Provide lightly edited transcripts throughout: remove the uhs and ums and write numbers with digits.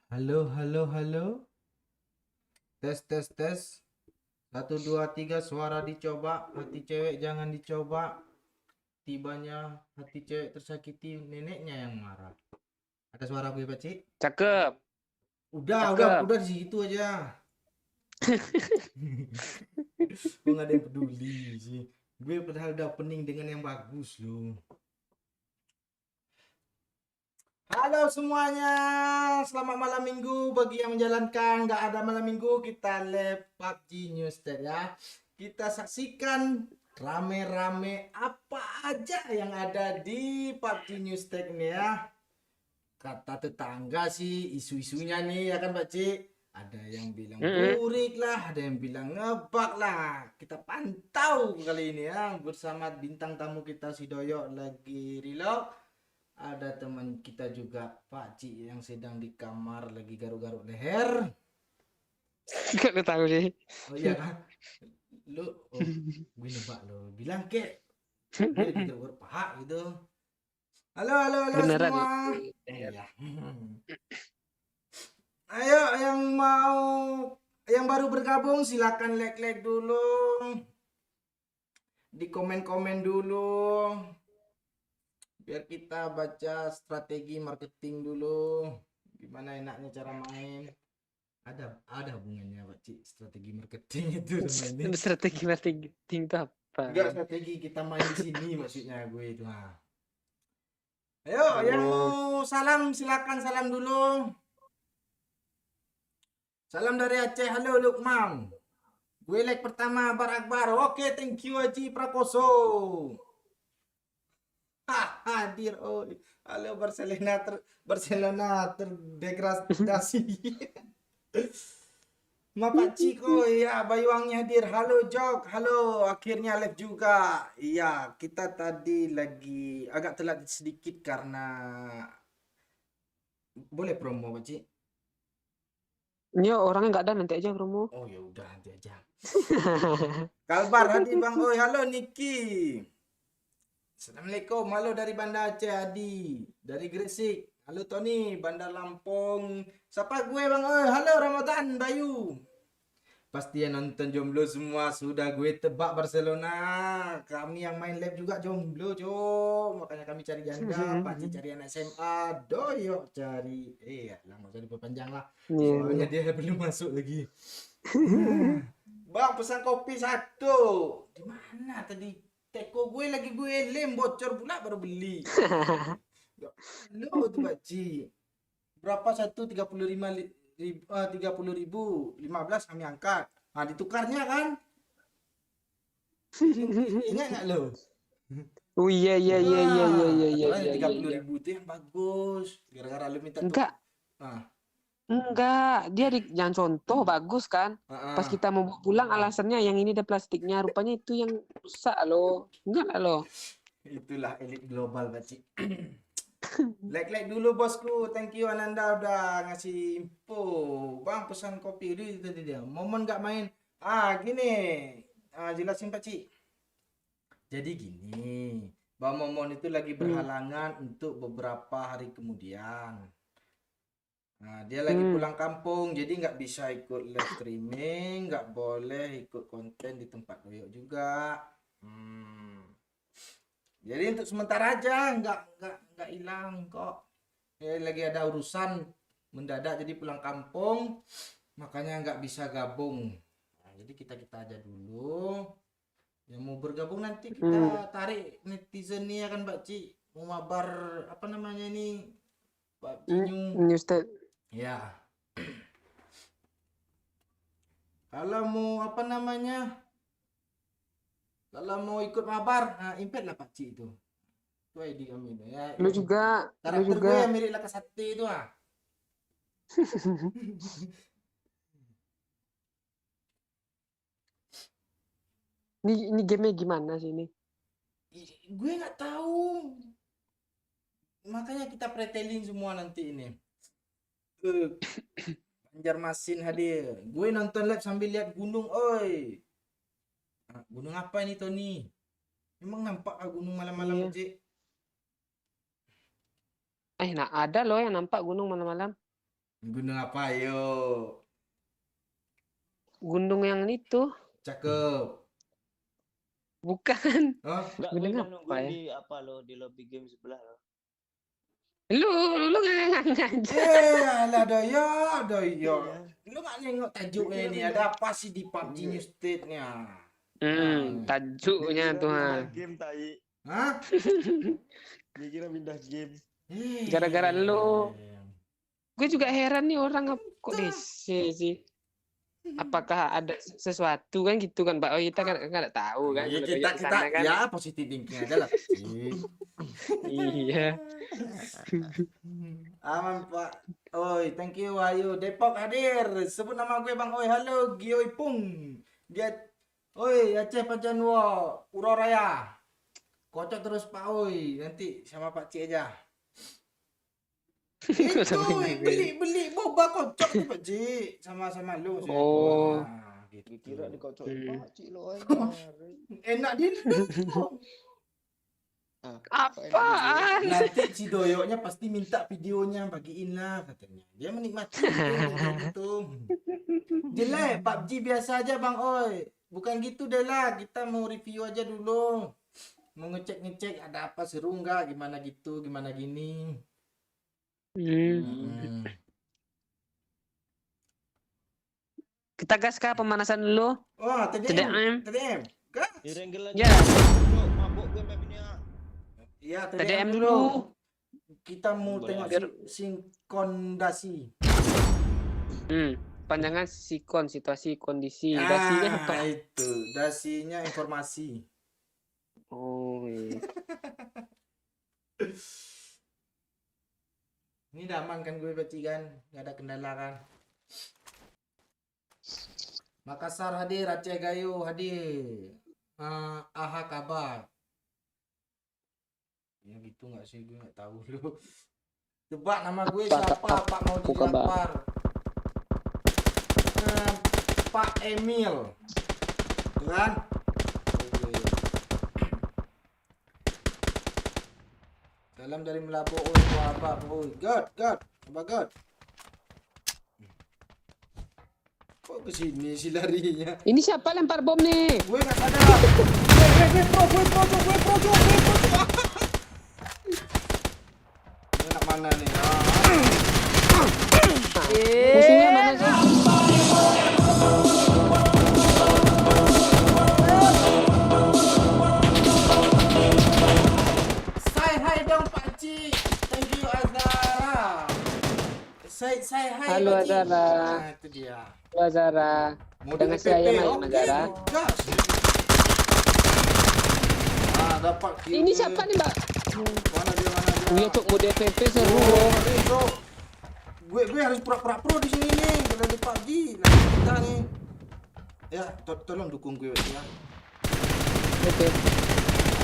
Halo, halo, halo. Tes, tes, tes. Satu, dua, tiga. Suara dicoba. Hati cewek jangan dicoba. Tibanya hati cewek tersakiti. Neneknya yang marah. Ada suara gue, Pak Cik? Cakep, Udah cakep. di situ aja. Kok nggak ada yang peduli sih? Gue padahal udah opening dengan yang bagus loh. Halo semuanya, selamat malam minggu bagi yang menjalankan. Nggak ada malam minggu, kita live PUBG News Tech ya. Kita saksikan rame-rame apa aja yang ada di PUBG News Tech ini ya. Kata tetangga sih isu-isunya nih ya kan Pak Cik. Ada yang bilang Mm-mm. burik lah, ada yang bilang ngebak lah. Kita pantau kali ini ya bersama bintang tamu kita si Doyok lagi reload. Ada teman kita juga Pak Ci yang sedang di kamar lagi garuk-garuk leher. Gak lu tahu sih. Oh iya kan? Lu oh gue nebak lo. Bilang kek gue lagi garuk-garuk paha gitu. Halo, halo, halo Beneran semua. lu. Iya. Ayo yang mau yang baru bergabung silakan like-like dulu. Di komen-komen dulu. Biar kita baca strategi marketing dulu. Gimana enaknya cara main. Ada hubungannya Pak Ci strategi marketing itu sama ini. Strategi marketing itu apa? Enggak strategi kita main di sini maksudnya gue itu. Nah. Ayo yang Oh, mau salam silakan salam dulu. Salam dari Aceh. Halo Lukman. Gue like pertama Bar Akbar. Oke, thank you Haji Prakoso. Hadir. Oh, halo Barcelona terdegradasi. Ma Pak Ciko, ya Bayuangnya hadir. Halo Jok, halo. Akhirnya live juga. Iya, kita tadi lagi agak telat sedikit karena boleh promo Pak Cik? ini orangnya nggak ada, nanti aja promo. Oh ya udah nanti aja. Kalbar hadir Bang. Oh, halo Niki. Assalamualaikum. Halo dari Banda Aceh Adi. Dari Gresik. Halo Tony, Bandar Lampung. Siapa gue Bang? Oh, halo Ramadan Bayu. Pasti yang nonton jomblo semua sudah gue tebak Barcelona. Kami yang main live juga jomblo, Cok. Makanya kami cari janda, Pakcik cari anak SMA, Doyok cari lah nggak usah diperpanjang lah. Iya. Soalnya dia belum masuk lagi. Bang, pesan kopi satu. Di mana tadi? Teko gue lagi gue lem bocor pula baru beli. Lo tuh Pakcik. Berapa satu 35 ribu, 30.000 15 kami angkat. Nah ditukarnya kan ingat nggak lo? Oh iya iya iya iya iya Wah, iya iya aturannya iya tiga iya puluh iya. ribu itu yang bagus. Gara-gara lu minta tuh. Enggak, Ah, enggak. Dia yang contoh bagus kan. ah, Pas ah. kita mau bawa pulang alasannya yang ini ada plastiknya, rupanya itu yang rusak loh. Enggak lah loh. Itulah elit global Baci. Like dulu bosku. Thank you Ananda udah ngasih info. Bang pesan kopi dulu tadi dia. Momen nggak main. Gini. Jelasin Paci. Jadi gini. Bang Momon itu lagi Hmm. berhalangan untuk beberapa hari kemudian. Nah, dia lagi Hmm. pulang kampung, jadi nggak bisa ikut live streaming, nggak boleh ikut konten di tempat doyok juga. Hmm. Jadi untuk sementara aja, nggak hilang kok. Ya, lagi ada urusan mendadak, jadi pulang kampung, makanya nggak bisa gabung. Nah, jadi kita aja dulu. Yang mau bergabung nanti kita Hmm. tarik netizen nih ya kan Mbak Ci. Mau mabar apa namanya ini? Mbak Hmm. Cinyu. News that. Ya, kalau mau apa namanya? Kalau mau ikut mabar, invite lah Pak Ci itu. Itu ID kami itu ya. Lu juga, lu Karakter juga. gue yang mirip Laka Sakti itu ah. Ini gamenya gimana sih ini? Gue nggak tahu. Makanya kita pretelin semua nanti ini. Eh, Banjarmasin hadir. Gue nonton live sambil lihat gunung, oi. Gunung apa ini Tony? Emang nampak gunung malam-malam Iya. aja? Nah ada loh yang nampak gunung malam-malam. Gunung apa yo? Gunung yang itu. Cakep. Bukan. Oh, Enggak, gue Gunung udah apa nungguin ya? di apa lo di lobby game sebelah lo. Lu nggak aja. alah doyo, doyo. Iya. Lu nggak nengok tajuknya Dikira ini, pindah. ada apa sih di PUBG Iya. New State-nya? Tajuknya Dikira tuh. pindah game tai. Hah? Dikira pindah game. Gara-gara lu. Eh. Gue juga heran nih orang kok DC sih. Apakah ada sesuatu kan gitu kan Pak? Oh kita kan nggak tahu kan. Iya, kalau kita kayak di sana kan. ya positif thinking aja lah. Iya. Aman Pak. Oi, thank you Ayu. Depok hadir. Sebut nama gue Bang Oi. Halo Gioi Pung. Dia Oi, Aceh Pajanwo, Puroraya. Kocok terus Pak Oi. Nanti sama Pak Cik aja. Itu beli boba kocok tuh Pak Cik. Sama lu. Oh. Nah, gitu. Dikira dikocokin Hmm. Pak Cik lo ay. Enak dia. Apaan? Nanti si doyoknya pasti minta videonya, bagiin lah katanya. Dia menikmati gitu. Jelek, PUBG biasa aja Bang Oi. Bukan gitu deh lah, kita mau review aja dulu. Mau ngecek ada apa seru nggak, gimana gitu, gimana gini. Kita gas kah pemanasan dulu? Oh, TDM. TDM. Gas. Di Renggel aja. Ya. Bro, mabuk gue map ini ah. Iya, TDM dulu. Kita mau Boleh. tengok sinkondasi. Panjangan sikon, situasi, kondisi. Dasinya apa? Itu, dasinya informasi. Oh, iya. Ini udah aman kan gue berarti kan? Gak ada kendala kan? Makassar hadir, Aceh Gayo hadir. Aha kabar. Ya gitu nggak sih, gue nggak tahu lu. Tebak nama gue siapa? Pak mau Jafar. Pak Emil. Kan? Oke. Salam dari Melapo. Oh, apa? Oh, God. Apa God? Kok kesini sih larinya? Ini siapa lempar bom nih? Gue nggak sadar. Gue pro. Ini anak mana nih? Musuhnya mana sih? Say hi dong Pak Cik. Thank you Azara. Say hi. Halo, Pak Cik. Azara. Nah, itu dia. Halo Zara. Mau Udah ngasih ayam ayam Zara. Gas. Dapat kill. Ini siapa nih Mbak? Mana dia? Iya cok mode DPP seru Oh, loh. ini, bro. Gue harus pura-pura pro di sini nih. Kalau di PUBG lah kita nih. Ya, tolong dukung gue ya. Oke.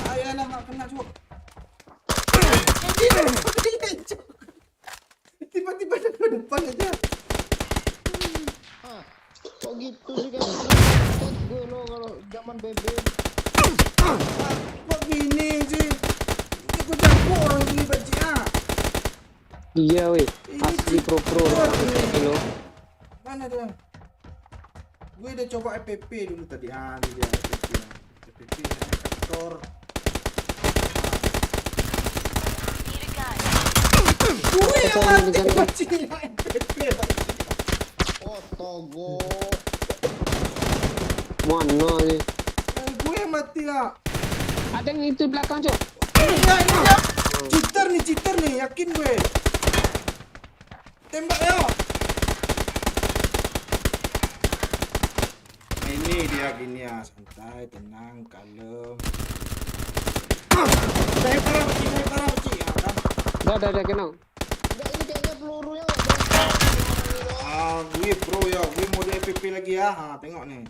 Ayolah nggak kena cok. Tiba-tiba ke depan aja. Ah, kok gitu sih kan? Kok gue lo kalau zaman BB. Kok gini sih? Ini gue jago orang ini baca. Iya weh. Ini Asli cheater pro nih. loh. Mana dia? Gue udah coba FPP dulu tadi. Ini dia FPP. FPP faktor. Gue yang mati bacinya FPP. Oh, togo. Mana nih? Gue yang mati ya. Ada yang itu belakang cok. Iya ini dia. Cheater nih, yakin gue. Tembak ya. Ini dia gini ya, santai, tenang, kalem. Saya parah kecil. Ya kan? Udah kena. Enggak, ini kayaknya pelurunya enggak berapa. Gue pro ya, gue mode FPP lagi ya. Tengok nih.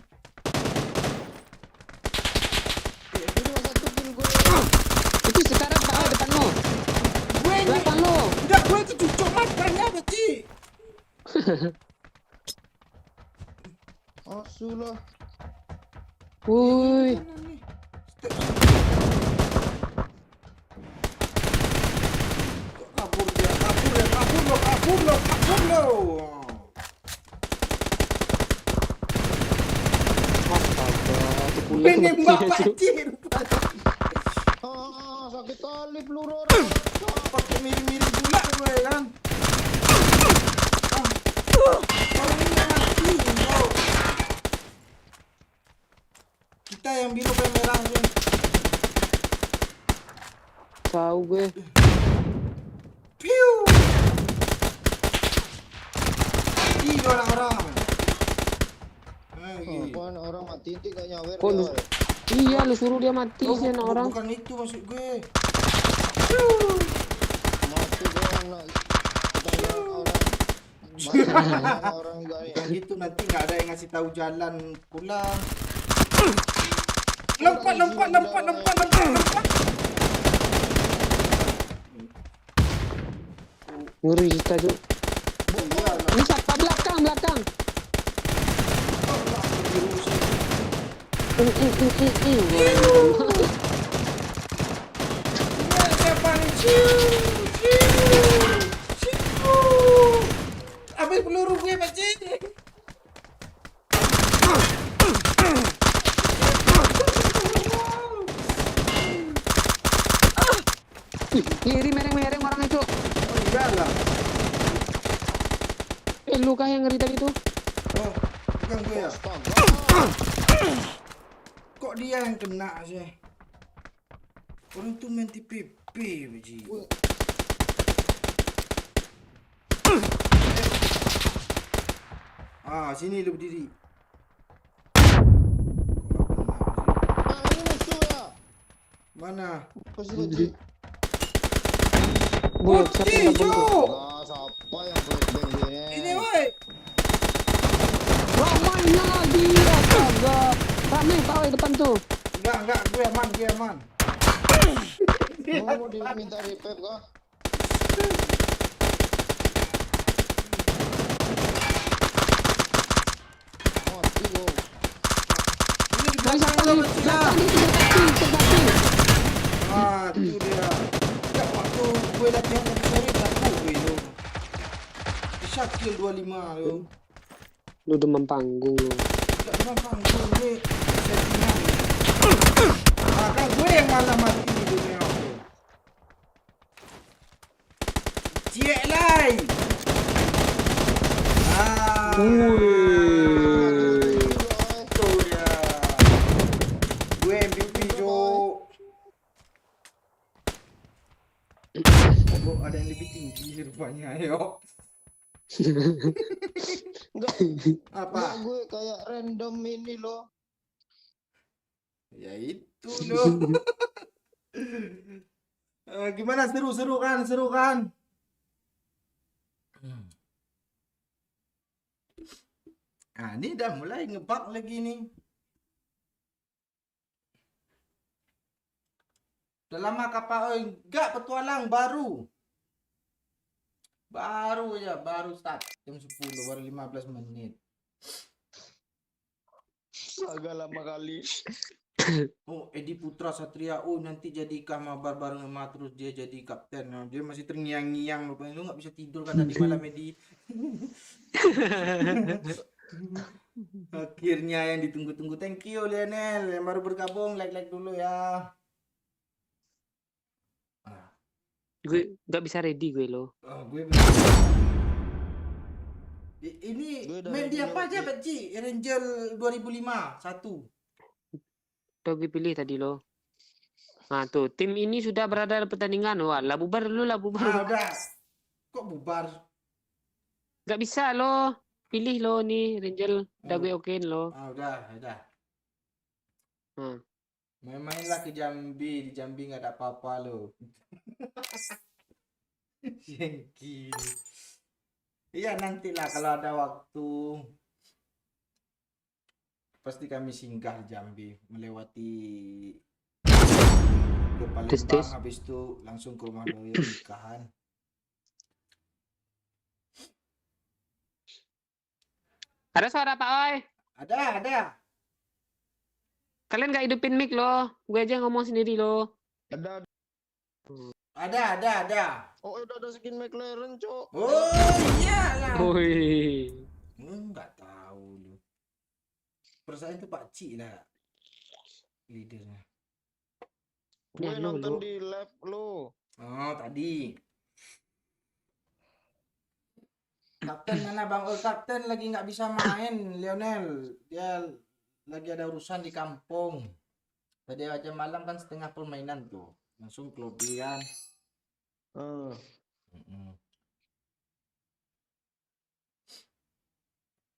Itu cuma satu kill gue. Itu sekarang Pak depan lo. Gue ini, Belakang lo. udah gue kecucuk matanya kecil. Asu lah. Woi. Kabur dia, kabur loh. goblok, goblok. Astaga, itu Gue pulang nembak mati aja. pakcik rupanya. Sakit kali peluru orang. Pakai miring-miring pula gue kan. Orang ini yang mati, bro. Kita yang biru kayak merah sih. Tahu gue. Piu. Mati dua orang. Apaan orang mati nanti gak nyawer Kok dia. lu- Iya, lu suruh dia mati sih anak orang. Bukan itu maksud gue. Mati dia anak tetangga orang. Mati tetangga orang juga ya. Bukan gitu, nanti nggak ada yang ngasih tahu jalan pulang. Lompat, lompat, lompat, lompat, lompat, lompat. Ngeri kita tuh. Ini siapa? Belakang, belakang. Ambil peluru gue, Pakcik. Ngiri mereng-mereng orang itu. Oh, enggak lah. Lu kah yang ngeri tadi tuh? Oh, bukan gue ya. Astaga. Kok dia yang kena sih? Orang tuh main TPP, Biji. Sini lu berdiri. Ini musuh ya. Mana? Pasti kecil. Gue siapa yang Jo! nabung? Nah, siapa yang flashbang gue Ini, woi. Wah, mainnya lagi. Astaga. Rame tau di depan tuh. Enggak, gue aman, gue aman. Mau diminta repair kah? Mati lo. Ini di Nah, belakang siapa lo, nih? Beci lah. Belakang nih, sebelah kaki. Itu dia. Ya, waktu gue latihan tadi sore takut gue tu. Syakil 25 tu. Lu demam panggung lu. Tak nampak gue settingan. Kan gue yang malah mati di dunia tu. Cik lai. Tu dia. Gue MVP Jo. Oh, ada yang lebih tinggi rupanya, ayo. Enggak, Apa? enggak gue kayak random ini loh. Ya itu loh. Gimana, seru kan? Ini dah mulai ngebug lagi nih. Udah lama kapal, enggak petualang baru. Baru start jam 10, baru 15 menit. Agak lama kali. Oh, Edi Putra Satria. Oh, nanti jadi mabar bareng sama terus dia jadi kapten. Nah, dia masih terngiang-ngiang rupanya. Lu nggak bisa tidur kan tadi malam, Edi. Akhirnya yang ditunggu-tunggu. Thank you Lionel yang baru bergabung. Like dulu ya. Gue gak bisa ready gue lo. Gue ini Gue udah main ready dia apa lo, aja, Ji. Pak Ji? Ranger 2005 1. Udah gue pilih tadi lo. Nah tuh, tim ini sudah berada di pertandingan. Wah, lah bubar dulu lah, bubar. Udah. Kok bubar? Gak bisa lo. Pilih lo nih, Ranger. Udah gue okein lo. Udah. Hmm. Main-mainlah ke Jambi. Di Jambi nggak ada apa-apa lo. Jengki. Iya, nantilah kalau ada waktu. Pasti kami singgah di Jambi, melewati ke Palembang, Tes. habis itu langsung ke rumah Loyo nikahan. Ada suara Pak Oi? Ada. Kalian gak hidupin mic lo. Gue aja ngomong sendiri lo. Ada Ada. Oh, udah ada skin McLaren, Cok. Oh iyalah. Wih. Nggak tahu lu. Perasaan itu Pak Cik lah leadernya. Gue Ya, lu. nonton di live lu. Oh tadi. Kapten mana Bang? Oh kapten lagi nggak bisa main Lionel. Dia lagi ada urusan di kampung. Tadi aja malam kan setengah permainan tuh. Langsung kelobian.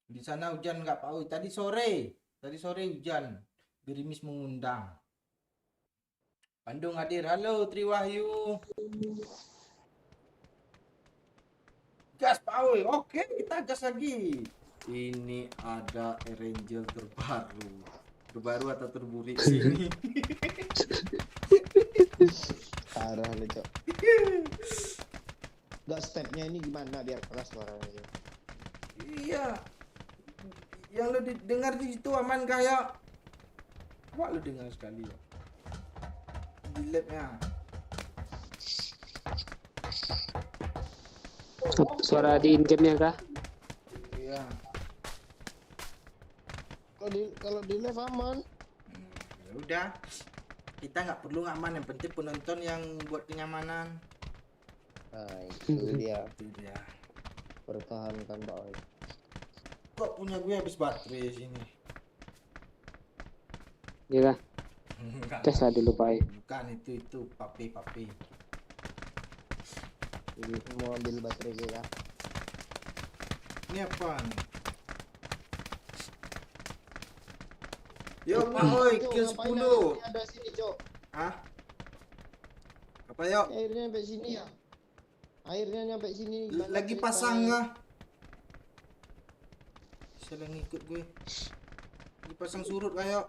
Di sana hujan nggak Pak? Tadi sore hujan. Gerimis mengundang. Bandung hadir. Halo Triwahyu. Gas Pak Oy. Oke, kita gas lagi. Ini ada Erangel terbaru. Terbaru atau terburik sini. Parah lu, Cok. Gak stepnya ini gimana biar keras suaranya? Iya. Yang lu dengar di situ aman kayak. Wah lu dengar sekali ya. Di labnya. Suara di in-game-nya kah? Iya. Kalau di live aman. Ya udah. Kita nggak perlu aman, yang penting penonton yang buat kenyamanan. Nah, itu dia. Itu dia. Pertahankan, Pak Oi. Kok punya gue habis baterai sini? Iya kah? Enggak. Tes lah dulu Pak. Bukan itu papi. Mau ambil baterai gue ya. Ini apa nih? Yuk Pak Oi, Cok, kill ngapain 10. ada sini, Cok? Hah? Apa yuk? Airnya sampai sini ya. Airnya nyampe sini. Gimana Lagi ceritanya? pasang nggak? Siapa yang ngikut gue? Lagi pasang surut kayak.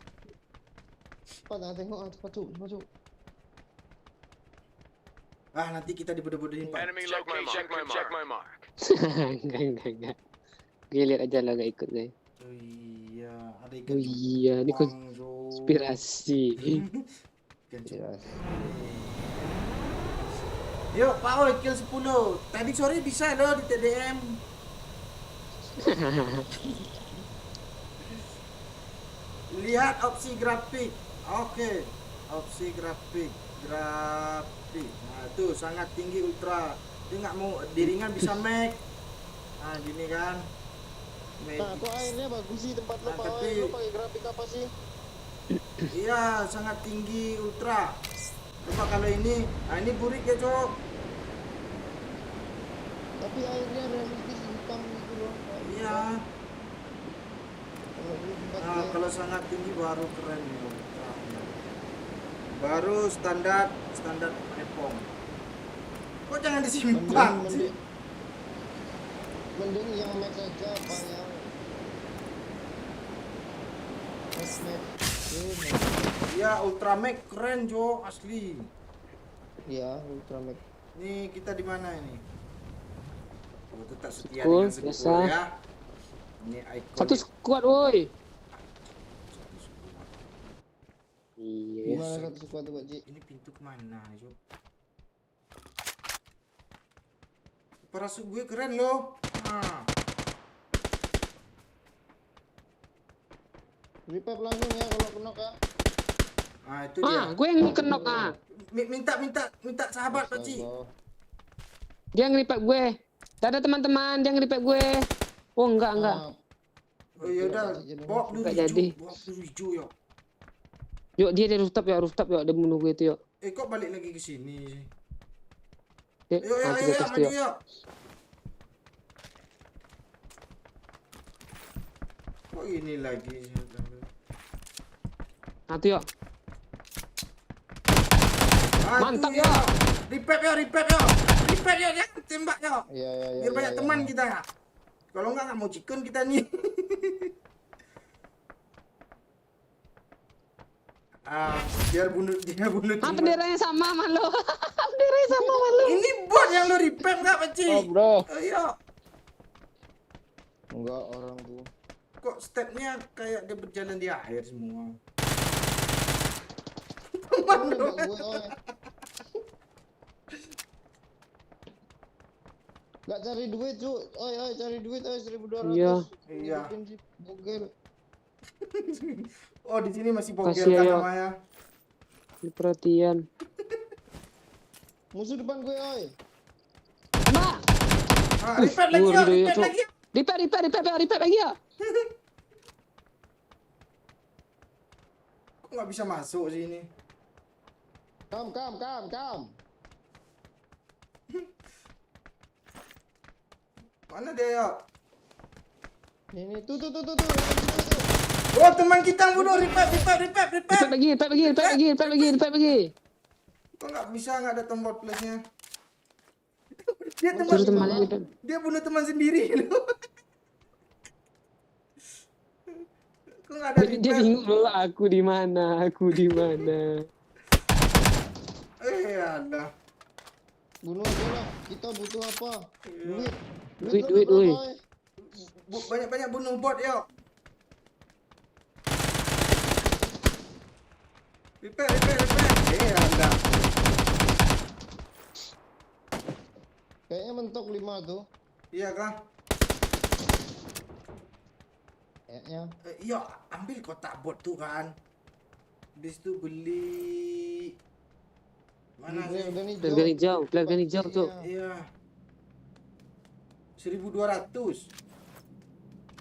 Cepat tengok, cepat. Ah nanti kita dibodoh-bodohin Pak. Enemy location check my mark. Enggak. Gue lihat aja lah gak ikut gue. Oh iya, ada ikan. Oh iya, ini Jepang, Jo. konspirasi. Ikan Iya. Yuk Pak Oi, kill 10. Tadi sore bisa loh di TDM. Lihat opsi grafik. Oke. Opsi grafik. Nah, tuh sangat tinggi ultra. Dia nggak mau diringan bisa make. Nah, gini kan. Make. Nah, kok airnya bagus sih tempat lo, Nah, Pak Oi? tapi- Lo pakai grafik apa sih? Iya, sangat tinggi ultra. Coba kalau ini, nah ini burik ya, Cok. Tapi airnya realistis hitam gitu loh. Iya. Kalau di tempat Nah, gue- kalau sangat tinggi baru keren ya. Ultra. Baru standar iPhone. Kok jangan disimpan sih? mending yang max aja apa yang max. Iya, Ultra Max keren, Jo, asli. Iya, Ultra Max. Ini kita di mana ini? Oh, tetap setia Sekul, dengan sekul biasa. ya. Ini icon. Satu squad woi. Iya. Gimana satu squad tuh, Pak Ji? Ini pintu kemana, Jo? Parasut gue keren loh. Nah, Revive langsung ya kalau kena kan. nah itu dia. Gue yang kenok Minta sahabat, Pak Ci. Astaga. Dia nge-revive gue. Dadah teman-teman, dia nge-revive gue. Oh enggak. Ah, Oh ya udah, bawa peluru Nggak hijau, jadi. bawa peluru hijau yuk. Yuk dia di rooftop yuk, dia bunuh gue itu yuk. Kok balik lagi ke sini sih? Yuk, Yuk, maju ke yuk, atas tuh maju yuk. yuk. Kok ini lagi? Nah tuh yuk. Ah, Mantap, tuh, yuk. Revive yuk. Ya, tembak yuk. iya. Biar banyak iya. teman kita. Kalau nggak mau chicken kita nih. Biar bunuh teman. Benderanya sama sama lo. Benderanya sama sama lo. Ini bot yang lo revive nggak, Pak Ci? Oh, bro. Ayo. Enggak, orang tuh. Kok stepnya kayak dia berjalan di air semua. Oh, nembak gue, Oi. Gak cari duit, Cuk. Oi, cari duit, 1.200. Iya. Iya. Hidupin si bogel. Oh, di sini masih bogel Kasih kan ayo. namanya. Ini perhatian. Musuh depan gue, oi. Mbak. Ah, repeat lagi ya, Ngeri, repeat Cuk. lagi ya. Repair lagi ya. Kok nggak bisa masuk sih ini? Kam. Mana dia ya? Ini tuh. Oh, teman kita yang bunuh. Repeat. Repair lagi. Kok nggak bisa, nggak ada tombol plusnya? Dia Terus teman, teman kita. dia bunuh teman sendiri loh. Kok nggak ada Dia repeat? bingung loh, aku di mana. Ada. Bunuh aja lah. Kita butuh apa? Duit. Duit, berapa, woi. oi? Banyak-banyak bunuh bot yuk. Repair. Ada. Kayaknya mentok 5 tuh. Iya kah? Kayaknya. Iya, ambil kotak bot tuh kan. Habis itu beli mana sih? Pelagani hijau tuh. Iya. 1.200.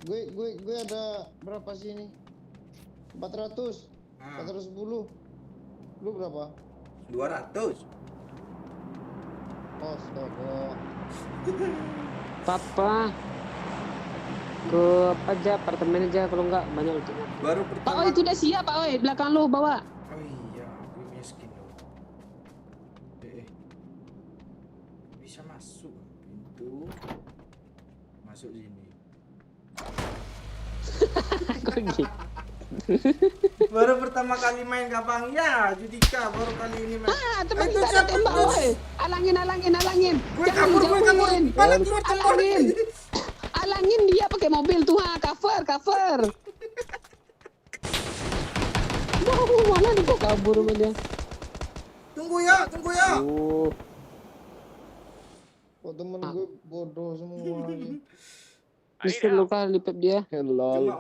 Gue ada berapa sih ini? 400. Nah, 410. Lu berapa? 200. Oh, astaga. Papa. Ke apa aja, apartemen aja kalau enggak banyak untuk. Baru Pak pertama. Oi, itu udah siap, Pak Oi. Belakang lu bawa. Oh iya, gue miskin loh. Bisa masuk pintu. Masuk sini. Kok gitu? Baru pertama kali main Gabang ya, Judika baru kali ini main. Ah, teman Itu kita ada siapa tembak, tuh? Oi. Alangin. Gue kabur. Mana keluar kabur? Alangin dia pakai mobil tuh, ha. Cover. Wow, mana nih kok kabur sama dia? Tunggu ya. Oh, Kok temen gue bodoh semua lagi. bisa lu kali pep dia. Hello. Cuma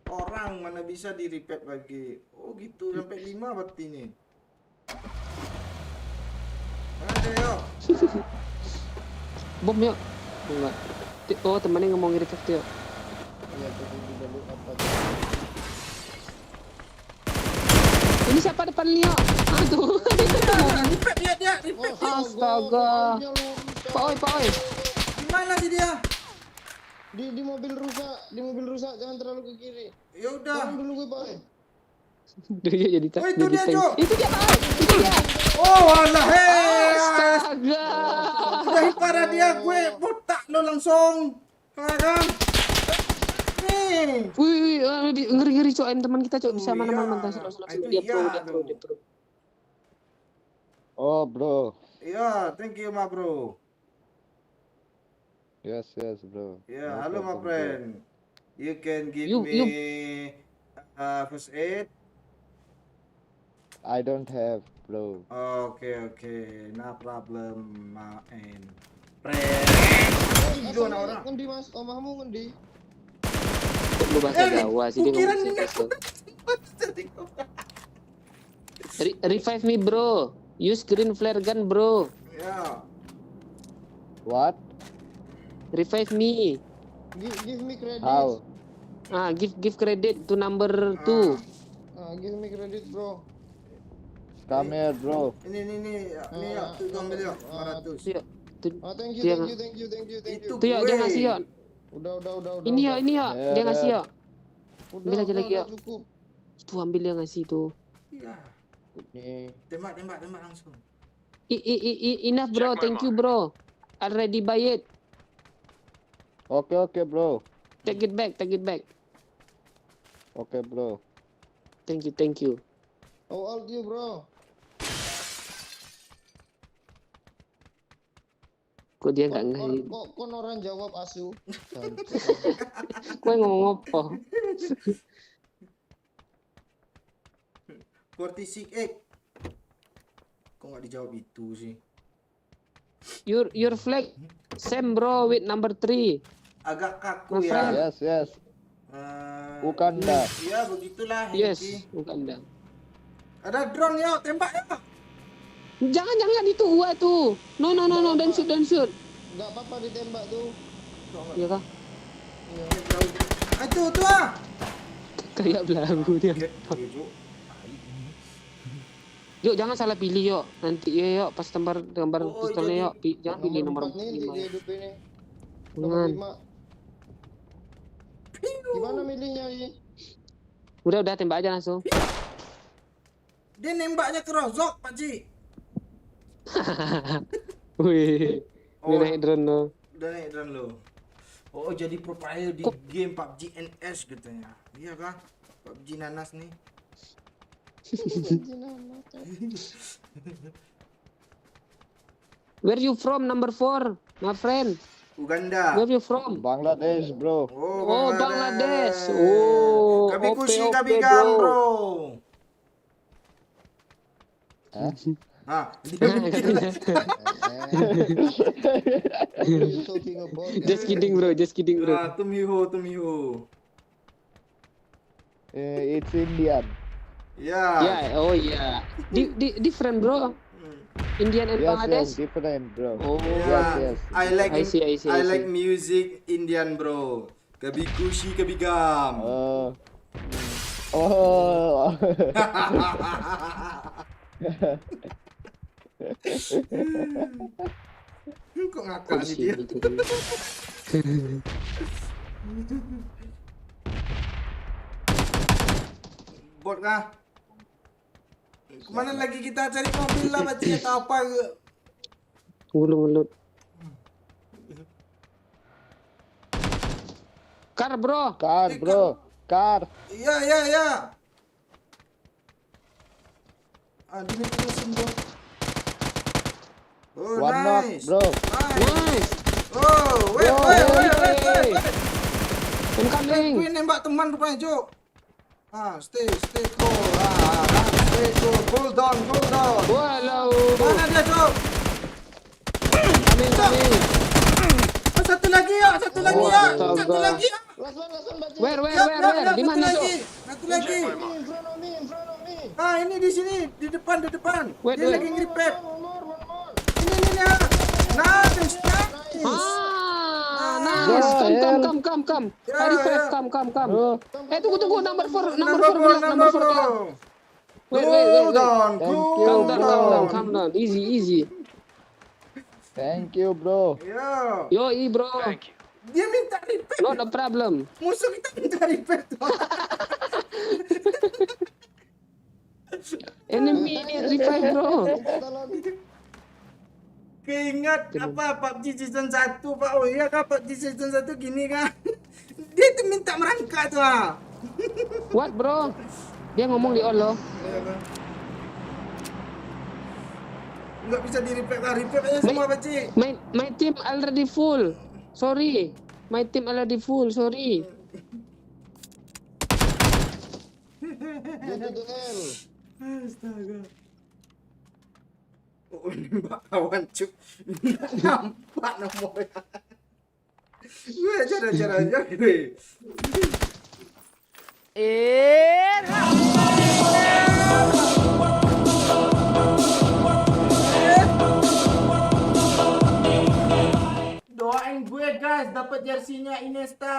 4 orang, mana bisa di repeat lagi. Oh gitu, sampai 5 berarti ini. Ada yuk. Bom yuk. Enggak. Oh, temannya ngomong gitu tuh. Yuk. Iya, tadi juga lu apa? Ini siapa depan Leo? Aduh. Repeat dia. Oh, Astaga. mobilnya lu rusak. Pak Oi. Di mana sih dia? Di mobil rusak, jangan terlalu ke kiri. Ya udah. Tolong dulu gue, Pak. Dia jadi Oh, itu dia, tank. Cok. Itu dia, Pak Oi. Itu dia. Oh, alah Astaga. udah parah dia, gue botak lo langsung. Kan? Nih. Wih, ngeri Cok. Teman kita Cok bisa Oh, mana-mana iya. langsung Itu dia iya, pro. Oh, bro. Iya, thank you, ma bro. Yes, bro. Ya, halo, my friend. You can give You- me first aid. I don't have, bro. Oke, no problem, my friend. Itu anak orang. Ngendi, Mas? Omahmu ngendi? Lu bahasa Jawa sih dia Kukiran ngomong ini. bahasa. Revive me, bro. Use green flare gun, bro. Ya, What? Revive me. Give me credit. How? Give credit to number 2. Give me credit, bro. Come here, bro. ini ya, tuh ambil ya, 400. Yuk. Thank you. Itu Tuh ya, dia gue. ngasih ya. Udah. Ini ya, Ya, dia ngasih ya. Udah, Ambil aja lagi, ya. Cukup. Tuh ambil dia ngasih tuh. Iya, Nih. tembak langsung. Enough, bro. Check my Thank you, bro. Already buy it. Oke, bro. Take it back. Oke, bro. Thank you. How old you, bro? Kok dia nggak ngasih? Kok orang jawab asu? Kok ngomong apa? 46 egg. Kok nggak dijawab itu sih? your flag same bro with number 3. Agak kaku My ya. friend. Yes, yes. Eh, Wakanda. Ya begitulah. Yes, Hengki. Uganda. Ada drone ya, tembak ya. Jangan itu gua tuh. No, don't shoot. Nggak apa-apa ditembak tuh. Iya kah? Itu tuh ah. Kayak belagu dia. Gitu. Yuk jangan salah pilih yuk. Nanti ya yuk pas gambar Oh, pistolnya jadi- yuk. Jangan pilih nomor 4 nih 5. di hidup ini. Jangan. Nomor 5. Gimana milihnya ini? Udah tembak aja langsung. Dia nembaknya ke rozok, Pak Ji. Wih. Ini Oh. naik drone lo. Udah naik drone lo. Oh, jadi pro player di game PUBG NS katanya. Iya kah? PUBG Nanas nih. Where you from number 4? My friend. Uganda. Where you from? Bangladesh, bro. Oh, Bangladesh. Oh, Kabi kushi oke, kabi bro. gam, bro. Hah? Ah, dia mikir. You talking about? Just kidding bro. Ah, Tumiho. It's Indian. Ya. Ya, oh iya. Different bro. Indian and Yes, Bangladesh. different, bro. Oh, Yes. I like I see. I like music Indian, bro. Kabi kushi kabi gam. Oh. Kok ngakak nih Kursi dia? gitu. Bot kah? Kemana lagi kita cari mobil lah, Pak Ji, atau apa ke? Ngelut. Car bro. Car, bro. Car. Iya. Ah, di mesin, bro. Oh, One knock, nice. bro. Nice. Oh, wait. Incoming. Gue nembak teman rupanya, Cok. Ah, stay cool. Stay cool. Hold on. Walau. Mana dia, Cok? Coming. Oh, satu lagi ya. Satu lagi ya. Last one, Baji. Where? Ya, Di mana satu tuh? lagi. Satu lagi. In front of me. Ah, ini di sini, di depan. Wait. Dia lagi nge-repair. One more. Ini. Nice. Ah, Go nice. ahead. Come. Ya, I refresh, ya. come. Bro. Tunggu. Number 4 Number bilang. four. Wait. Cool down. Thank Cool you. Calm down. Easy. Thank you, bro. Ya. Yoi bro. Thank you. Dia minta repair. Not a problem. Musuh kita minta repair tuh. Enemy revive bro. Keingat apa PUBG season 1 Pak. Oh iya kah PUBG season 1 gini kan. Dia tuh minta merangkak tuh ah. What bro? Dia ngomong di on loh. Enggak bisa di repair lah. Repair aja semua Pak Ci. My team already full. Sorry. My team already full. Sorry. Go to the hell. Astaga. Oh, nembak kawan cuk. Nggak nampak nomornya. Gue ajar aja gue. Doain gue guys dapat jersinya Iniesta.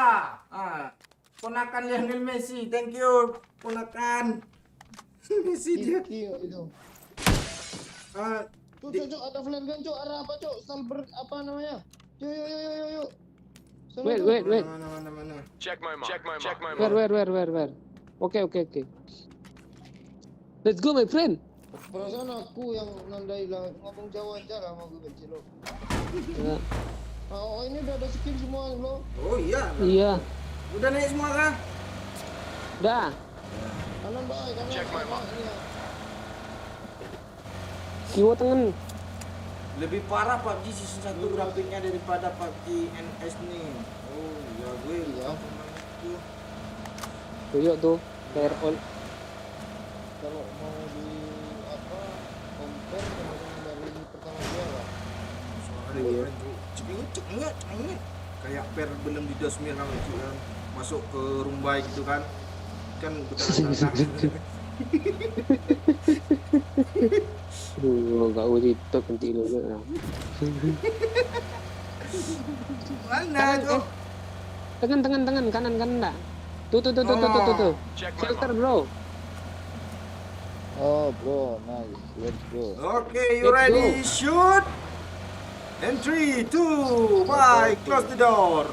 Ah, ponakan Lionel Messi. Thank you ponakan. Messi dia. Iya, itu. Ah, Cuk, ada flare gun, Cuk. Arah apa, Cuk? Salber apa namanya? Yuk. Sana, Wait. Cuk. mana. Check my mark. Where? Okay. Let's go my friend. Perasaan aku yang nandai lah ngomong Jawa aja lah mau gue kecil lo. Ya. Oh, ini udah ada skin semua lo. Oh iya. Iya. Udah naik semua kah? Dah. Kanan baik, kanan. Check my mark. Ini ya. Kiwo tengen. Lebih parah PUBG season 1 grafiknya daripada PUBG NS nih. Oh iya gue Iya. itu. Tuyuk tuh. Player all. Kalau mau di apa compare sama yang dari pertama dia lah. Keren tuh. Cepet cepet. Kayak per belum di dosmir kan lucu kan. Masuk ke Rumbai gitu kan. Kan betul-betul Gak usah TikTok nanti lu. mana tuh? Tangan kanan enggak. Tuh. Check my Shelter mark. bro. Oh bro, nice. Let's go. Okay, you Let's ready? go. Shoot! And 3, 2, 1, close the door.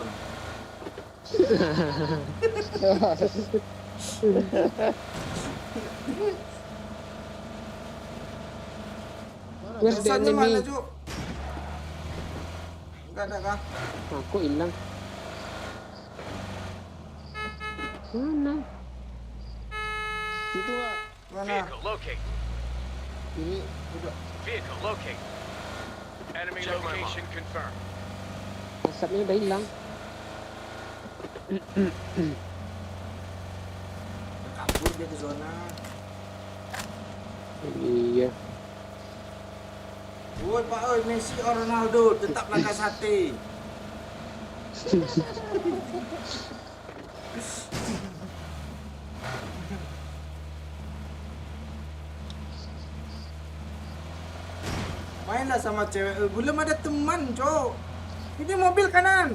Where's the Biasanya mana, enemy? Cuk? Enggak ada kah? Aku hilang. Mana? Situ nggak? Mana? Vehicle locate. Kiri. Vehicle locate. Enemy location confirmed. Asapnya udah hilang. Kabur dia ke zona. Iya. Woi Pak, oi Messi or Ronaldo tetap langkah sate. Mainlah sama cewek. Belum ada teman, Cok. Ini mobil kanan.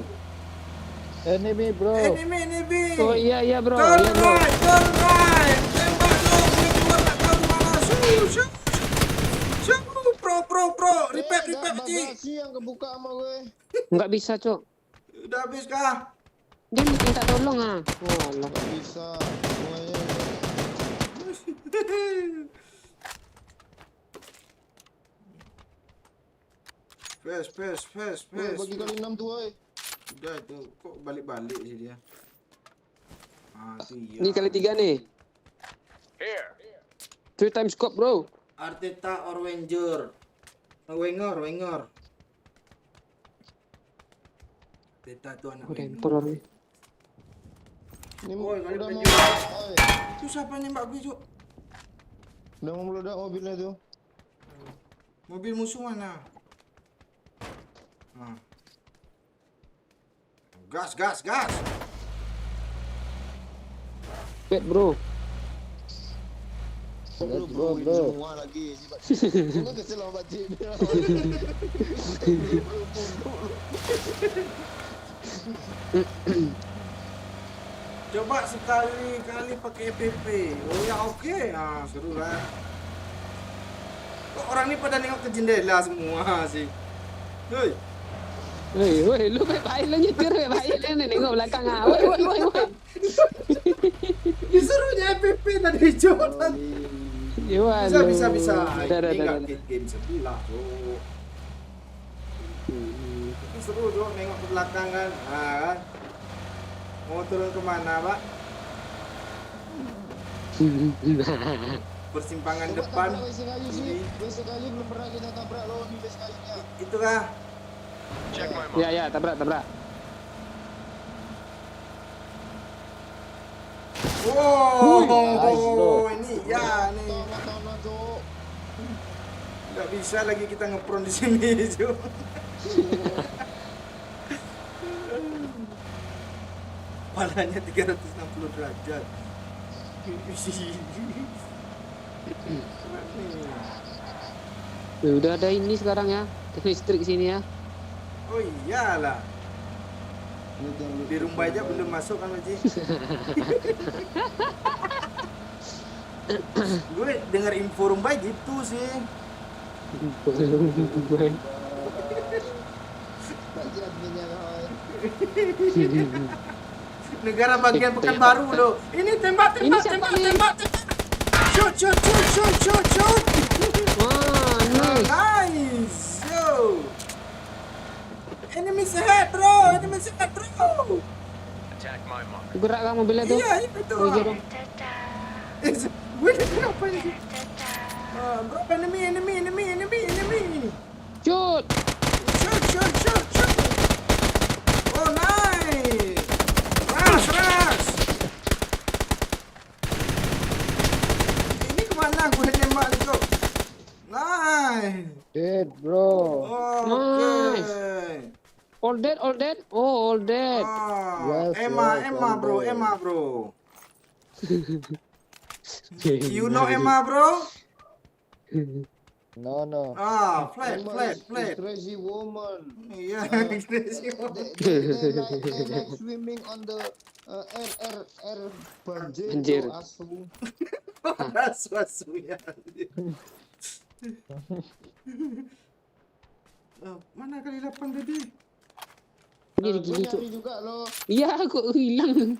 Enemy bro. Enemy. Oh iya bro. Turn Iya bro. right. Tembak lo, gue keluar tak tahu mana. Shoot. Pro. Repair, Ji. Bagasi yang kebuka sama gue. Nggak bisa cok. Udah habis kah? Dia minta tolong ah. Oh Allah. Gak bisa. Semuanya. Fast. Woi, bagi kali 6 tuh, woi. Udah itu kok balik sih dia. Ah, tuh iya. Ini kali 3 nih. Here. 3 times scope bro. Arteta or Wenger. Wenger. Arteta tuh anak Oh Wenger. dempel orangnya. Ini Woi, kali udah mau penjuru. Woi, Itu siapa nembak gue, Cuk? udah mau meledak mobilnya tuh. Mobil musuh mana? Nah. Gas. Wait bro. Let's go, bro. Semua lagi. Gua kesel sama Cik. Coba sekali-kali pakai EPP. Oh ya oke. Ah, seru lah. Kok orang ini pada nengok ke jendela semua sih? Hei. Woi, lu baik lah nyetir, baik lah nengok belakang ah. Woi. Disuruhnya EPP tadi Jonathan. Ya Bisa. Dah. Ini nggak game sebelah, Bro. Tapi seru, Bro, nengok ke belakang kan. Nah, kan. Mau turun kemana, Pak? Persimpangan Coba depan. tabrak besi kayu sih. Besi kayu belum pernah kita tabrak loh di besi kayunya. Itu kah? Check my mark. Ya, tabrak. Wow, Nice, bro. ini ya nih. Mata-mata, Cok. Nggak bisa lagi kita ngepron di sini, Cuk. Palanya 360 derajat. Ya, udah ada ini sekarang ya. Listrik sini ya. Oh iyalah, Lu jangan lupa. di rumah aja belum masuk kan, Ji. Gue dengar info Rumbai gitu sih. Bagi adminnya kawan. Negara bagian Pekanbaru loh. Ini tembak. Ini siapa nih? Shoot. Wah, nice. Nice. Yo. Enemy ahead, bro. Attack my mark. Gerak kan mobilnya tuh. Iya, itu. Oh, iya dong. Gue kenapa ini? Bro, enemy. Shoot. Shoot. Oh, nice. Ras. Ini kemana gue nembak itu? Nice. Dead, bro. Oke. Nice. All dead, all dead. Oh, all dead. Ah, Yes, Emma, yes, Emma, bro, all dead. Emma, bro. You know Emma, bro? No, no. Ah, flat, Emma flat, is flat. crazy woman. Yeah, crazy one. They like swimming on the air banjir Banjir. tuh asu. Panas wasu ya. Mana kali 8 tadi? Ini Gue gini cuk. nyari juga loh. Iya, kok hilang.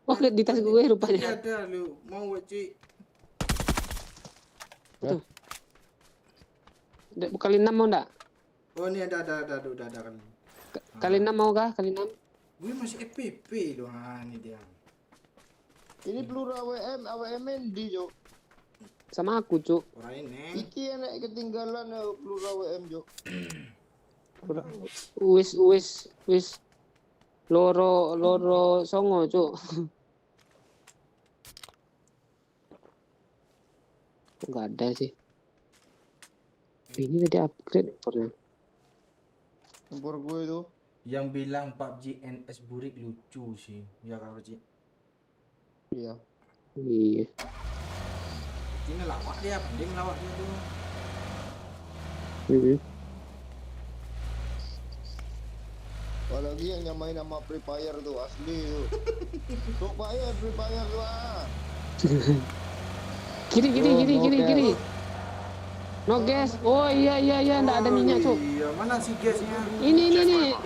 Oh, di tas gue Tadi rupanya. ada lu, mau Cik. Tuh. Kali 6 mau enggak? Oh, ini ada udah ada kan. Kali 6 mau kah? Kali 6? Gue masih FPP loh, ini dia. Ini peluru AWM di Jo. Sama aku, cuk. Orang ini. Iki enak ketinggalan ya peluru AWM Jo. Wis. Loro songo, cuk. Enggak ada sih. Ini tadi upgrade pernah. Tempur gue itu. Yang bilang PUBG NS Burik lucu sih. Ya kalau Cik. Iya. Iya. Ini lawak dia, penting lawak dia tuh. Apalagi yang nyamain sama Free Fire tuh asli tuh. Free Fire tuh ah. Kiri. No gas. Oh iya, enggak ada minyak, cuk. Iya, mana sih gasnya? Ini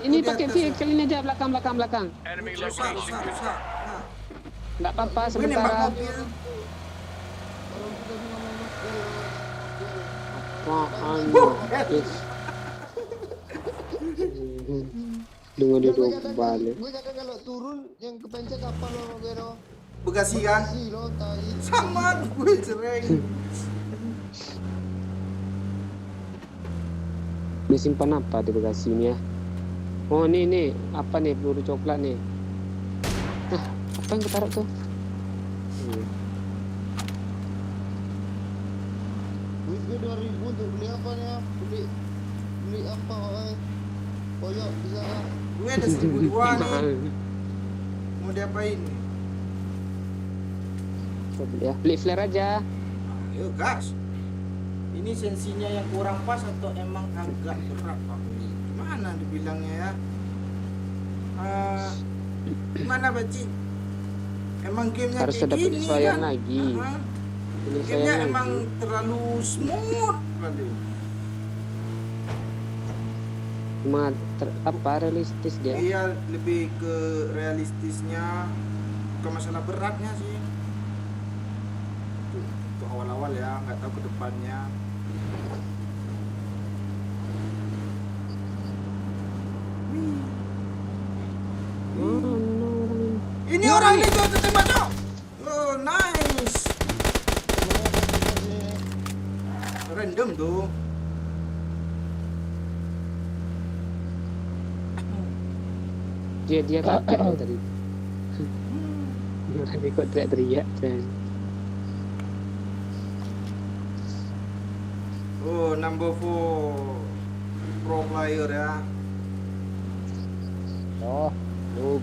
Di pakai atas vehicle ini aja belakang. Enemy Rusak, location rusak, confirmed. rusak. Nah, Enggak apa-apa gue nembak sementara. mobil. Orang kita cuma ngomong Apaan? Yes. Dengar dia balik. Gue kadang kalau turun yang kepencet apa lo Gero? Bekasi kan? Si lo tai. Sama gue sering. Dia simpan apa di Bekasi ini ya? Oh nih apa nih peluru coklat nih? Nah, apa yang ketaruh tuh? Duit gue 2000 untuk beli apa nih? Beli apa oi? Koyok bisa kan? Gue ada 1002 nih. Mahal. Mau diapain nih? Coba ya, beli flare aja. Ayo gas. Ini sensinya yang kurang pas atau emang agak berat Pak? Gimana dibilangnya ya? Gimana Baci? Emang gamenya Harus kayak ada gini penyesuaian kan? lagi. Ini Gamenya saya emang lagi. terlalu smooth kali. Cuma apa realistis dia? Iya, lebih ke realistisnya, bukan masalah beratnya sih. Untuk awal-awal ya, nggak tahu ke depannya. Ini orang ini tuh tembak tuh. Oh, nice. Random tuh. Dia kaget loh tadi. Tadi kok teriak-teriak. Oh, number 4 pro player ya. Oh, noob.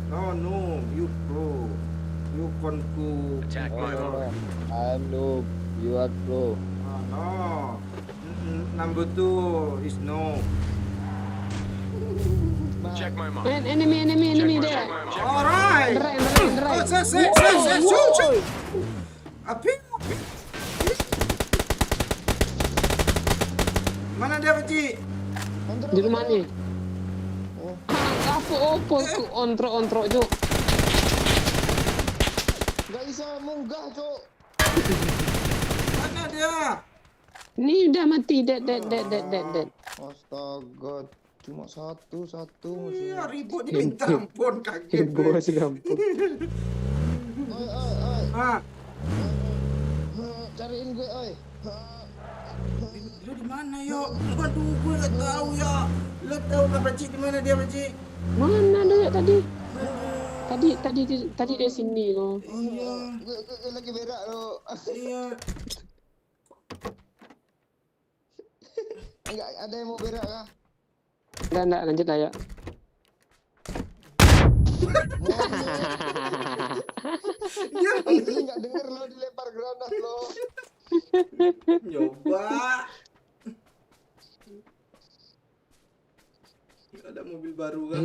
Oh, no, you pro. You konku. Attack my Oh, mark. I'm noob. You are pro. No. Number 2 is no. Check my mark. Enemy there. Alright. Beneran. Oh, saya, shoot. Api. Mana dia, Pak? Di rumah nih. Oh, Apa ontro cuk. nggak bisa munggah, Cok. Mana dia? Ini udah mati, dead. Astaga, cuma satu Iya, musuhnya. ribut diminta ampun kaget. Bos gampang. Oi. Ah, Cariin gue, oi. lu di mana, yo? Waduh, gue nggak tahu ya. Lu tahu nggak, Pak? Di mana dia, Pak? Mana dia tadi? Tadi dia sini loh. Iya, Gue lagi berak lo. iya. Enggak ada yang mau berak kah? Enggak, lanjut lah ya. Asli nggak denger lo dilempar granat lo. Nyoba. Ada mobil baru kan?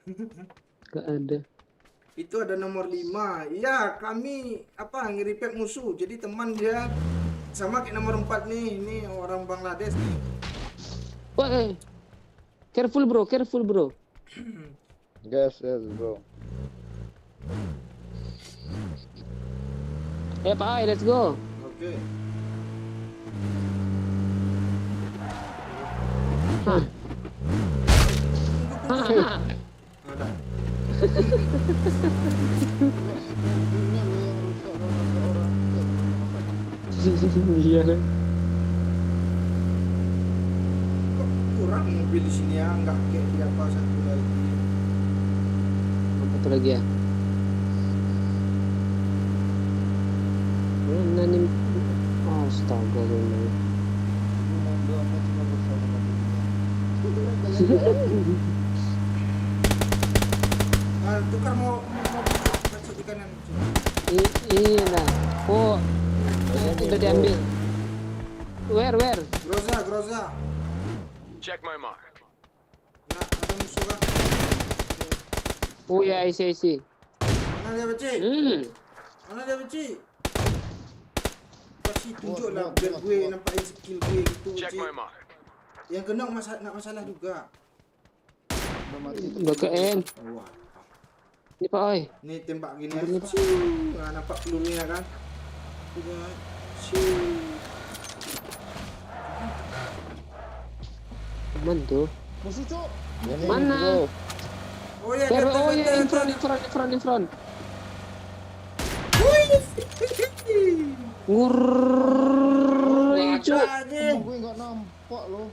Enggak ada. Itu ada nomor 5. Iya, kami nge-repack musuh. Jadi teman dia sama kayak nomor 4 nih. Ini orang Bangladesh nih. Wah, careful bro. Yes, bro. Pak Oi, let's go. Oke. Hah. Ada. Mobilnya lo yang rusak lo nabrak orang. Iya kan. Kok kurang mobil di sini ya? Enggak kayak di apa satu lagi. Satu lagi ya. Mana nih? Astaga gue. Mobil amat cuma bersama mobilnya. Tukar mau masuk di kanan. Iya lah. Oh, udah diambil. Where? Groza. Check my mark. Nah, ada musuh kan? Oh ya, isi. Mana dia beci? Mana dia beci? Pasti tunjuk lah biar gue nampakin skill gue gitu. Check Beci. my mark. Yang kena nggak masalah juga. Udah mati. Udah ke end. Wah. Ini Pak Oi. Ini tembak gini ya. Ini, Pak. Nggak nampak pelurunya kan? Udah. Ciu. Aman tuh. Musuh cok. Ini, Mana? bro. Oh ya, Oh ya, in betul. front. Wih. Ngurr, hijau. Aja. Emang gue nggak nampak lo.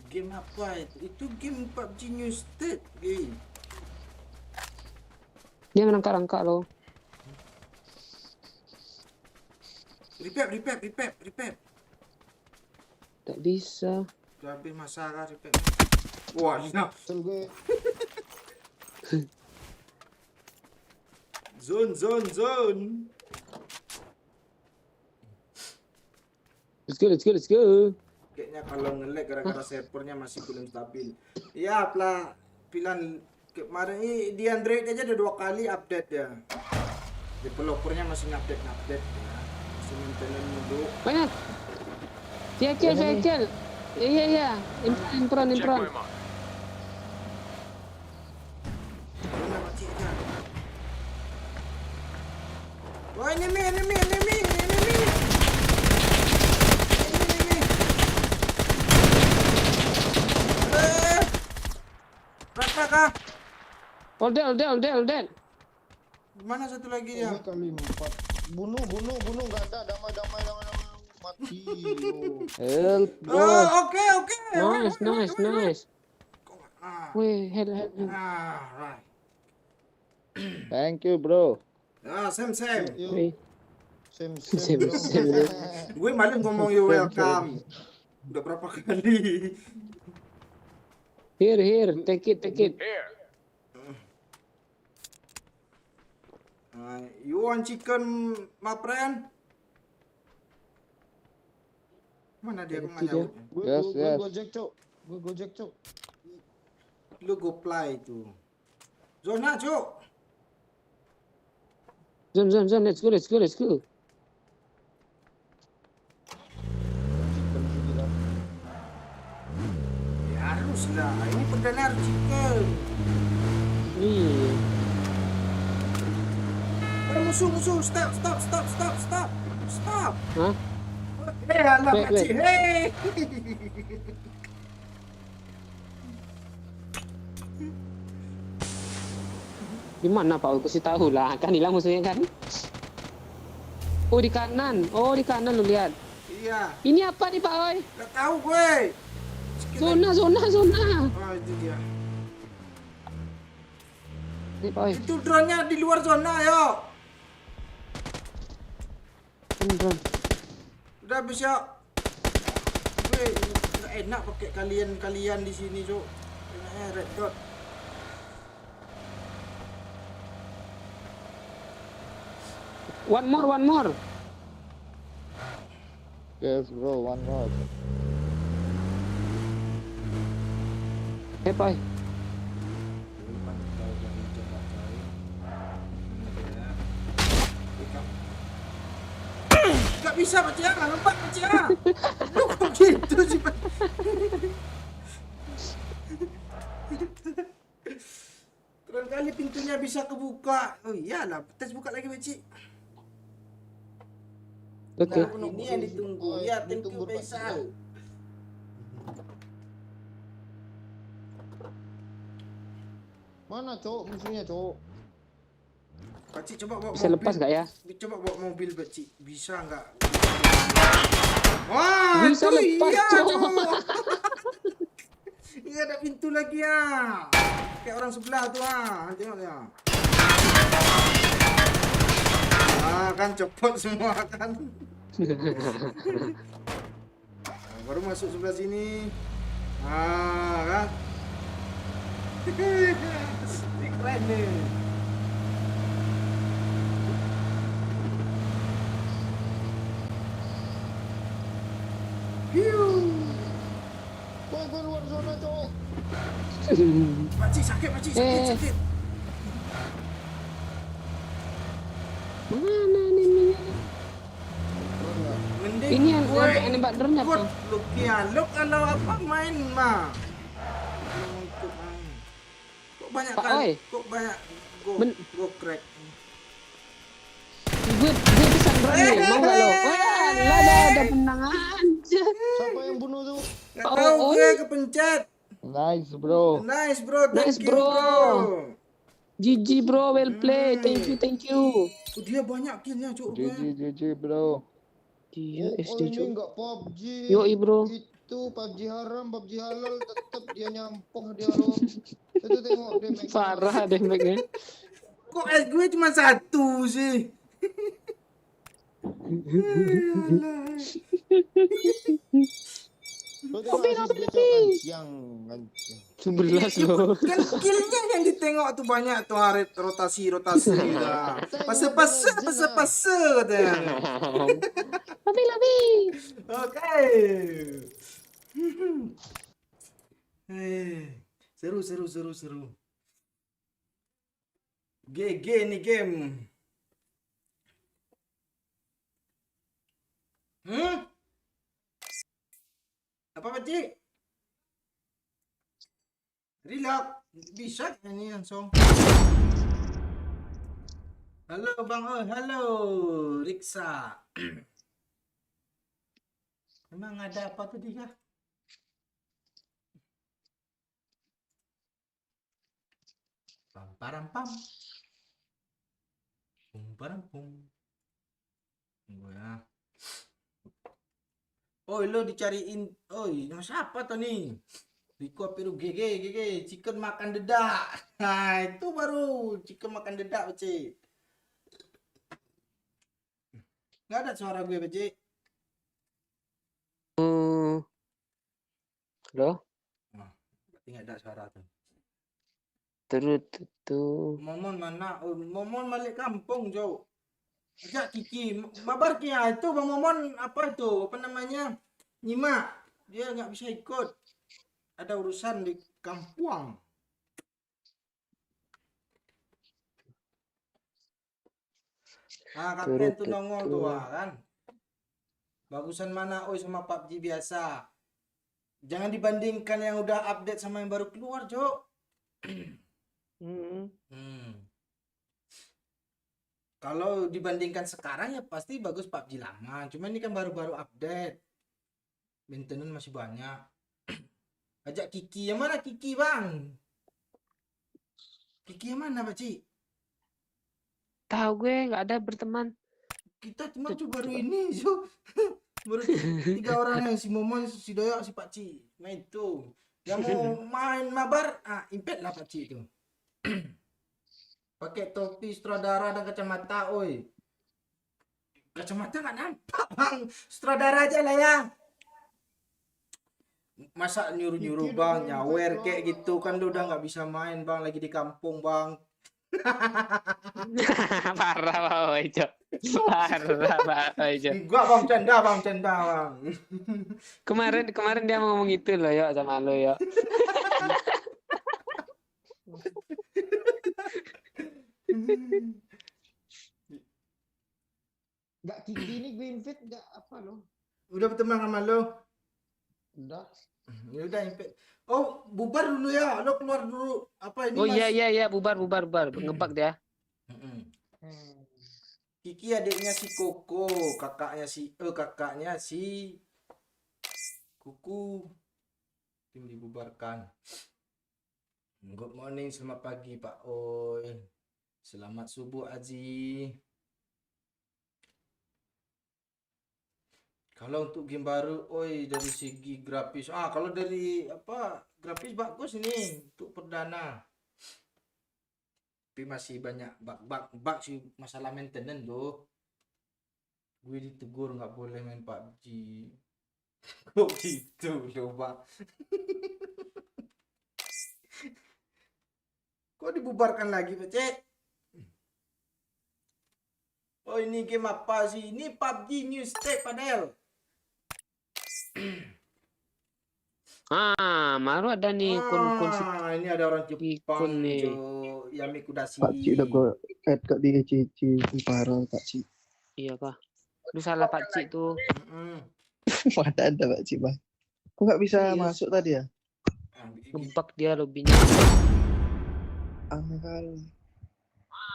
Game apa itu? Itu game PUBG New State game. Dia menangkap lo. Repair. Tak bisa. Udah habis masa kan repair. Wah, nah. Sel gue. Zone. Let's go. Kayaknya kalau nge-lag gara-gara servernya masih belum stabil. Ya, pilihan kemarin ini di Android aja ada 2 kali update ya. Developernya masih update ya. Masih maintenance dulu. Banyak. Vehicle. Iya. In front. Check my mark. Mana pakciknya? Wah, enemy. Rak. All dead. Mana satu lagi ya? Ini kali 4. Bunuh. Nggak ada. Damai. Mati lo. Help, bro. Oh, oke. Nice. Ah, Wih, head. right. Thank you, bro. Same. Yuk. Wih, Same. Same. Gue malah ngomong you welcome. Udah berapa kali? Here, take it. Here. You want chicken, my friend? Mana dia? Kok nggak nyaut? Gue Yes. gojek cok. Lu go play itu. Zona, cok. Zone, let's go. Chicken sini lah. Ya harus lah. Ini perdana harus chicken. Iya. Musuh. Stop. Hah? Alah, Wait. makcik. Hey. Di mana Pak Oi? Kasih tahu lah. Kan hilang musuhnya kan? Oh, di kanan lu lihat. Iya. Ini apa nih Pak Oi? Gak tahu gue. Zona. Oh, itu dia. Nih Pak Oi. Itu drone-nya di luar zona, yo. Ini drone. Udah habis, yuk. gue nggak enak pakai kalian di sini, Cok. Enaknya red dot. One more. Yes bro, one more. Boy. Gak bisa Pak Cia, lompat Pak Cia. Lu kok gitu sih Pak? Terus kali pintunya bisa kebuka. Oh iyalah, tes buka lagi Pak Ci. Oke. Nah, ini yang ditunggu. Ya, thank you Ditunggu, Pak Cia. Faisal. Mana cok musuhnya cok? Pak Ci coba bawa Bisa lepas gak ya? Coba bawa mobil Pak Ci. Bisa nggak? Wah, Bisa tuh lepas, iya, Cok. Cok. Ini ada pintu lagi ya. Kayak orang sebelah tuh tengok ya. Ah, kan copot semua kan. Nah, baru masuk sebelah sini. Ah, kan. Ini keren nih. Boy, gue luar zona cok. Pakcik sakit, Pakcik sakit, Eh. sakit. Mana ini? Mending Ini yang gue nembak drone ikut apa? lu ya, lu kalau apa main mah. Lu ikut main. Kok banyak Pak kali? Oi. Kok banyak Ben- go crack. Gue bisa drone nih, mau gak lo? Wah, lah ada menang aja. Siapa yang bunuh tuh? Gak Pak tahu Oi. gue kepencet. Nice bro. Nice bro, thank Nice, you bro. bro. GG bro, well play. Thank you. Oh, dia banyak killnya cuk gue. GG bro. Dia Oh, SD ini cuy. enggak PUBG. Yoi bro. Itu PUBG haram, PUBG halal, tetap dia nyampong dia loh. Itu tengok dia make Parah deh Mac-nya. Kok gue cuma satu sih? Alah. Lo tengok asis dia cok anjang. 11 loh. Kan killnya yang ditengok tuh banyak tuh rotasi lah. Pase katanya. Lebih. Oke. Seru. GG nih game. Apa Pak Cik? Relock. Bisa ini langsung. Halo Bang halo Riksa. Memang ada apa tuh dia? Pam param pam. Pum param pum. Tunggu ya. Oh, lo dicariin. Oh, nama siapa tuh nih? Riko Piru GG chicken makan dedak. Nah, itu baru chicken makan dedak, Beci. Nggak ada suara gue, Beci. Loh, Berarti nggak ada suara tuh. terus tuh. Momon mana? Oh, Momon balik kampung, Jo. Ajak Kiki. Mabar Kia itu Bang Momon apa itu? Apa namanya? Nyimak. Dia nggak bisa ikut. Ada urusan di kampung. Nah, kapten tuh nongol tuh kan. Bagusan mana oi sama PUBG biasa. Jangan dibandingkan yang udah update sama yang baru keluar, Jo. Kalau dibandingkan sekarang ya pasti bagus PUBG lama. Cuma ini kan baru-baru update. Maintenance masih banyak. Ajak Kiki. Yang mana Kiki, Bang? Kiki yang mana, Pak Ci? Tahu gue nggak ada berteman. Kita cuma baru ini, Jo. Baru 3 orang yang si Momon, si Doyok, si Pak Ci. Nah itu. Yang mau main mabar, impet lah Pak Ci itu. Pakai topi sutradara dan kacamata, oi. Kacamata nggak nampak, Bang. Sutradara aja lah ya. masa nyuruh-nyuruh bang nyawer kayak gitu kan lu udah nggak bisa main bang, lagi di kampung bang. Parah Pak Ojo. Parah Pak Ojo. Enggak bang, canda bang. Kemarin dia mau ngomong itu loh, yuk sama lo, yuk. Nggak Kiki ini gue invite nggak apa loh. Udah berteman sama lo? Udah. Ya udah invite. Oh bubar dulu ya, lo keluar dulu. Apa ini Oh Mas? iya, bubar. Ngebak dia. Mm-mm. Hmm. Kiki adiknya si Koko, kakaknya si Kuku. Tim dibubarkan. Good morning, selamat pagi Pak Oi. Selamat subuh Aji. Kalau untuk game baru, oi dari segi grafis. Kalau dari grafis bagus ini untuk perdana. Tapi masih banyak bug sih, masalah maintenance loh. Gue ditegur nggak boleh main PUBG. Kok gitu loh, Bang? Kok dibubarkan lagi, Pak Cek? Oh, ini game apa sih? Ini PUBG New State padahal. Baru ada nih kun Ini ada orang Jepang Ikun nih. Yami Kudashi. Pak Cik udah gue add ke di Cici parah Pak Cik. Iya kah? Lu salah Pak Cik tuh. Mm-mm. Mana ada Pak Cik bang? Kok nggak bisa Iya. masuk tadi ya? Ngebak dia lobbynya. Angkal.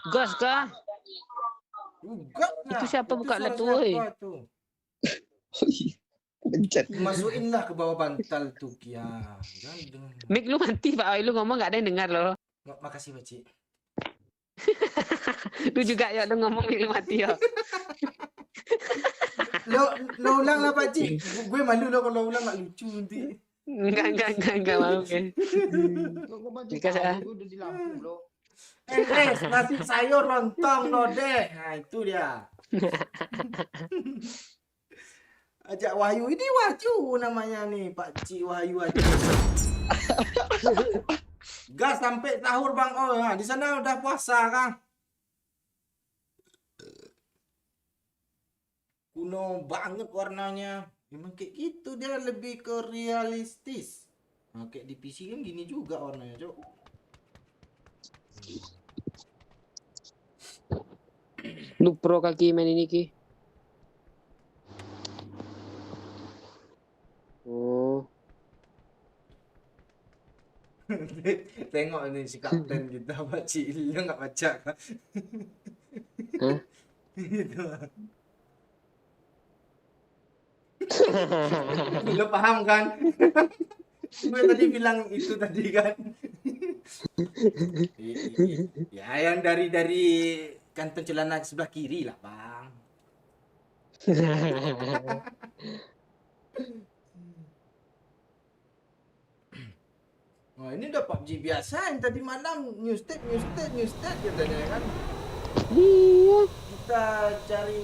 Gas kah? Enggak, Itu siapa buka suara laptop, woi? siapa tuh? Oh iya. Pencet. Masukin lah ke bawah bantal tuh Kia. Jangan. Mic lu mati Pak Oi, lu ngomong gak ada yang dengar loh. Makasih Pak Cik. Lu juga ya lu ngomong mic lu mati ya. Lo ulang lah Pak Cik. Gue malu lo kalau ulang gak lucu nanti. Enggak mau kan. Kok gue baca Jika saya- gue udah di lampu loh. Nasi sayur lontong lo deh. Nah itu dia. Ajak Wahyu, ini Wahyu namanya nih, Pak Cik Wahyu aja. Gas sampai sahur Bang. Oh, nah, di sana udah puasa kan? Kuno banget warnanya. Memang kayak gitu, dia lebih ke realistis. Nah, kayak di PC kan gini juga warnanya, Cok. Lu pro kaki main ini Ki. Oh, Tengok nih si kapten kita Pak Cik, dia nggak baca kan? Hah? Gitu. Lo paham kan? Gue tadi bilang itu tadi kan. Ya yang dari kantong celana sebelah kiri lah Bang. Oh ini udah PUBG biasa yang tadi malam new state katanya kan. iya. Kita cari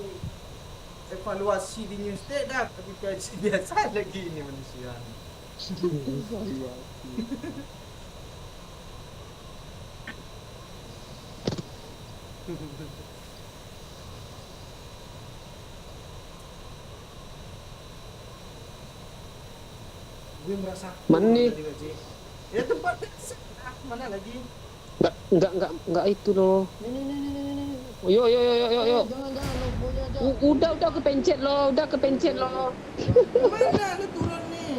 evaluasi di new state dah, tapi biasa lagi ini manusia. Gue merasa Mana nih? tadi, Pak Cik. Ya tempat biasa. Mana lagi? Enggak itu loh. Nih. Yo. Jangan lo punya aja. Udah kepencet loh. Mana lu turun nih?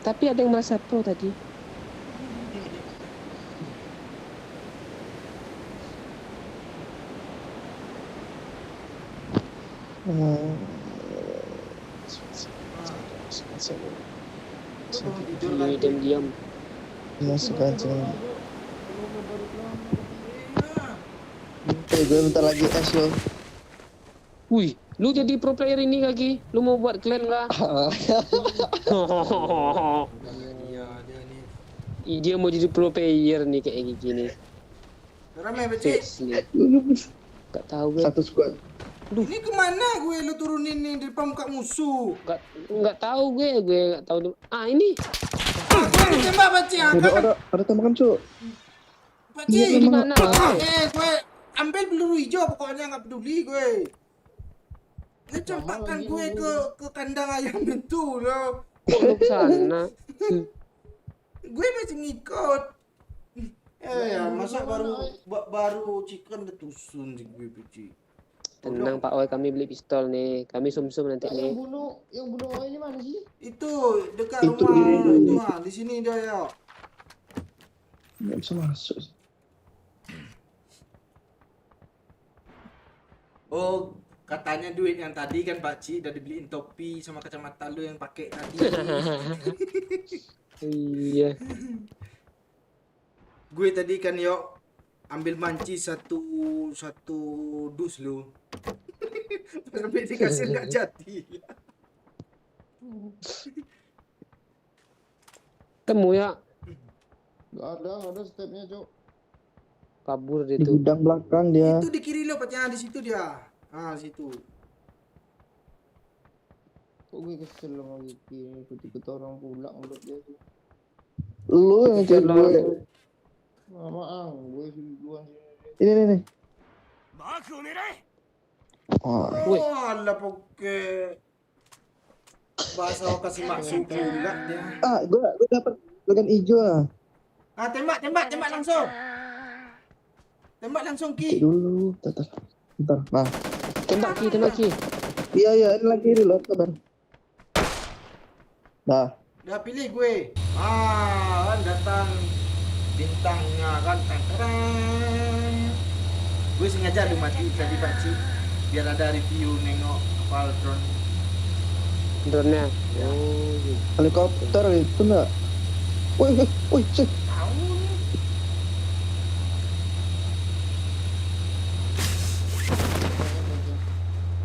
Tapi ada yang merasa pro tadi. Lu bangun tidur kan? Diam. Masuk aja. Iya. Gue bentar lagi es lo. Wih, lu jadi pro player ini kaki. Lu mau buat clan nggak? Iya, dia nih. Dia mau jadi pro player nih kayak gini. Ramai Pak Cik. Fix nih. Gak tahu gue. Satu squad. Ini kemana gue lu turunin nih di depan muka musuh? Nggak tahu gue nggak tahu ini. Gue ditembak Paci, Ada tembakan, Cuk. Paci. Iya, Di memang. mana? Gue ambil peluru hijau pokoknya nggak peduli gue. Ngecempakkan lagi gue lu. ke kandang ayam itu loh. Kok lu ke sana? Gue masih ngikut. Ya, Yang masa mana, baru chicken udah tusun sih gue Paci. Tenang Pak Oi, kami beli pistol nih. Kami sumsum nanti nih. Yang bunuh Oi ini mana sih? Itu dekat Itu rumah di- itu di sini dia ya. Nggak bisa masuk. Oh, katanya duit yang tadi kan Pak Ci udah dibeliin topi sama kacamata lu yang pakai tadi. Iya. Gue tadi kan yo ambil manci satu dus lu. Sampai dikasih nggak jadi. Temu ya. Nggak ada stepnya, Cuk. Kabur dia Di tuh. gudang belakang dia. Itu di kiri lo Paknya, di situ dia. Ah, situ. Kok gue kesel sama Vicky, ikut-ikut orang pulang menurut dia sih. Lu yang cari gue. Mama gue sih duluan sini. Ini. Oh, Wih. Oh, alah pakai bahasa kasih maksud pula dia. gue dapat bagian hijau ah. Ah, tembak langsung. Tembak langsung Cek Ki. dulu, bentar. Nah, Tembak Ki. iya ini lagi reload kabar. Nah, Udah pilih gue. Ah, kan datang bintangnya kan tangkerang. Gue sengaja lu mati tadi Pak Ci biar ada review nengok kapal drone. Drone-nya. Oh, gitu. helikopter itu enggak. Woi, cek. Tahu nih.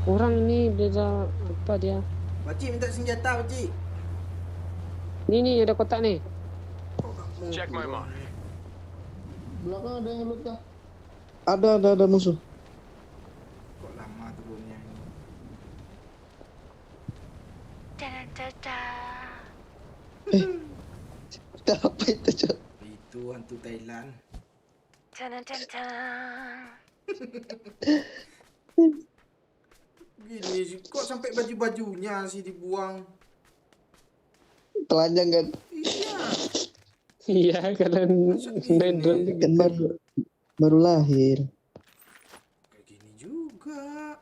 Orang ini beda apa dia? Pak Ci minta senjata Pak Ci. Ini ada kotak nih. Check my mark. Belakang ada yang loot kah? Ada musuh. Kok lama turunnya ini. Apa itu, Cok? Itu hantu Thailand. Gini sih, kok sampai baju-bajunya sih dibuang? Telanjang kan? Iya, Iya, kalian main drone Kan baru lahir. kayak gini juga.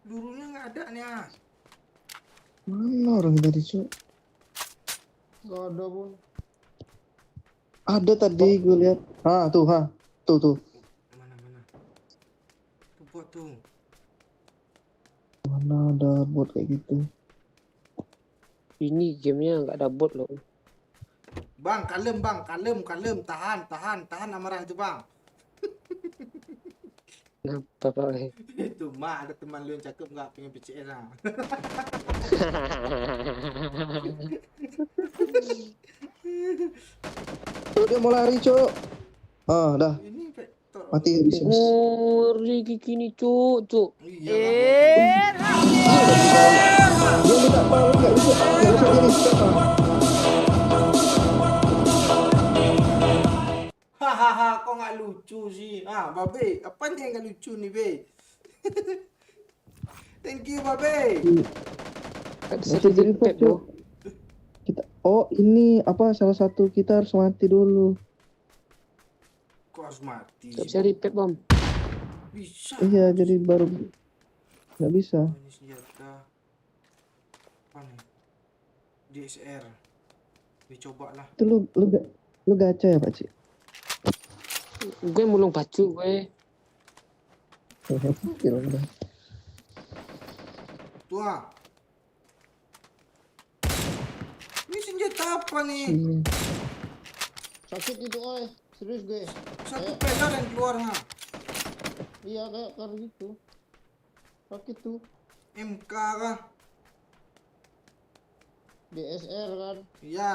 Lurunya nggak ada nih. Ah. Mana orang tadi, Cok? Gak ada pun. Ada tadi gue lihat. Tuh. Mana? Tuh buat tuh. Mana ada bot kayak gitu. Ini gamenya nggak ada bot loh. Bang, kalem. Tahan amarah itu bang. Kenapa Pak Oi? Itu mah ada teman lu yang cakep nggak pengen PCS ah. Tuh dia mau lari, Cok. Dah. Ini vektor. Mati habis. Ngeri gini cuk. Iya. Dia minta tahu enggak bisa ini siapa? Hahaha, kok nggak lucu sih? Babe, apanya yang nggak lucu nih, Be? Thank you, Babe. Ada Masih satu jadi pep Cok. loh. Ini salah satu kita harus mati dulu. Kok harus mati? Gak bisa repair bom. Bisa. Iya, jadi baru nggak bisa. Ini senjata. Apa nih? DSR. Dicoba lah. Itu lu gacha ya, Pak Cik? Gue mulung baju gue. Kira udah. Tuh ah. Ini senjata apa nih? Iya. Sakit itu, oi. Serius gue. Satu pedal yang keluar ha. Iya kayak karena gitu. Sakit tuh. MK kah? DSR kan. Iya.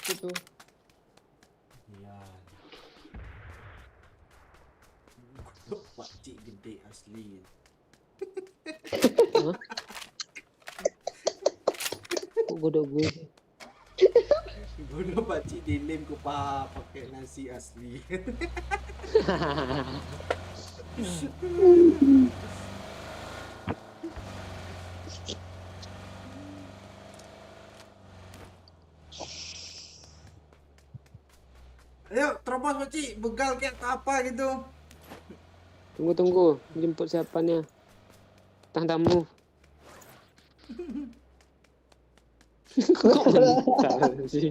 Itu. Iya. pakcik gede asli. Hah? Kok godok gue sih? Bodoh pakcik dilim ku pakai nasi asli. Ayo terobos pakcik, begal kayak apa gitu. Tunggu, jemput siapanya? Tang tamu. Kok mental sih?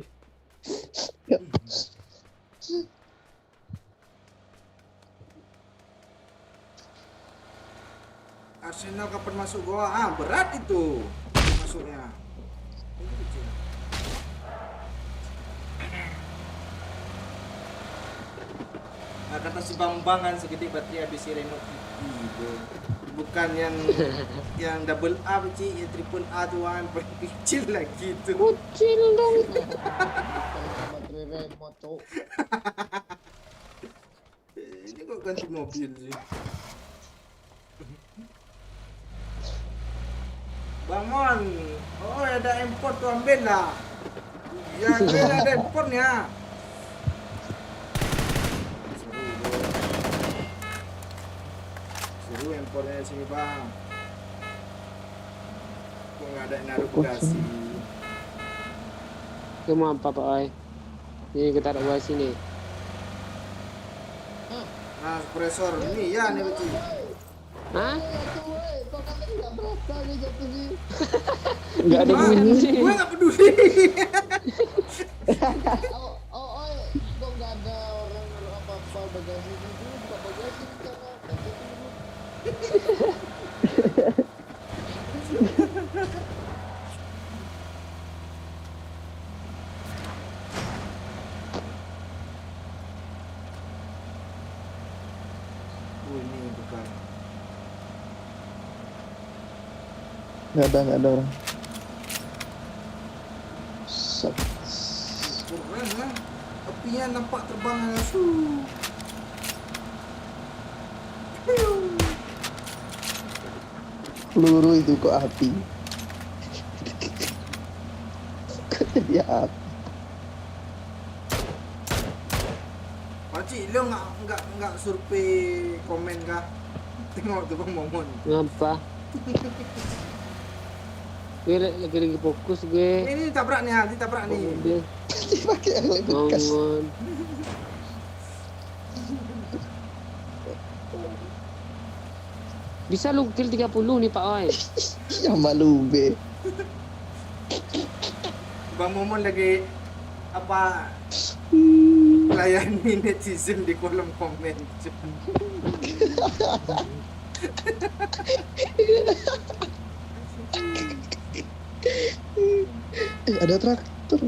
Arsenal kapan masuk gua? Ah, berat itu masuknya. Nah, kata si Bambang kan segede baterai habis si Renault gitu. Bukan yang double A Ci, yang triple A tuh yang paling kecil lagi itu. Kecil dong. Baterai remote, cok. Ini kok ganti mobil sih. Bangun. Oh, ada import tuh ambil lah. Ya, ada importnya. Seru importnya di sini, Bang. Kok nggak ada yang naruh bagasi? Kamu apa Pak Oi? Ini kita taruh bawah sini. Nah, kompresor ini ya nih Ci. Hah? Jatuh, woi. Kok kalian nggak berasa nih jatuh sih? Enggak ada bunyi sih. Gue nggak peduli. Oi. Kok nggak ada orang apa-apa bagasi itu? Buka bagasi di sana. Jatuh dulu. Ini bukan. Nggak ada orang. Set. Keren lah. Apinya nampak terbang langsung. Peluru itu kok api. Kok jadi api? Pakcik, lo nggak survei komen kah? Tengok tuh Bang Momon. Ngapa? Gue lagi fokus gue. Ini tabrak nih, ditabrak nih. Mobil. Pakai yang lebih bekas. Bangun. Bisa lu kill 30 nih Pak Oi. Ya malu be. Bang Momon lagi apa melayani netizen di kolom komen. Ada traktor.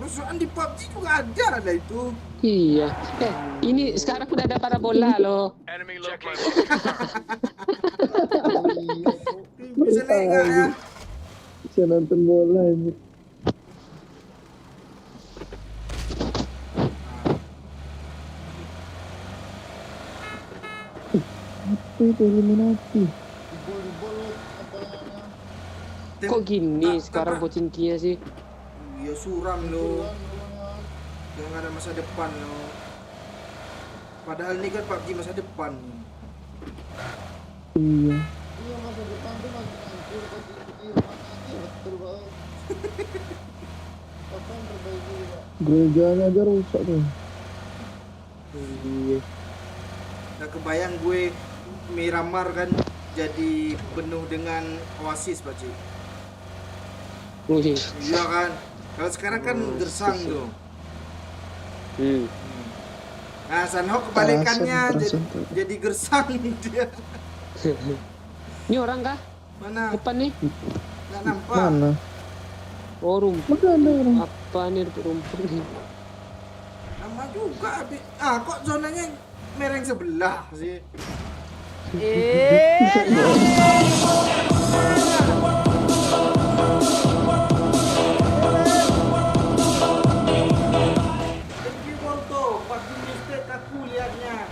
Kerusuhan di PUBG juga ada lah itu. Iya. Ini sekarang udah ada parabola loh. Enemy located. Bisa naik nggak ya? Bisa nonton bola ini. Apa itu eliminasi? Kok gini sekarang Pochinkinya sih? Ya suram lo. Yang ada masa depan lo. Padahal ini kan PUBG masa depan. Iya. Iya masa depan tuh masih hancur kok di rumah aja betul banget. Apa yang terbaik Pak? Gerejanya aja rusak tuh. Iya. Nah kebayang gue Miramar kan jadi penuh dengan oasis Pak Cik. Wih. Iya kan. Kalau sekarang kan gersang tuh. Nah Sanhok kebalikannya Perasan. jadi gersang dia. Ini orang kah? Mana? Depan nih. Nggak nampak. Mana? Oh rumput. Mana ada orang? Apa nih rumput nih? Nama juga habis. Ah kok zonanya mereng sebelah sih. Thank you Porto, pasti mistake aku lihatnya.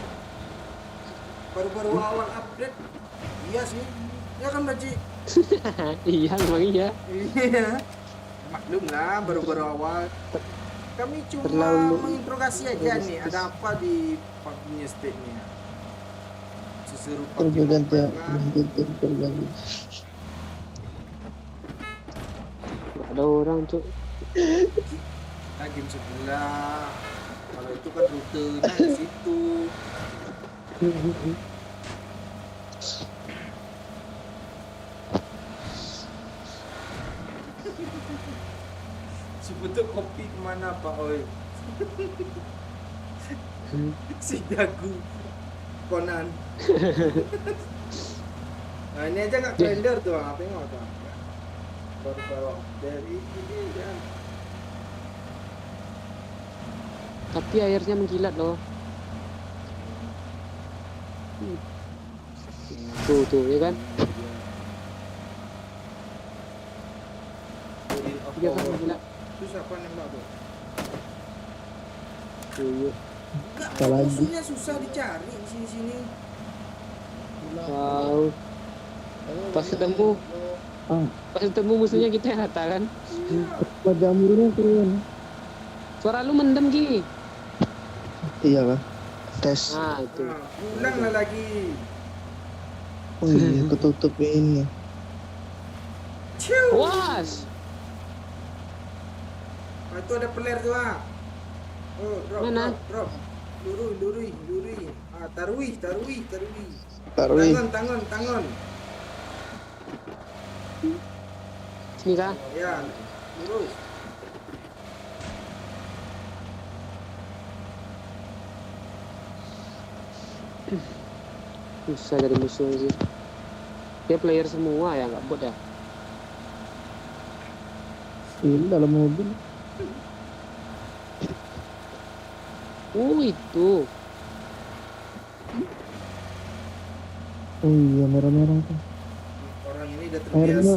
Iya, memang iya. Iya. Maklum lah, baru-baru awal. Kami cuma Terlalu- menginterogasi aja nih, realistis. ada apa di punya state nih. Seseru Terganti Mobile kan. terganti. Ada orang cuk. Kita game sebelah. Kalau itu kan rutenya di situ. Si butuh kopi kemana Pak Oi? Si jago Conan. Nah ini aja nggak kalender tuh, apa yang tuh? Baru dari ini kan. Tapi airnya mengkilat loh. Tuh, ya kan? Dia kan mengkilat. Itu siapa nembak tuh? Iya. Enggak, Apa lagi? musuhnya susah dicari di sini-sini. Wow. Pas ketemu. Pas ketemu musuhnya kita yang rata kan? Apa jamurnya turun? Suara lu mendem Ki. Iya kan. Tes. Nah, itu. Nah, ulanglah lagi. Oh iya, ketutup ini. Ciu. Was. Ah, itu ada peler tuh ah. Oh, drop, Mana? drop. Lurui. Ah, tarui. Taruh. Tangan. Sini kah? Ya, lurus. Susah dari musuh sih. Dia player semua ya, nggak bot ya. Ini dalam mobil. Itu. Oh iya, merah-merah tuh. Orang ini udah Airnya.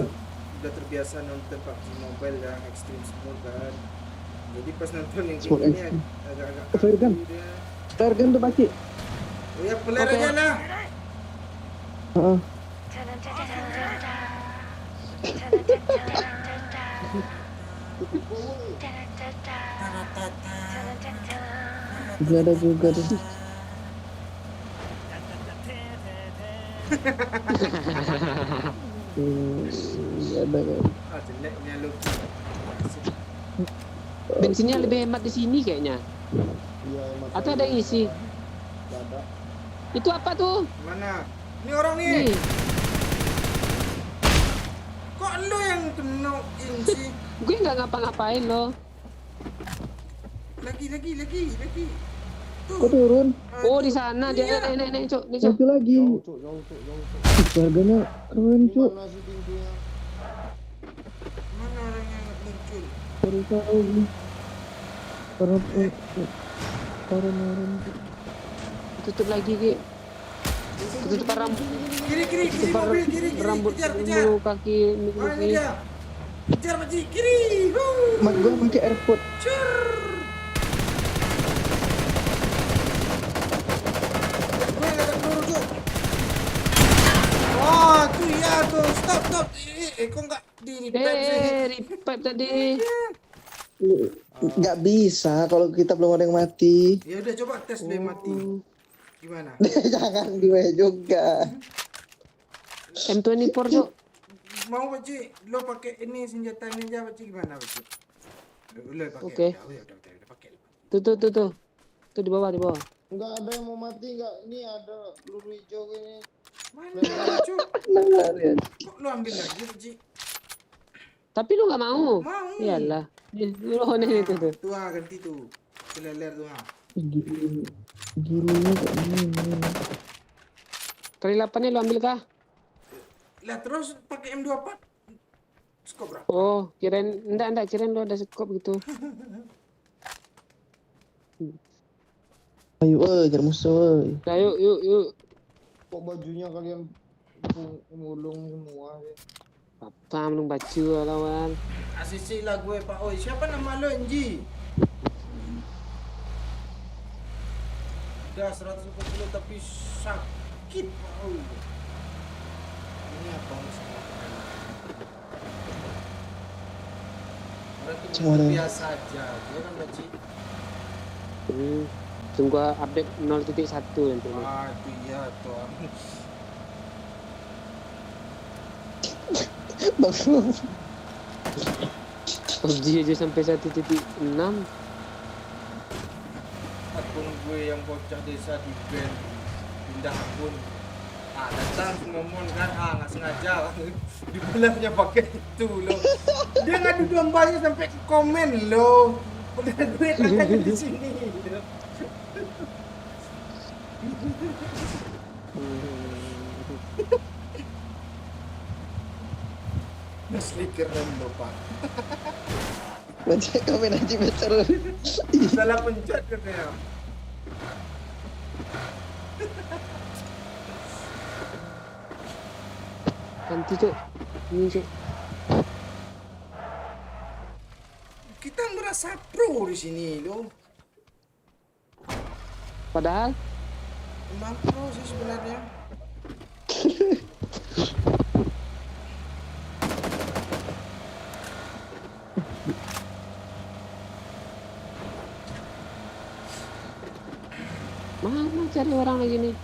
terbiasa nonton PUBG Mobile yang Extreme Smooth kan. Jadi pas nonton yang Smooth kayak gini Extreme. agak-agak Fair gun. kaku dia. Target tuh Pak. Oh ya, peler Oke. aja lah. Heeh. Ini ada juga tuh. Ada kan. Ah, jeleknya lu. Bensinnya lebih hemat di sini kayaknya. Iya, Atau ada yang isi? Ada. Itu apa tuh? Mana? Ini orang nih. Nih. Kok lu yang kenokin sih? Gue nggak ngapa-ngapain loh. Lagi. Tuh. Kok turun? Ah, Oh tuh. di sana dia Iya. nek cok, nih cok. Satu lagi. Harganya keren cuk. Mana orang yang muncul? Baru tahu nih. Karena orang Tutup lagi Ki. Tutup rambut, Kiri mobil, kiri. rambut Kejar. mulu kaki Ah, ini Ki. dia. Kejar Pak Ji, kiri. mak gua pakai airpod. Cur. Gue nggak ada peluru, Cuk. Oh, tuh ya tuh. Stop. Kok nggak di repair sih? Revive tadi. Nggak bisa kalau kita belum ada yang mati. Ya udah coba tes deh mati. Gimana? Jangan gue juga. M24 cok. Mau Pak Ji, lo pakai ini senjata ini aja Pak Ji, gimana Pak Ji? Lo pakai. Oke. Udah pakai. Tuh. Tuh di bawah. Enggak ada yang mau mati enggak? Ini ada peluru hijau ini. Mana Cuk? Nah, lihat. Kok lo ambil lagi Pak Ji? Tapi lu nggak mau. Mau. Iyalah. Lu nih itu tuh. Tuh ah, ganti tuh. Seleler tuh ah. Gilinya kayak gini. Kali 8-nya lu ambil kah? Lah terus pakai M24. Skop berapa? Oh, kirain enggak kirain lu ada scope gitu. Ayo, jangan musuh. Nah, yuk. Kok bajunya kalian mulung semua sih? Apa belum baju lawan. Asisi lah gue Pak Oi. Siapa nama lo Enji? Udah 140 tapi sakit Pak Oi. Ini apa masalah? berarti Cuma ada- biasa aja. Ya kan Baci? Tunggu update 0.1 nanti. Ah, itu iya tuh. Bagus. PUBG aja sampai 1.6. Akun gue yang bocah desa di band pindah akun. Ah, datang ngomong kan, nggak sengaja di filmnya pakai itu loh. Dia ngadu dombanya sampai ke komen loh. Padahal gue tanya di sini. Loh. Asli keren loh pak. Baca komen aja betul. Salah pencet katanya. Nanti cok. Ini cok. Kita merasa pro di sini loh. Padahal Emang pro sih sebenarnya. mana cari orang lagi nih?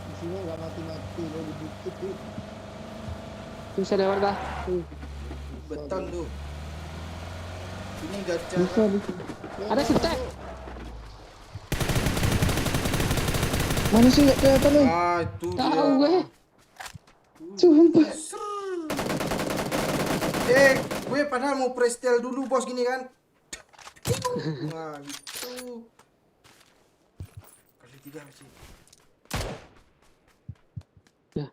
Di sini nggak mati-mati lo di bukit tuh. Bisa lewat dah. Beton tuh. Ini gacha. Bisa, bisa. Ada setek. Mana sih nggak kelihatan nih? Ah itu Tahu dia. gue. Sumpah. Gue padahal mau prestel dulu bos gini kan. Nah gitu. Kali 3 sih. Ya.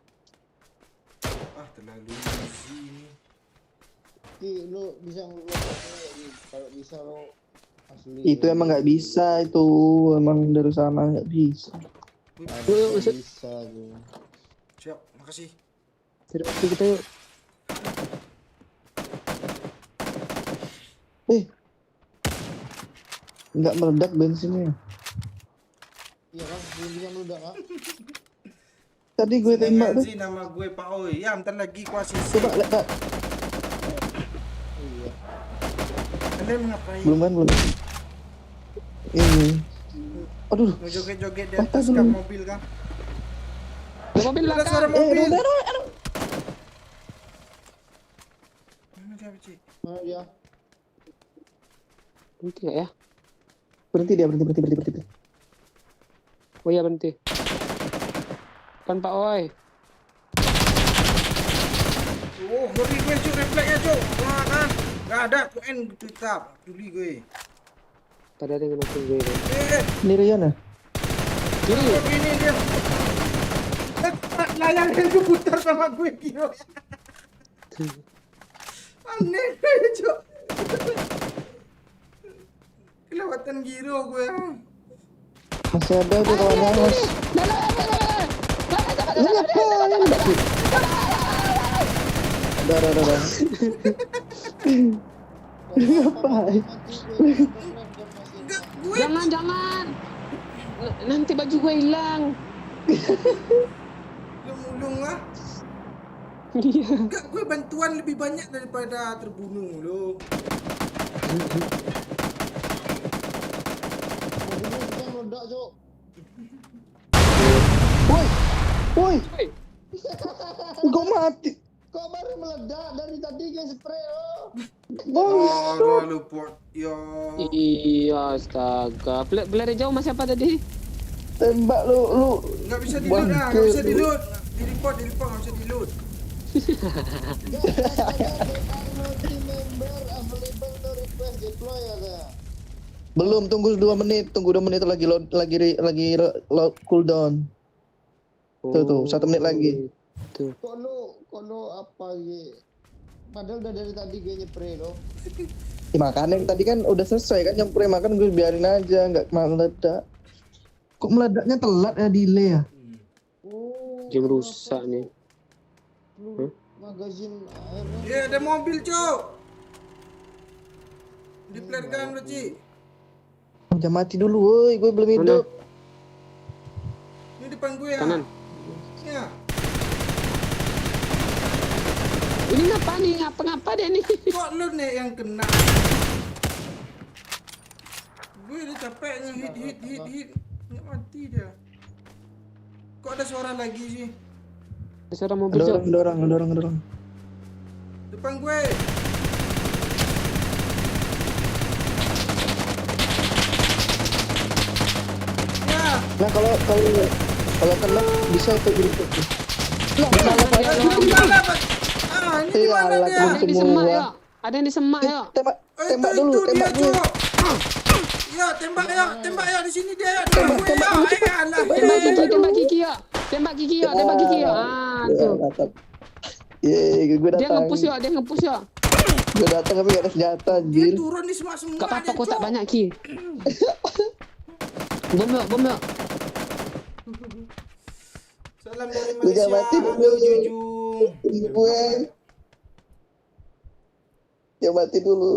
Ah terlalu easy ini. Ki, lo bisa ngelompat kalau bisa lo asli. Itu emang nggak bisa itu. Emang dari sana nggak bisa. Yuk, Bisa, masuk. bisa tuh. Siap, makasih. Cari waktu kita yuk. Nggak meledak bensinnya. Iya kan, belum bisa meledak kan? Tadi gue tembak tuh. sih nama gue Pak Oi. Ya, bentar lagi kuasisi. Coba lihat Pak. Iya. Kalian ngapain? Belum kan belum. Ini. Aduh. Mau joget-joget di Apa atas dulu? kap mobil kan? Ada mobil Ada suara belakang. mobil. Aduh. Mana dia, Cik? Mana dia? Berhenti nggak ya? Berhenti dia, berhenti. Oh iya berhenti. Kan Pak Oi. Oh, ngeri gue cuk, refleksnya cuk. Wah kan, nggak ada UN tetap. Peduli gue. Tadi ada yang nonton gue. Ini Rian ya? Kiri. Kok gini dia? Layarnya itu putar sama gue gila. Aneh cuk. Kelewatan giro gue. Masih ada tuh kawannya mas. Lu ngapain? Udah. Lu ngapain? Enggak, gue Jangan. Nanti baju gue hilang. mulung lah. Iya. Enggak, gue bantuan lebih banyak daripada terbunuh lo. Mobilnya bisa meledak, Cok. Woi, Woi, kok mati? Kok baru meledak dari tadi kayak spray lo? Oh, lalu pot. Ya. iya astaga. Pelari jauh mas siapa tadi? Tembak lu. Enggak bisa di-load lah, enggak bisa di-load. Di-report, enggak bisa di-load. Multi member available to request deploy ada. Belum, tunggu 2 menit. Tunggu 2 menit lagi load cooldown. Tuh, 1 menit lagi. Tuh. Kok lo apa gitu? Padahal udah dari tadi gue nyepray lo. Ya, makanya tadi kan udah selesai kan nyempre, makan gue biarin aja, nggak meledak. Kok meledaknya telat ya, delay ya? Oh. Jam rusak nih. Lu magazin airnya. Ya, ada mobil, Cok. Di flare gun lo, Ci. Jangan mati dulu, woi, gue belum hidup. Ini depan gue ya. Kanan. Ya. Ini ngapa nih? Ngapa dia nih? Kok lu nih yang kena? Gue udah capek hit. Nggak mati dia. Kok ada suara lagi sih? Ada suara mobil, Cok. Ada orang. Depan gue. Ya. Nah kalau kena bisa tuh gitu. Jangan dia, Aduh, Cok. gimana, Pak? Ah, ini Iya, gimana alat dia? Ada yang di Semua. semak, yo. Ada yang di semak, yo. Tembak dulu, Itu dia, tembak dulu. Cok. Ya, tembak ya di sini dia. Depan gue ya. Alah. Tembak Kiki, yo. Tembak Kiki, yo. Ah, tuh. Ye, gue Dia datang. nge-push, yo. Gue datang tapi gak ada senjata, Dia anjir. turun di semak semua. Gak apa-apa, dia, kotak Cok. banyak, Ki. Bom, yo. Salam dari Lu jangan Malaysia. mati dulu. Halo, Jujung. Gue. Ya mati dulu.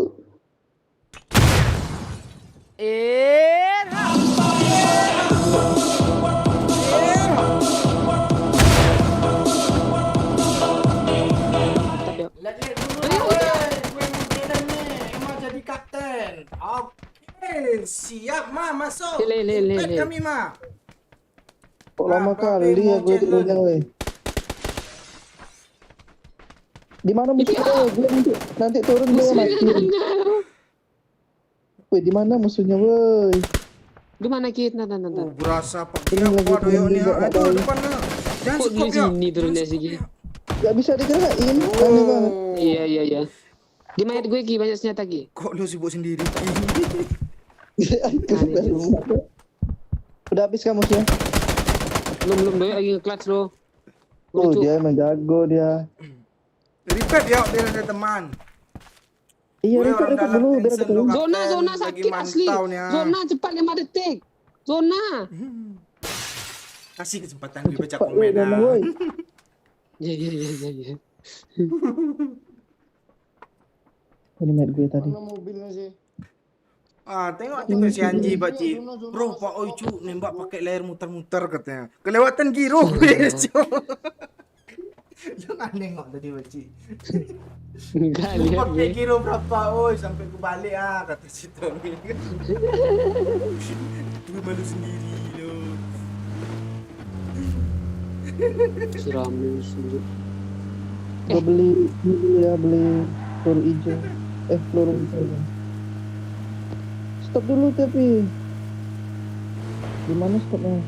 Mantap, yo. Lihat dulu. Gue mungkin nih. Emang jadi kapten. Oke. Siap, Ma. Masuk. Le. Invite kami, Ma. Kok lama Babe kali ya mau gue challenge. turunnya, weh. Di mana musuhnya, weh? Gue nanti turun gue mati. Weh, di mana musuhnya, weh? Di mana, Ki? Nah. Oh, berasa Pak Ini Kia. lagi Waduh, yuk nih. turun juga, Aduh, Bang. depan lah. Jangan Kok sekop di ya. sini turunnya sih, Ki? Gak bisa digerakin, aneh banget. Iya. Di mayat gue, Ki, banyak senjata, Ki. Kok lu sibuk sendiri? Udah habis kamu sih ya? Belum doy lagi nge-clutch lo. Oh, Lucu. dia emang jago dia. Repeat ya, biar ada teman. Iya, Gue record orang dalam dulu biar tension ketemu. lo, Zona Kapten. Lagi sakit asli. mantau nih, ah. Zona cepat 5 detik. Zona. Kasih kesempatan gue baca Cepat, komen. weh, Nana, woi. Iya. Ini mate gue tadi. Mana mobilnya sih? Tengok si Anji, Pak Ci. Bro, Pak Oi cu nembak pakai layar muter-muter katanya. Kelewatan giro gue, cu. Jangan nengok tadi, Pak Ci. Enggak lihat Pakai gue. giro berapa, oi, sampai kebalik kata si Tommy. Gue malu sendiri lo. Siramu sendiri. Gue beli ini dulu ya, beli peluru hijau. Peluru hijau. Stop dulu tapi. Di mana stopnya?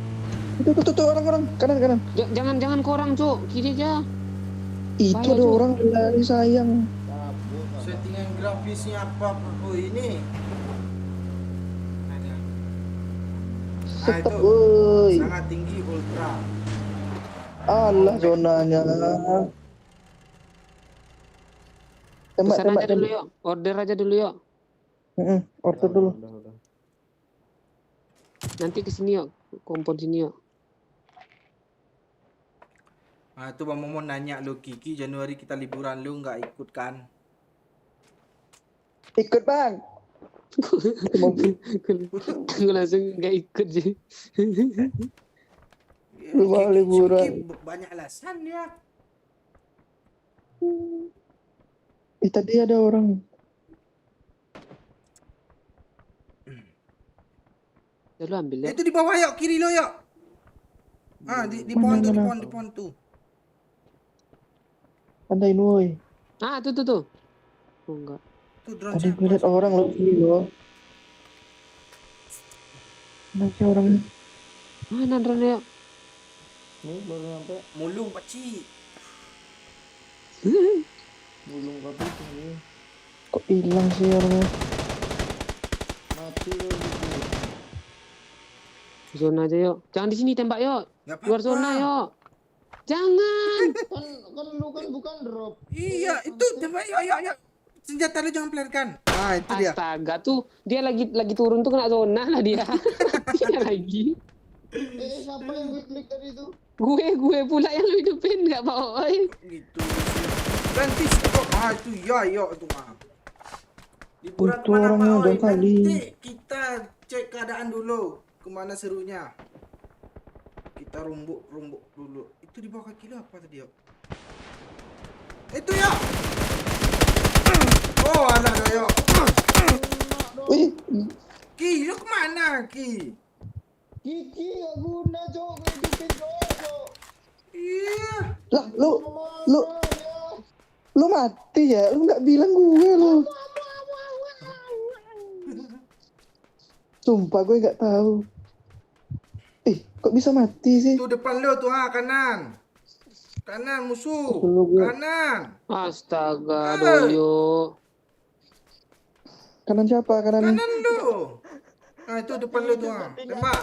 Itu orang kanan. Jangan korang, Cuk. Kiri aja. Itu Bahaya, ada Cuk. orang lari sayang. Settingan grafisnya apa bro ini? Stop, itu woi. sangat tinggi ultra. Allah zonanya. Kesana Tembak. aja dulu yuk. Order aja dulu yuk. Order dulu. Nanti kesini yuk. Kompon sini yuk. Tuh Bang Momon nanya lo, Kiki Januari kita liburan, lu nggak ikut kan? Ikut bang. Gue langsung gak ikut sih. Lu mau liburan. Kiki banyak alasan ya. Tadi ada orang. Ya lu ambil ya. Itu di bawah yuk, kiri lo yuk. Di pohon tuh, di pohon tuh. Pantain woi. Tuh. Oh enggak. Tuh drone Ada siapa? gue liat orang loh sini loh. Mana sih orangnya? Mana drone yuk? Nih baru nyampe. Mulung Pak Ci. Belum kapit ini. Kok hilang sih orangnya? Mati lo gitu. Zona aja yuk. Jangan di sini tembak yuk. Nggak Luar apa-apa. zona yuk. Jangan. Kan lu kan bukan drop. Iya, itu tembak yuk. Senjata lu jangan pelankan. Itu dia. Astaga tuh dia lagi turun tuh kena zona lah dia. Dia lagi. Siapa yang gue klik tadi itu? Gue pula yang lu hidupin nggak mau. Gitu. Ganti skop. Itu ya itu mah. Liburan Itu kemana orangnya Pak? udah kali. Nanti kita cek keadaan dulu. Kemana serunya? Kita rumbuk dulu. Itu di bawah kaki lu apa tadi, Yok? Itu ya. Ki, lu kemana Ki? Kiki gak guna cok, ngehidupin cok. Iya. Lah, lu Mana dia? lu mati ya? Lu nggak bilang gue lu. Sumpah gue nggak tahu. Kok bisa mati sih? Tuh depan lu tuh kanan. Kanan musuh. Lu gue Kanan. Astaga, Eh. Doyo. kanan siapa? Kanan Kanan lu. Nah itu depan lu tuh tembak.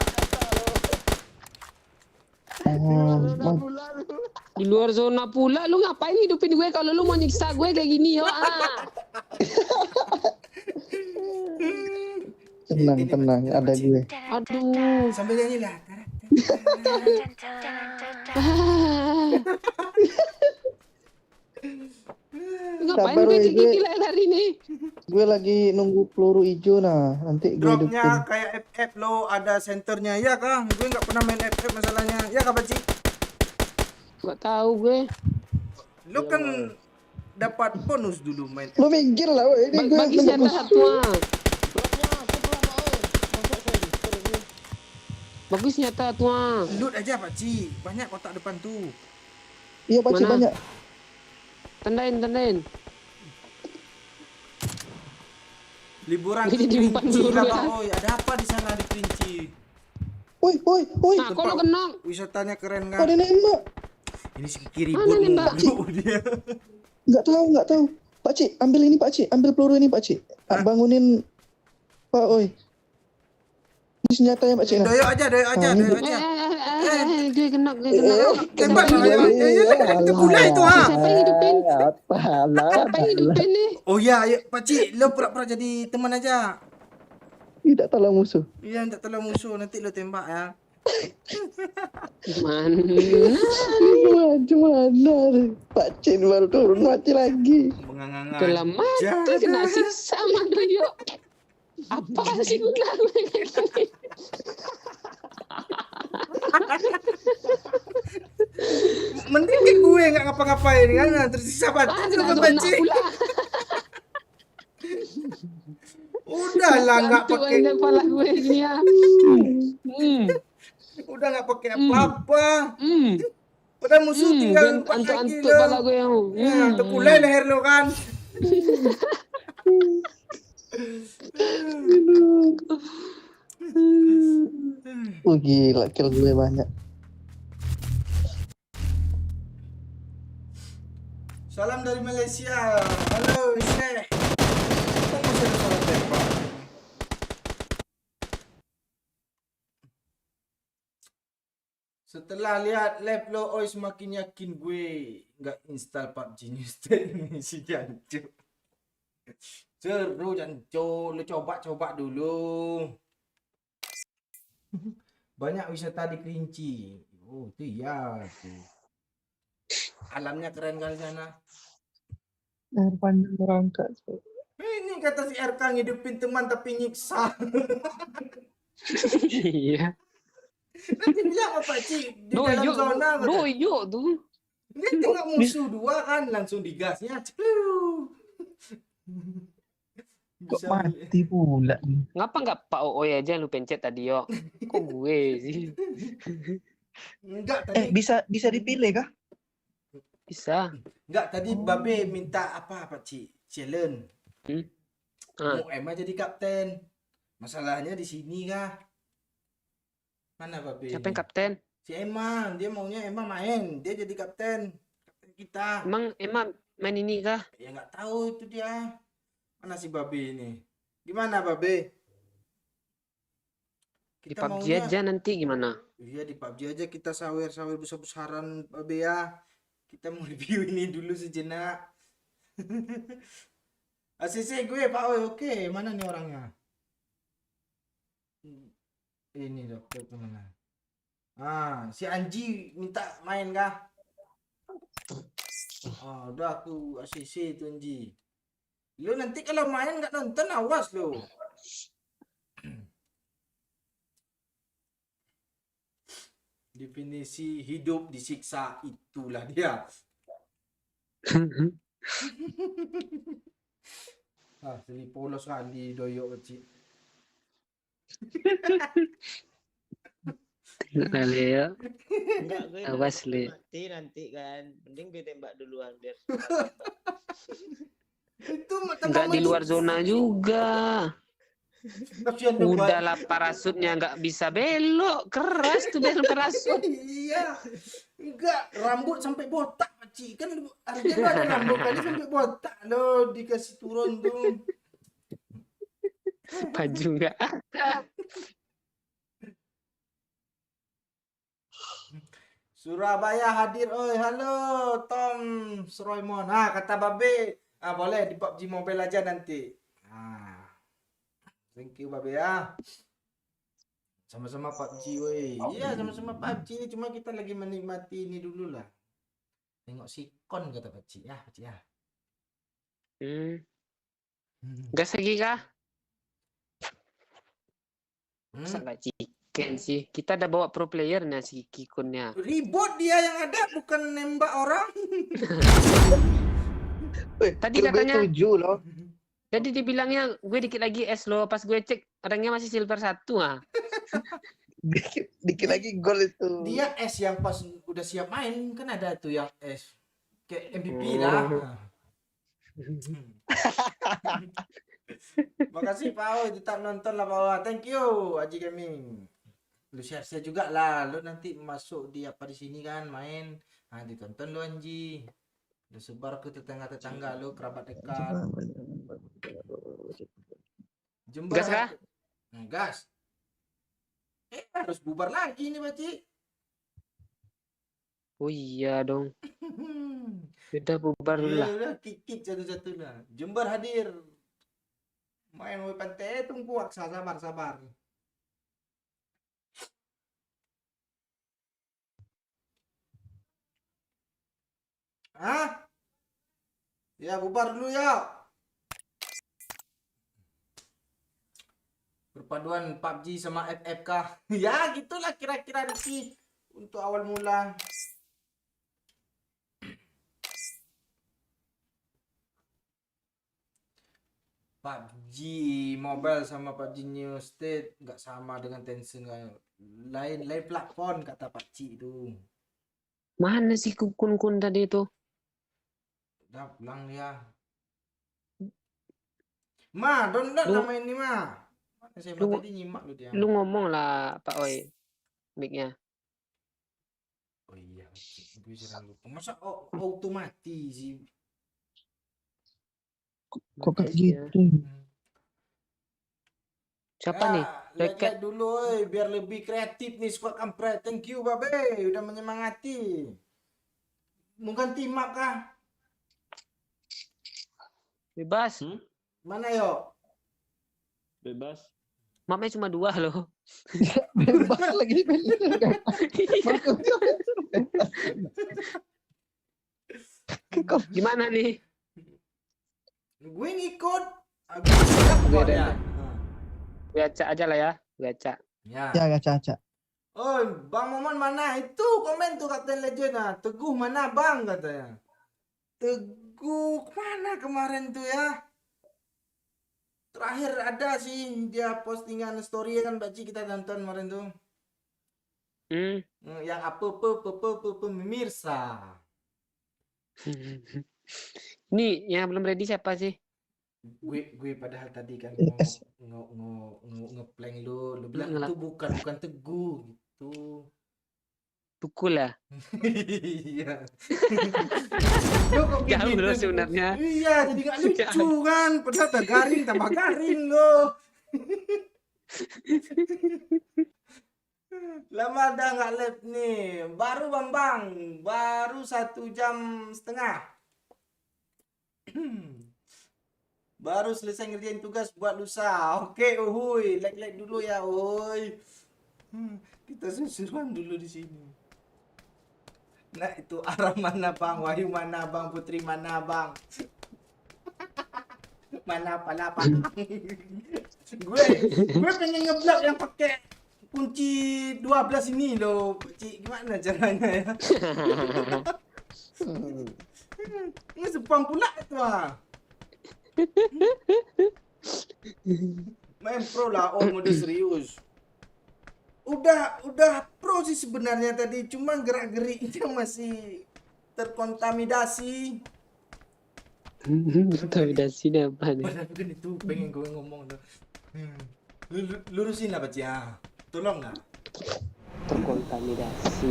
Di luar zona pula, lu ngapain hidupin gue kalau lu mau nyiksa gue kayak gini, yo? tenang Ini, tenang, Pak, ada Pak, gue. Aduh. Sambil nyanyi lah. Lu ngapain Sabar, gue woy, kayak gue- gila hari ini? Gue lagi nunggu peluru hijau nah, nanti gue hidupin. Dropnya kayak FF lo ada senternya ya kah? Gue nggak pernah main FF masalahnya. Ya kah Paci? Gak tahu gue. Lo kan dapat bonus dulu main. Lu minggir lah, woy. Ini gue Bagi senjata satu, Dropnya sebelah Pak Oi. Masuk sorry. Bagus senjata tua. Loot aja Paci. Banyak kotak depan tuh. Iya Pak Cik, Mana? banyak. Tandain. Liburan Ini ke diumpan Kerinci dulu lah ya. Pak Oi. Ada apa di sana di Kerinci? Woi. Nah, kok lu kena? Wisatanya keren Ada kan? nembak. Ini si kiri Mana bot nembak? mulu dia. Nggak tahu. Pak Cik, ambil ini Pak Cik. Ambil peluru ini Pak Cik. Bangunin Pak Oi. Ini senjatanya Pak Cik. Nah. Doyok aja. Gue kena. Tembak lah ya. Iya, Tergulai itu Siapa yang hidupin? Apalah. Siapa yang hidupin nih? Oh ya, ayo Paci, lo pura-pura jadi teman aja. Tidak tolong musuh. Iya, minta tolong musuh, nanti lo tembak ya. Gimana? Gimana? Pak Cik baru turun mati lagi. Mengangangan. Udah mati kena siksa sama Doyo. Apa sih guna gue kayak gini? Mending ke gue nggak ngapa-ngapain kan, tersisa Paci Ah, lo kena kan zona Paci. pula. Udahlah nggak Gantuk pakai, aja kepala gue gini ya. udah nggak pakai apa-apa. Hmm. Padahal musuh tinggal 4 lagi Antuk-antuk lo. kepala gue yang. Ya, terkulai leher lo kan. Gila, kill gue banyak. Salam dari Malaysia. Halo, Syekh. Kok masih ada salam tembak? Setelah lihat live lo, oi semakin yakin gue nggak install PUBG New State ini si Jancu. Seru Jancu, lo coba dulu. Banyak wisata di Kerinci. Oh, itu ya tuh. Alamnya keren kali sana. Air panjang berangkat. Ini kata si RK ngidupin teman tapi nyiksa. Iya. Nanti bilang apa Ci? Di dalam zona kata. Doyo tuh. Dia tengok musuh dua kan langsung digasnya. Kok mati pula nih? Ngapa nggak Pak Ooi aja lu pencet tadi yo? Kok gue sih? Enggak tadi. Bisa dipilih kah? Bisa. Enggak tadi Babe minta apa Ci? Challenge. Ah. Mau Emma jadi kapten. Masalahnya di sini kah? Mana Babe? Siapa yang ini? kapten? Si Emma, dia maunya Emma main, dia jadi kapten. Kapten kita. Emang main ini kah? Ya nggak tahu itu dia. Mana si Babe ini? Gimana Babe? Di PUBG aja nanti gimana? Iya di PUBG aja kita sawer-sawer besar-besaran Babe ya. Kita mau review ini dulu sejenak. ACC gue Pak Oi, oke. Mana nih orangnya? Ini dokter kemana? Ah, si Anji minta main kah? Oh, udah aku ACC itu Anji. Lu nanti kalau main nggak nonton awas lu. Definisi hidup disiksa itulah dia. Ah, seli polos kali doyok kecil. Tengok Leo. Enggak, gue Awas, udah Le. mati nanti kan. Mending gue tembak duluan biar Itu Nggak di luar zona juga. Kasihan dong, Udah Pak. lah parasutnya nggak bisa belok. Keras tuh biar parasut. Iya. Enggak, rambut sampai botak, Pakcik. Kan harusnya lo ada rambut kali sampai botak lo dikasih turun tuh. Baju nggak. Surabaya hadir, oi, halo Tom Sroymon. Ah, kata Babe, boleh di PUBG Mobile aja nanti. Thank you Babe ya. Sama-sama PUBG, woi. Iya, sama-sama PUBG. Cuma kita lagi menikmati ini dulu lah. Tengok sikon kata Pakcik ya, Pakcik ya. Gas lagi kah? Masa Hmm. nggak chicken sih? Kita udah bawa pro playernya si Kikunnya. Ribut dia yang ada, bukan nembak orang. Tadi Lebih katanya, 7 loh. jadi dibilangnya gue dikit lagi es lo. Pas gue cek, orangnya masih silver 1 ah. Dikit lagi gol itu. Dia S yang pas udah siap main, kan ada tuh yang S. Kayak MVP Oh. lah. Makasih Pak Oi, tetap nonton lah Pak Oi. Thank you Aji Gaming. Lu share juga lah. Lu nanti masuk di apa di sini kan main. Nah, ditonton lu Anji. Lu sebar ke tetangga-tetangga lu, kerabat dekat. Jember. Gas kah? Gas. Harus bubar lagi nih Pakcik. Oh iya dong. Udah bubar dulu lah. Udah kikik satu-satu lah. Jember hadir. Main woi pantai tunggu sabar. Ya bubar dulu ya. Perpaduan PUBG sama FF kah? Ya gitulah kira-kira sih untuk awal mula. PUBG Mobile sama PUBG New State nggak sama dengan Tencent, lain platform kata Pakcik itu. Mana sih kun tadi itu? Udah pulang dia. Download Lu- nama ini Mana saya lu- tadi nyimak lu dia. Lu ngomong lah Pak Oi. Mic-nya. Oh iya, gue sering lupa. Masa otomatis sih. Kok kayak Iya. gitu? Siapa nih? Like dulu, biar lebih kreatif nih squad kampret. Thank you, Babe, udah menyemangati. Mungkin team up kah? Bebas. Mana yuk? Bebas. Mapnya cuma 2 loh. Bebas lagi pilih. Gimana nih? Gue ngikut. Gue ada. Gue acak aja lah ya. Gue acak. Ya. Ya gacha. Oh, Bang Momon mana? Itu komen tuh Kapten Legend. Teguh mana Bang katanya. Teguh mana kemarin tuh ya? Terakhir ada sih dia postingan story kan Baci kita tonton kemarin tuh. Yang apa pemirsa. Nih yang belum ready siapa sih? Gue padahal tadi kan Yes. ngeplank lu bilang Ngelak. itu bukan Teguh gitu. Tukul lah. Iya. Lu kok Jauh gitu? loh sebenarnya. Iya, jadi gak lucu kan. Padahal udah garing tambah garing loh. Lama dah nggak live nih. Baru Bambang, baru 1 jam setengah. Baru selesai ngerjain tugas buat lusa. Oke, uhuy, like dulu ya, uhuy. Kita susuran dulu di sini. Nah, itu arah mana Bang? Wahyu mana Bang? Putri mana Bang? Mana pala Bang? gue pengen ngeblok yang pakai kunci 12 ini loh. Gimana caranya ya? Ini spam pula itu Main pro lah, oh mode serius. Udah pro sih sebenarnya tadi, cuma gerak-geriknya masih terkontaminasi. Kontaminasi apa nih? Padahal kan itu pengen gue ngomong tuh. Lurusin apa Ci? Tolong nggak? Terkontaminasi.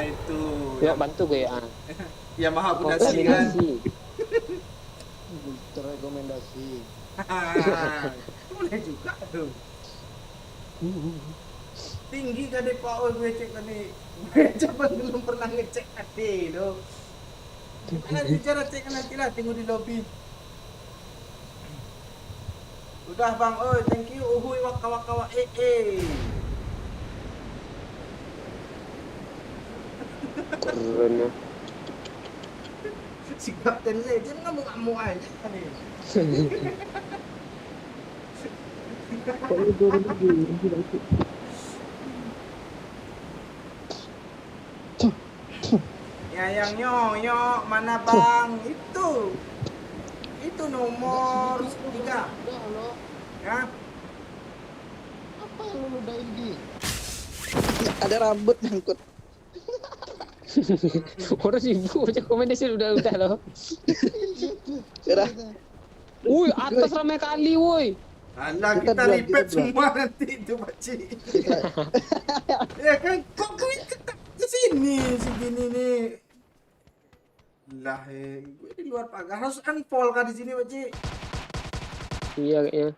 Itu. Ya bantu gue ya. Yamaha Budasi kan. Kontaminasi. Terrekomendasi. Boleh juga tuh. Tinggi kan deh Pak, gue cek tadi. Coba belum pernah ngecek tadi loh. Nanti cara cek nanti lah, tunggu di lobby. Udah bang, oi thank you, uhui waka waka wa Keren ya. Si Kapten Legend ngamuk-ngamuk aja kan nih. Kok lu turun lagi? Ya yang nyok mana bang? Itu nomor 3 Udah lo. ya. Apa yang lu ludahin Gi? Ada rambut nyangkut. Orang sibuk baca rekomendasi udah loh. Udah. Woi, atas ramai kali woi. Alah Kita kita duluan, repeat kita duluan. semua nanti itu pakcik. Ya kan kok gue ke sini segini nih. Lah gue di luar pagar harus unfollow kan di sini pakcik. Iya kayaknya.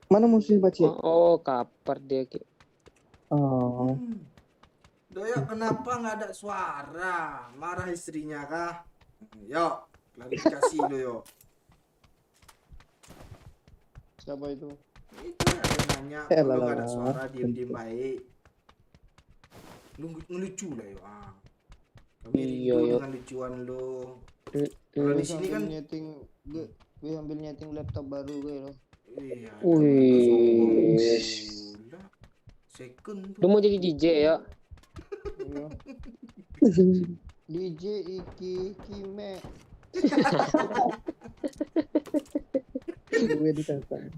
Mana musuhnya Paci? Oh, kapar dia kayak. Oh. Doyok kenapa nggak ada suara? Marah istrinya kah? Yuk, klarifikasi Doyok. Siapa itu? Itu ada yang nanya, Eh, lu lah, nggak ada lah. suara, diem-diem baik. Lu ngelucu lah yuk. Kami Iya, rindu yuk. dengan lucuan lu. Kalau di sini kan, gue ambil nyeting laptop baru gue loh. iya. Wih. Lah, second Lu tuh. mau jadi DJ ya? Iya. DJ Iki Kime. Gue ditantang.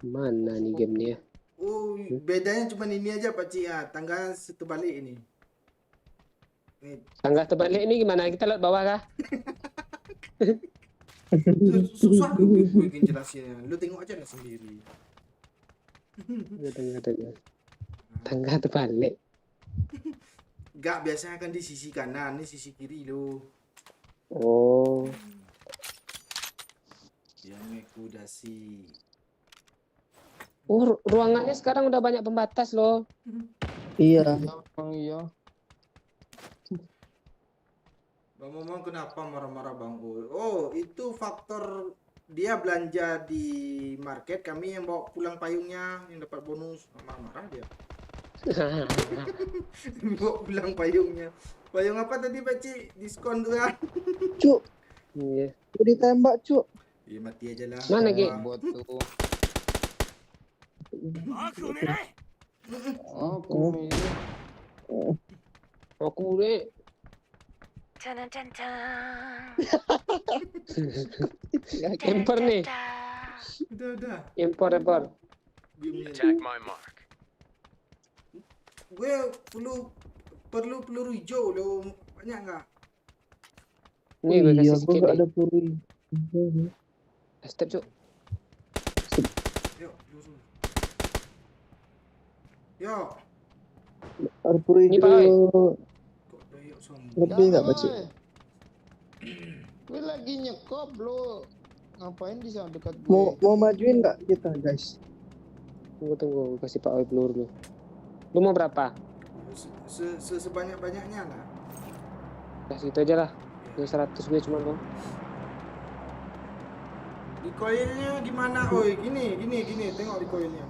Mana nih game dia? Oh, bedanya cuma ini aja Pak Ci ya, tangga setebalik ini. Nih, Tangga terbalik ini gimana? Kita lihat bawah kah? susah gue bikin jelasinnya. Lu tengok aja lah sendiri. Tangga terbalik. Gak, biasanya kan di sisi kanan, ini sisi kiri lu. Oh, Yang Mekudasi. oh ruangannya sekarang udah banyak pembatas loh. Iya. Emang iya. Bang Momong kenapa marah-marah Bang Ul? Oh, itu faktor dia belanja di market, kami yang bawa pulang payungnya, yang dapat bonus. Marah-marah dia. Bawa pulang payungnya. Payung apa tadi Pak Ci? Diskon tuh kan? Cuk, Iya. gue ditembak, Cuk. Ya mati aja lah. Mana, Ki? Buat tuh. Oh. Kumi. Aku udah. Impor nih. Udah. Impor. Attack my mark. Gue perlu peluru hijau lo, banyak nggak? Nih gue Iya, kasih gue sedikit gak nih. ada puri. Step cuk. Yuk, peluru. Yuk, Ada puri Ini, Pak, oi. dulu. kok doyok sombong. Lebih gak Paci? Gue lagi nyekop lo. Ngapain di sana dekat gue? Mau majuin gak kita, guys? Tunggu kasih Pak Oi peluru lu. Lu mau berapa? Sebanyak-banyaknya lah. Kasih itu aja lah. Gue 100 gue cuma lo. Recoilnya gimana? Oi, gini, tengok recoilnya.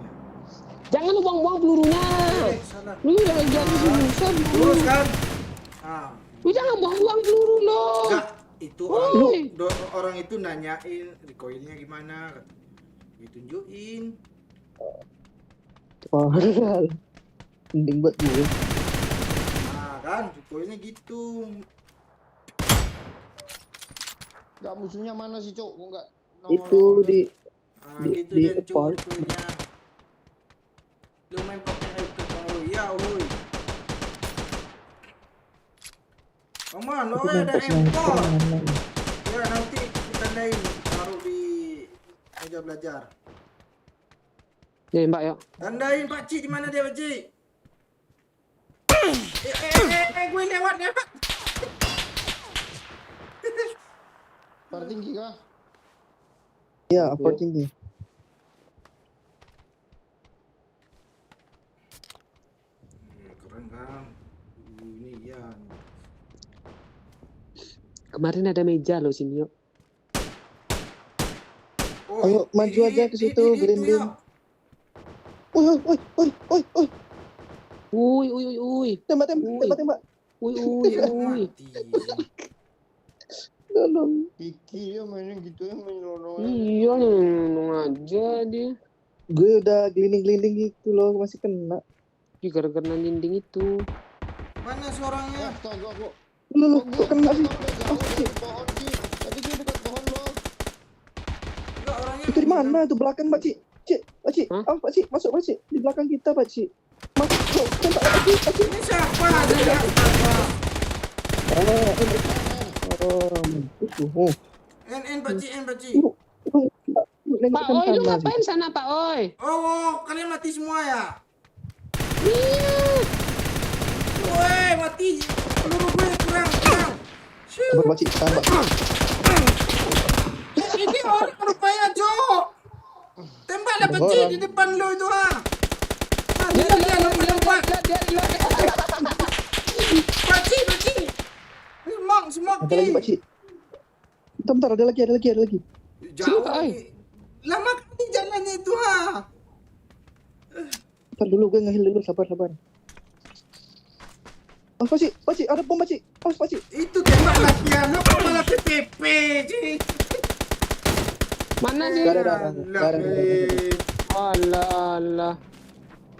Jangan lu buang-buang pelurunya. Salah. Lu jangan susah dulu. Lurus kan? Ah, Lu jangan buang-buang peluru lo. enggak, itu Woi. orang itu nanyain recoilnya gimana? Ditunjukin. Oh, mending buat gue. Nah, kan, Sukoinya gitu. Enggak, musuhnya mana sih, Cok? Kok enggak Itu di Nah, Di- gitu di dan apart. Sukoinya. Lu main pakai item, oh ya, woi. Come on, lo aku ada nampak sniper M4. mana. Ya nanti ditandain taruh di meja belajar. Nih Mbak yuk. Tandain Pak Cik di mana dia Pak Cik? Gue lewat. Par tinggi kah? Ya, apa tinggi? Keren kan? Ini ya. Kemarin ada meja loh sini yuk. Oh, Ayo, maju aja ke situ, gelinding. ya. Oi, Uy, uy, uy, uy. tembak. Uy, uy, uy. Mati. Tolong. Kiki dia mainnya gitu ya, main lorong. Iya, nung aja dia. Gue udah gelinding gitu loh, masih kena. Ih, gara-gara dinding itu. Mana suaranya? Astaga, kok. Lu kok kena sih? Jauh dari pohon, Ci. Tadi gue dekat pohon loh. Enggak orangnya. Itu di mana? Itu belakang, Pak Cik. Pak Cik. Hah? Ah, Pak Cik, masuk Pak Cik. Di belakang kita, Pak Cik. Masuk, loh. Tembak Pak Cik. Ini siapa? Ada siapa? Oh. En Pak Cik, En Pak Cik. Pak Oi, lu ngapain sana Pak Oi? Oh, kalian mati semua ya? Iya. Woi, mati. Peluru gue kurang. Sabar, Pak Cik. Sabar. Ini orang rupanya, Cok. Tembaklah Pak Cik di depan lo itu, ha. Dia lompat. Pak Cik. Semok. Ada lagi, Pak Cik. Bentar, ada lagi. Jauh. Pak Oi. Lama kali jalannya itu, ha. Bentar dulu, gue ngehil dulu. Sabar. Oh, Pak Cik, ada bom, Pak Cik. Oh, Pak Cik. Itu tembak latihan, lo kok malah PPP, Cik. Mana sih? Gak ada. Alah.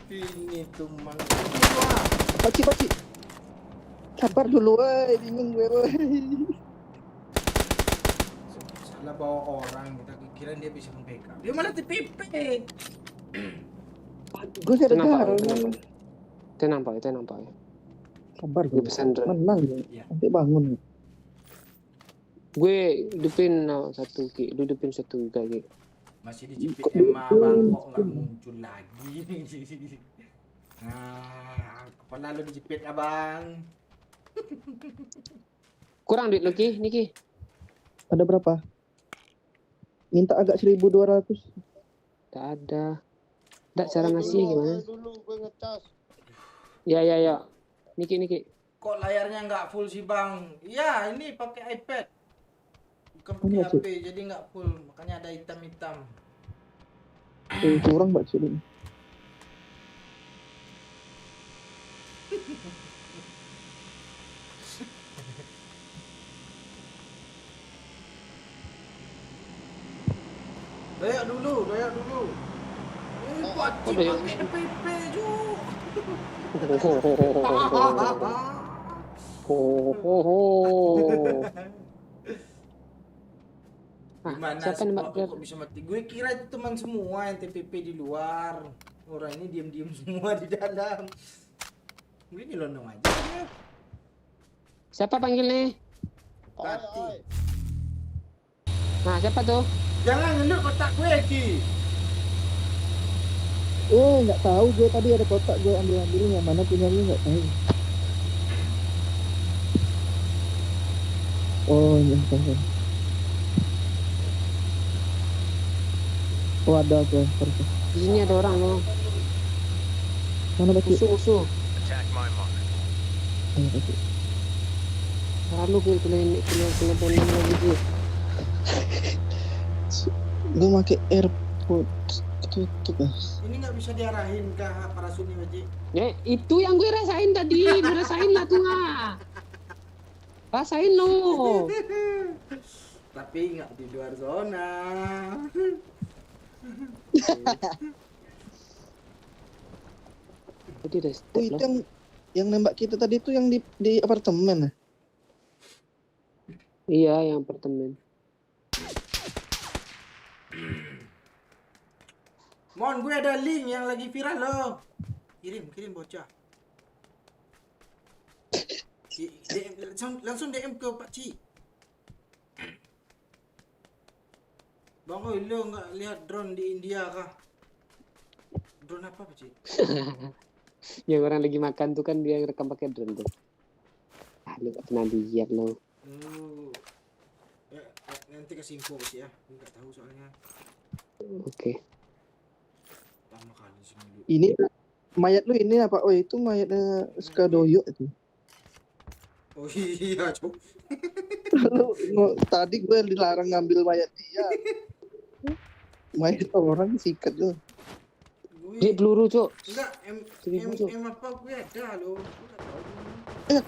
Ini tuh mang. Pak Cik. Sabar dulu, woi. Bingung gue, woi. Salah bawa orang, kita kira dia bisa membackup. Dia malah TPP. Gue gak ada Tenang, Pak. darah. Tenang Pak. Sabar, Gue gue. pesan dulu. Menang, gue. Iya. Nanti bangun. Gue hidupin satu Ki, lu hidupin satu juga Ki. Masih dijepit Emma Bangkok nggak muncul lagi. Nah, kepala lu dijepit abang. Kurang duit lu Ki, Niki. Ada berapa? Minta agak 1.200. Tak ada. Tak cara ngasih gimana? Dulu gue ngecas. Ya. Niki. Kok layarnya nggak full sih bang? Ya ini pakai iPad. Bukan pakai Iya, HP, jadi nggak full. Makanya ada hitam-hitam. Kurang, Pak Cik. Dayak dulu. Buat Oh, dayak. pakai PP juga. Gimana Siapa sih nembak kok, player? kok bisa mati? Gue kira itu teman semua yang TPP di luar. Orang ini diam-diam semua di dalam. Gue nyelonong aja ya. Siapa panggil nih? Tati. Nah, siapa tuh? Jangan nyeluk kotak gue, Ki. Nggak tahu. Gue tadi ada kotak, gue ambil-ambilnya. Mana punya lu nggak tahu. Oh, iya. Oh, ada gue. Di sini ada orang loh. Mana, Pak Cik? Musuh. Attack my mark. Pak Cik. Lalu gue kena bondong lagi Ki. Gue pakai AirPods. Ketutup, guys. Ini nggak bisa diarahin ke parasutnya, Pak Ci. Ya, itu yang gue rasain tadi. Lu rasain lah tuh ah. Rasain lo. Tapi nggak di luar zona. Tadi udah Oh, step itu loh. yang Yang nembak kita tadi tuh yang di apartemen. Iya, yang apartemen. Mon, gue ada link yang lagi viral loh. Kirim bocah. Langsung DM ke Pak Ci. Bang, oi, lo nggak lihat drone di India kah? Drone apa, Pak Ci? Yang orang lagi makan tuh kan dia rekam pakai drone tuh. Ah, lu gak pernah lihat lo. Nanti kasih info Pak Ci ya. Gue nggak tahu soalnya. Oke. Pertama kali sih dulu. Ini mayat lu ini apa? Oh itu mayatnya Skadoyo itu. Oh iya, Cok. Tadi gue dilarang ngambil mayat dia. Mayat orang sikat tuh. Dia peluru, Cok. Enggak, Seribu, Cok. apa gue ada loh. Gue nggak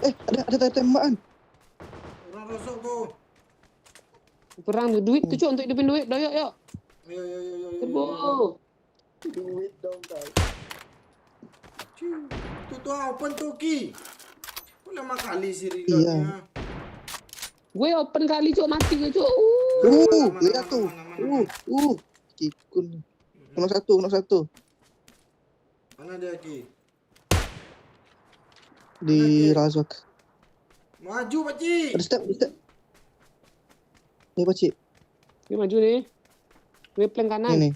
tahu. Ada tembakan. Orang rosok tuh. Perang tuh duit tuh, Cok, untuk hidupin duit. Dah, yuk. Yo. Kebo. Duit dong kau. Tuh open tuh Ki. Kok lama kali sih Iya. reloadnya? Gue open kali, Cok, mati gue, Cok. Lihat tuh. Cikun. Kena satu. Mana dia Ki? Di Razak. Maju Pak Ci. Ada step. Ya Pak Cik. Dia maju nih. Gue plan kanan. Ini.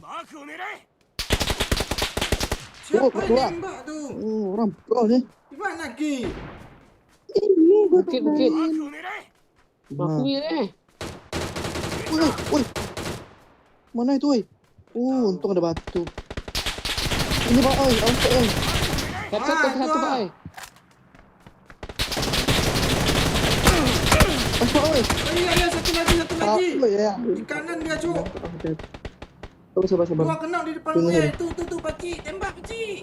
Siapa yang ketua. nembak tuh? Orang pro nih. Di mana Ki? Ini Bukit. Nah. Aku ini. Woi. Mana itu, woi? Untung ada batu. Ini Pak, oi. Headset ke satu, Pak. Pak, oi. Oh iya, satu lagi. Ya. Di kanan dia, Cuk. Sabar. Gua kena di depan Tunggu, gue. tunggu. Tuh, Pak Ci. Tembak Pak Ci.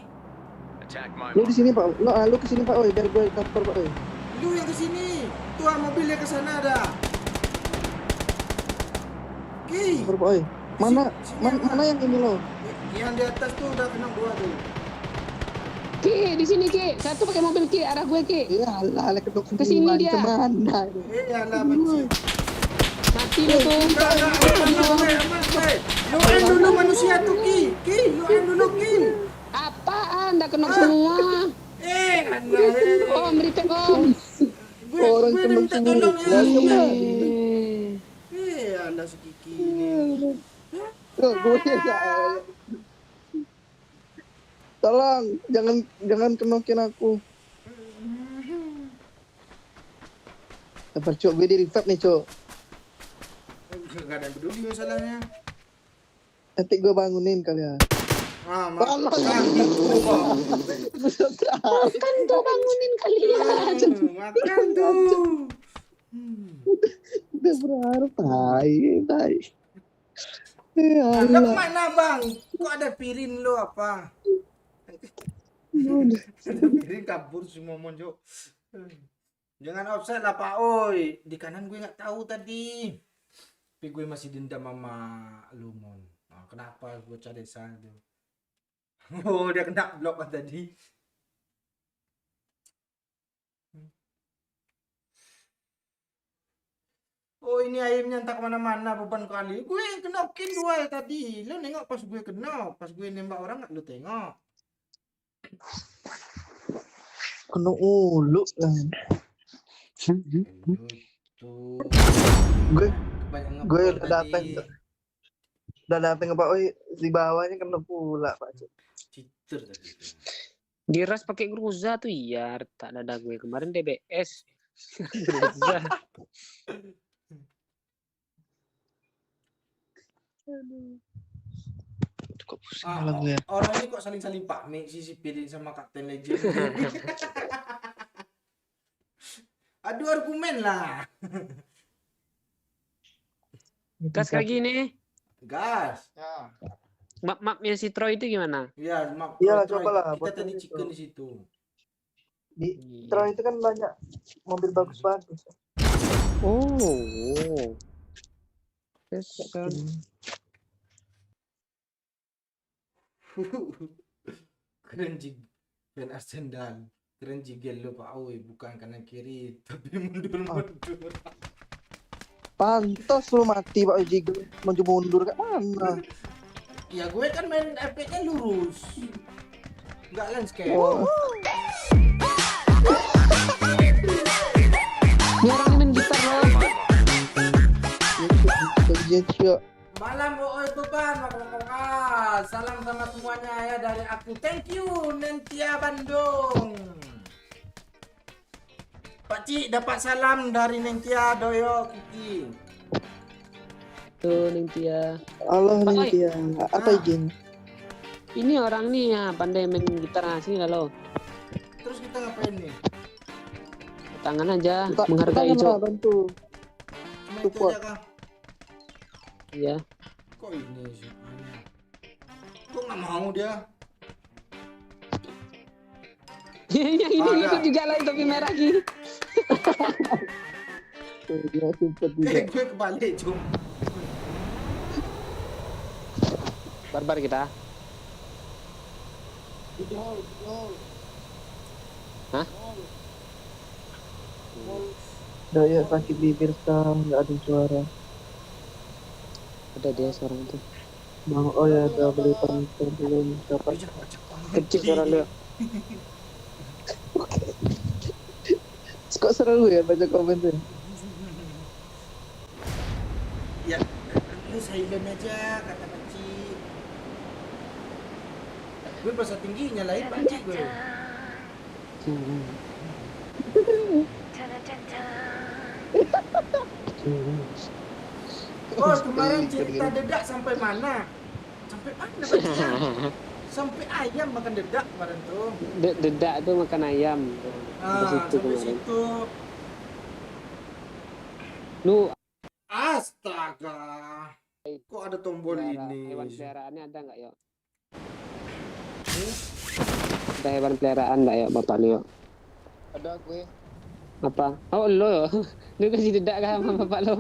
Attack my Lu mark. di sini, Pak. Lu ke sini, Pak, oi. Biar gue cover, Pak, oi. Lu yang kesini. Tuh mobilnya ke sana ada. Ki. Cover, Pak, oi. Mana yang ini lo? Yang di atas tuh udah kena gua tuh. Ki, di sini, Ki. Satu pakai mobil, Ki. Arah gue, Ki. Iya, ala kedok Kesini dia. Kemana? Alah Pak Ci. Mati lu tuh. Enggak, aman gue. Loan dulu manusia tuh Ki. Loan dulu Ki. Apaan? Dah kena semua. Alah. Oh, meritek, Om. Orang Gue kena minta semua. tolong ya. Eh. Alah si Kiki ini. Gue ya. Tolong, jangan kenokin aku. Sabar, Cok. Gue di revive nih, Cok. Gak ada yang peduli masalahnya. Nanti gue bangunin kalian. Makan Makan tuh, bangunin kalian. Makan tuh. Udah berharap. Tai. Anda kemana bang? Kok ada pirin lo apa? Pirin kabur semua monjo. Jangan offset lah Pak Oi. Di kanan gue nggak tahu tadi. Tapi gue masih dendam sama Lumon. Nah, kenapa gue cari sana tuh? Oh dia kena blok kan tadi. Oh ini ayamnya entah kemana-mana beban kali. Gue yang kenokin dua ya tadi. Lu nengok pas gue kena, pas gue nembak orang nggak lu tengok. Kena ulu kan. Tuh. Gue Kebanyakan gue ngebom udah datang. tadi. Udah datang ke Pak Oi, di bawahnya kena pula Pak Cok. Cheater tadi. Diras pakai Gruza tuh iya, tak ada gue kemarin DBS. Gruza. Kok pusing kepala gue ya. Orang ini kok saling-saling pamit si Pirin sama Kapten Legend. Adu argumen lah. Gas lagi nih. Gas. Ya. Mapnya si Troy itu gimana? Ya, mak. Iya, Troy, cobalah, kita buat tadi itu. chicken di situ. Di Terus itu kan banyak mobil bagus-bagus. Oh. Pesan. Keren sih. Ben Arsenal. Keren jigel lu Pak Oi, bukan kanan kiri tapi mundur-mundur. Pantas lu mati Pak Uji maju mundur kayak mana? Ya gue kan main efeknya lurus. Enggak landscape. Oh, Ini orang ini main gitar loh. kerja cia. Malam Oi beban maka salam sama semuanya ya dari aku. Thank you Nentia Bandung. Pak Cik dapat salam dari Nentia Doyo Kiki. Tuh Ningtia. Allah Pak nih dia. Apa Ah. izin? Ini orang nih ya pandai main gitar sini lo. Terus kita ngapain nih? Tangan aja, Tak- menghargai tangan lah, Cok. bantu. Cuma itu Support. aja kah? Iya. Kok ini sih? Kok nggak mau dia? Yang ini Ada. ikut juga lah topi merah gini. Dia sempet juga. Gue kebalik cum. Barbar kita. Gol. Hah? Daya sakit bibir sekarang nggak ada suara. Ada dia seorang itu. Bang, oh ya udah beli komputer belum dapat. Kecil suara lu. Kok seru ya baca komen tuh? Ya, lu silent aja kata Pak Cik. Gue bahasa tingginya lain Pak Cik gue. Oh kemarin cerita dedak sampai mana? Sampai mana Pak Cik? Sampai ayam makan dedak kemarin tuh. Dedak tuh makan ayam. Ah, situ sampai kemarin. situ. Lu Astaga. Kok ada tombol ini? hewan peliharaannya ada nggak ya? Ada hewan peliharaan nggak ya bapak lu? Ada gue. Apa? Oh lo ya? Lu kasih dedak kah sama bapak lo?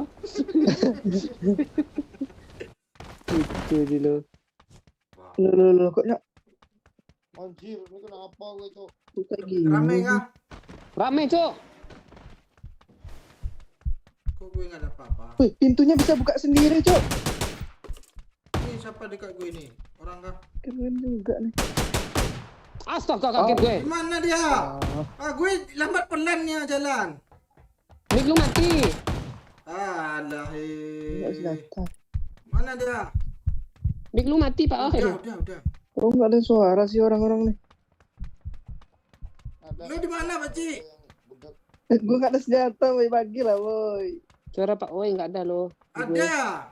Itu di lo. Lo kok nyak Anjir, ini kenapa gue tuh? kayak gini? Rame kah? Rame cok. Kok gue nggak ada apa-apa? Wih, pintunya bisa buka sendiri, Cok. Ini siapa dekat gue ini? Orang kah? Keren juga nih. Astaga kaget gue. Gimana dia? Ah, gue lambat pelannya jalan. Mic lu mati. Alah, Enggak senjata. Mana dia? Mic lu mati pak. Udah. Oh, nggak ada suara sih orang-orang nih. Ada. Lu di mana, Pak Cik? Budak. Gue nggak ada senjata, boy. Bagi lah, boy. Suara Pak Oi nggak ada loh. Di gue. Ada.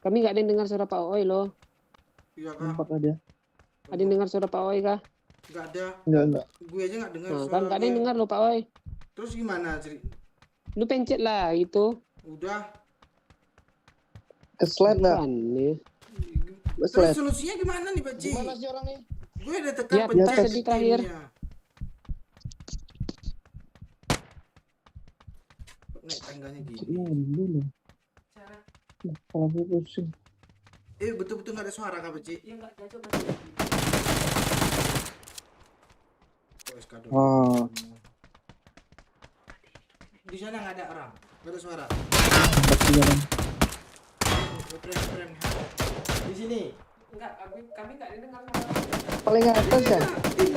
Kami nggak ada yang dengar suara Pak Oi loh. Iya kah? Nampak lah dia. Ada yang dengar suara Pak Oi kah? Nggak ada. Enggak. Gue aja nggak dengar Nah, suara kan nggak ada yang gue. dengar loh Pak Oi. Terus gimana, Cik? Lu pencet lah gitu. Udah. Keslide nggak? Aneh. Terus Keslide. solusinya gimana nih, Pak Cik? Gimana sih orang nih? Gue udah tekan Ya, pencet tadi terakhir. timnya. Kok naik tangganya gini? Dulu. Kalau gue pusing. Betul-betul nggak ada suara kah, Pak Cik? Iya, nggak ada. Coba. Oh, SK2. Ah. Di sana nggak ada orang, nggak ada suara. Pasti jalan. Keren. Di sini. Enggak, kami nggak ada dengar suara. Paling atas kan? Ini.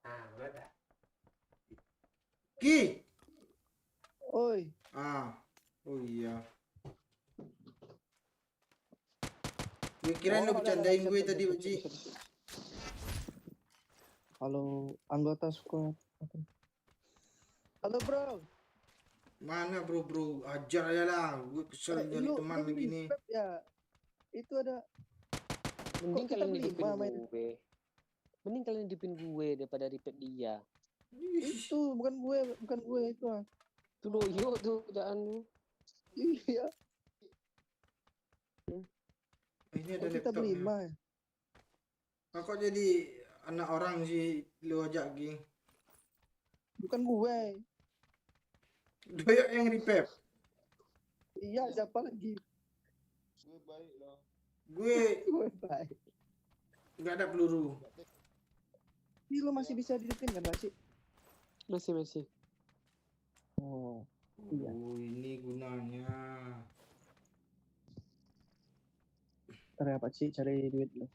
Nah, udah. Ki. Oi. Oh iya. Gue kira lu bercandain gue tadi, Pak Cik. Halo, anggota squad. Halo, bro. Mana bro, ajar aja lah. Gue kesel nyari teman beli begini. vape ya. Itu ada. Mending Kok kita kalian beli hidupin lima, main? gue. Mending kalian hidupin gue daripada ripet dia. Itu bukan gue itu. Ah. Tuh doyo tuh kerjaan lu. Iya. Ini ada Kok kita laptop. beli 5 ya? Kok jadi anak orang sih lu ajak geng. Bukan gue. Doyak yang repap. Iya, siapa lagi? Gue baik loh. Gue Gue baik. Nggak ada peluru. Ini lo masih bisa dihidupin kan, Pak Cik? Masih. Oh, iya. Oh, ini gunanya. Ntar ya Pak Cik cari duit lo.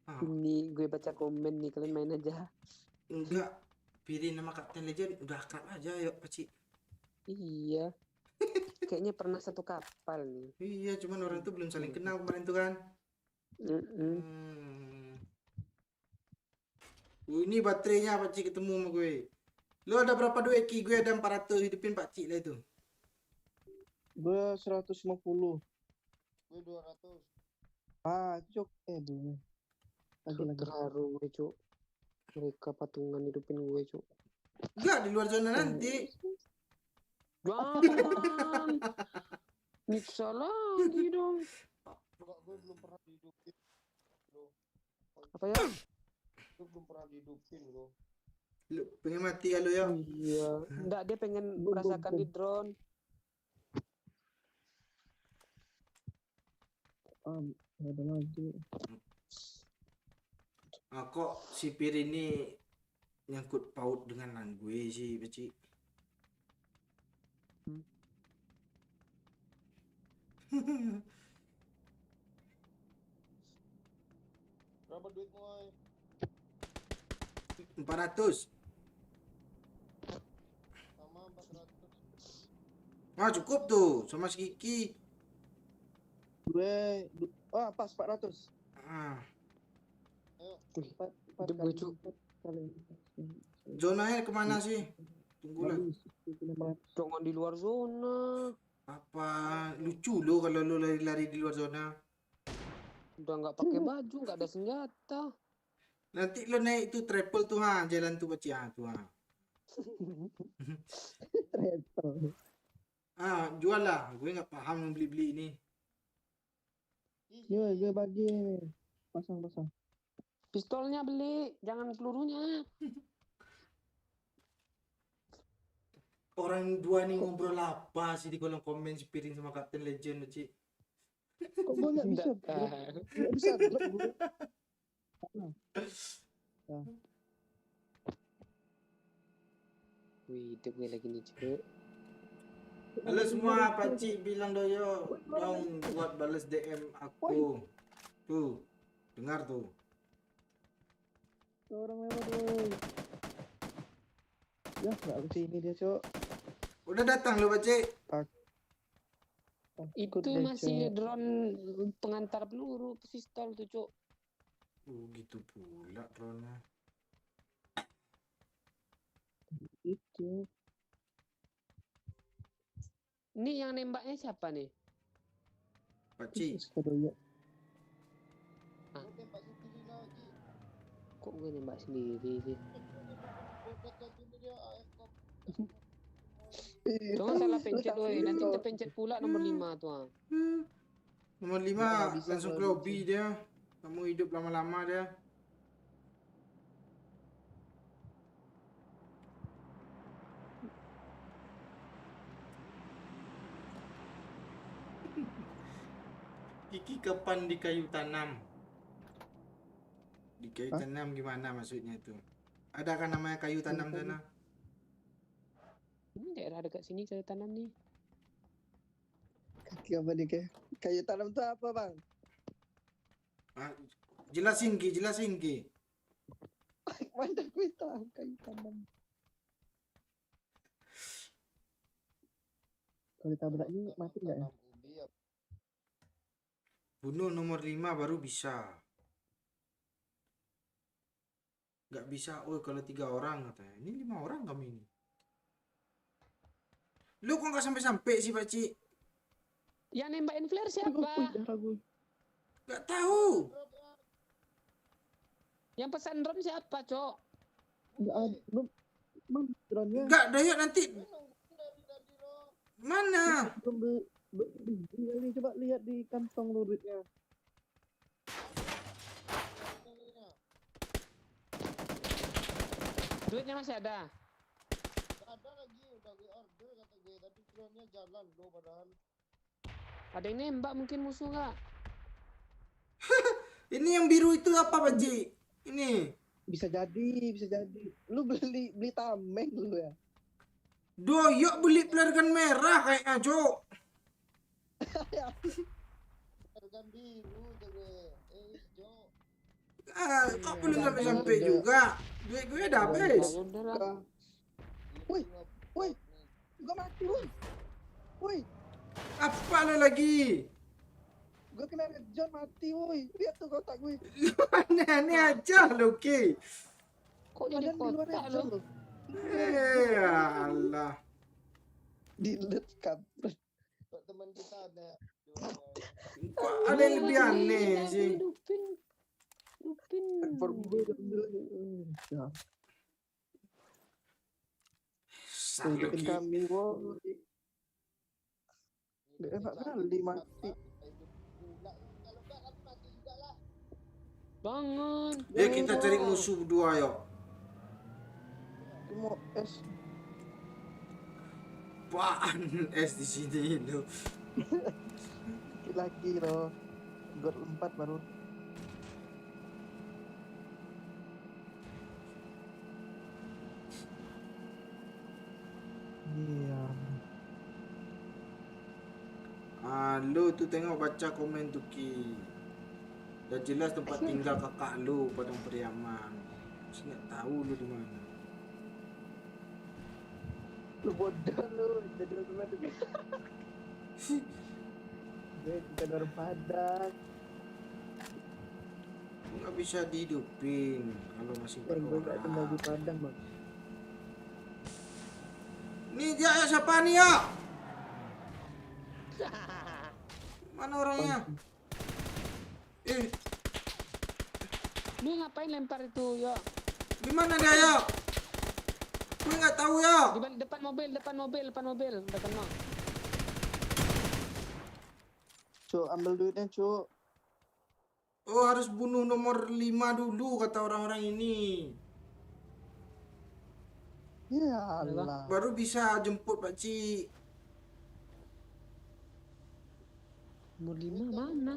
Ah, Ini gue baca komen nih, kalian main aja. enggak. Pirin nama Kapten Legend udah akrab aja yuk, Paci. Iya. Kayaknya pernah satu kapal nih. Iya, cuman orang tuh belum saling kenal kemarin tuh kan. Mm-mm. Ini baterainya Pakcik ketemu sama gue. Lo ada berapa duit Ki? Gue ada 400, hidupin Pakcik lah itu. Gue 150. Gue 200. Ah, cok. Belum. Lagi. Terharu gue, Cuk. Mereka patungan hidupin gue, Cuk. Enggak, di luar zona nanti. Jangan. Nyiksa lagi dong. Enggak, gue belum pernah dihidupin. Bro. Apa ya? Gue belum pernah dihidupin bro. Lu pengen mati kalau ya? Iya. Enggak, dia pengen merasakan di drone. Nggak ada lagi. Ah, kok si Pir ini nyangkut paut dengan gue sih, Pakcik. Berapa duit Moy? 400. Sama 400. Ah, cukup tuh sama si Kiki. Gue pas 400. Ah, Empat Itu kali, Cuk. 4 kali. zonanya kemana sih? Tunggulah. Jangan di luar zona. Apa lucu lo kalau lo lari-lari di luar zona? Udah nggak pakai baju, nggak ada senjata. Nanti lo naik itu triple tuh ha, jalan tuh Pakcik tuh ha. Triple. Ah, jual lah. Gue nggak paham beli-beli ini. Yo, gue bagi. Pasang. Pistolnya beli, jangan pelurunya. Orang dua nih ngobrol apa sih di kolom komen si Pirin sama Kapten Legend, Pakcik? Kok gue nggak bisa? Nggak bisa drop gue. Wih, itu gue lagi nih, Cuk. Halo semua, Pakcik bilang doyo dong buat balas DM aku. Tuh, dengar tuh. Orang lewat woi. Ya, nggak kesini dia, Cok. Udah datang lo, Pakcik. Itu deh, masih Cok. drone pengantar peluru pistol tuh, Cuk. Gitu pula drone-nya. Itu. Ini yang nembaknya siapa nih? Pakcik. Sekedoyo. Gue tembak sendiri lagi. Kok gue nembak sendiri sih? Gue lagi ini dia AFK. Jangan salah pencet, woi. Nanti terpencet pula nomor 5 tuh. Ah. Nomor 5 Nggak bisa langsung ke kalau lobby dia. Kamu hidup lama-lama dia. Kiki kapan di kayu tanam? Di kayu Hah? tanam gimana maksudnya itu? Ada kan namanya kayu tanam sana? Ini daerah dekat sini saya tanam nih. Kaki apa nih, kayak kayu tanam tuh apa, Bang? Ah, jelasin Ki. Mana gue tahu kayu tanam. Kalau tabrak ini mati nggak ya? Tanam ubi ya. Bunuh nomor 5 baru bisa. Nggak bisa, oh kalau 3 orang katanya. Ini 5 orang kami ini. Lu kok nggak sampai-sampai sih, Pakcik? Yang nembakin flare siapa? Darah gue. Nggak tahu. Yang pesan drone siapa, Cok? Nggak ada. Belum. Mana drone-nya? Nggak ada ya nanti. Mana? Belum beli. Coba lihat di kantong lu duitnya. Duitnya masih ada. Ada lagi udah gue sebenarnya jalan lo padahal. Ada yang nembak mungkin musuh kak. Ini yang biru itu apa Pak Ji? Ini Bisa jadi. Lu beli tameng lu ya. doyok beli pelarikan merah kayaknya cok. Harga biru tuh gue. Hijau. Kok belum sampai juga. Duit gue udah habis. Ya udah lah. Woi, woi. Gua mati woi. Woi, Apa lo lagi? gua kena red zone mati woi. Lihat tuh kotak gue. Aneh-aneh aja lo Ki. Kok jadi Padahal di luar kotak red lo? zone loh. Allah. Delete kan. Kok teman kita ada. Kok ada yang lebih aneh sih? Lupin. Handphone gue ambil. Ya, Sat lo hidupin Ki. kami woi. Dia enak kali mati. Pula. Kalau enggak kami mati juga lah. Bangun. Ya kita cari musuh berdua yuk. Mau es. Apaan es di sini lo? Lagi loh. God 4 baru. Iya. Lu tuh tengok baca komen tuh Ki. Udah jelas tempat tinggal kakak lu Padang Pariaman. Terus nggak tahu lu di mana. Lu bodoh lu. Jadi lu kemana tuh? Gue bukan orang Padang. Nggak bisa dihidupin kalau masih Gue gak kenal di berorang. Padang bang. Nih dia ya siapa nih ya? Mana orangnya? Lu ngapain lempar itu ya? Di mana dia ya? Gue nggak tahu ya. Di depan mobil. Depan mau. Cuk, ambil duitnya cuk. Oh harus bunuh nomor 5 dulu kata orang-orang ini. Ya Allah. Baru bisa jemput Pak Ci. Nomor 5 mana?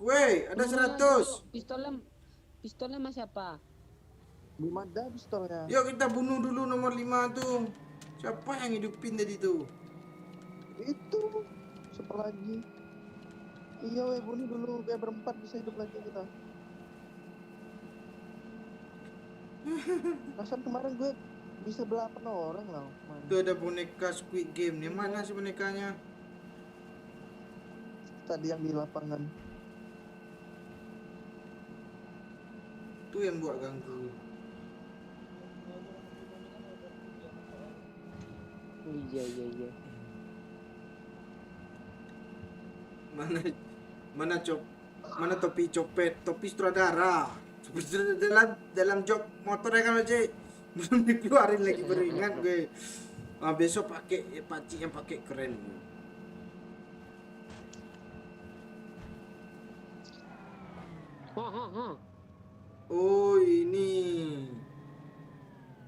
Gue ada 100. Pistolnya masih apa? Belum ada pistolnya. Yuk kita bunuh dulu nomor 5 tuh. Siapa yang hidupin tadi tuh? Itu. Siapa lagi? Iya weh, bunuh dulu. Kayak berempat bisa hidup lagi kita. Perasaan kemarin gue bisa 8 orang lah. Tuh ada boneka Squid Game nih. Mana sih bonekanya? Tadi yang di lapangan. Tuh yang buat ganggu. Oh, iya. Mana topi copet, topi sutradara. Dalam job motornya kan aja belum dikeluarin lagi baru ingat gue. Besok pakai Pakcik yang pakai keren. Oh ini.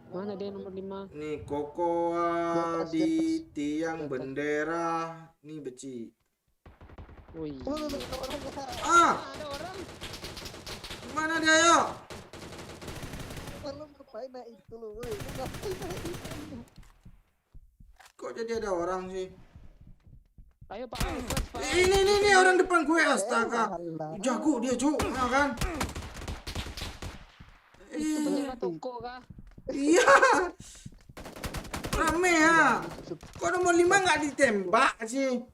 Mana dia nomor 5? Nih kokoa di tiang bendera. Nih beci. Oh iya. Ada orang. Mana dia yo? Lu ngapain naik itu lu? Lu ngapain naik itu? Kok jadi ada orang sih? Ayo Pak, Pak. Ini orang depan gue astaga. Alah. Jago dia cuk, ya kan? Penjaga toko kah? Iya. Rame ya. Kok nomor 5 nggak ditembak sih?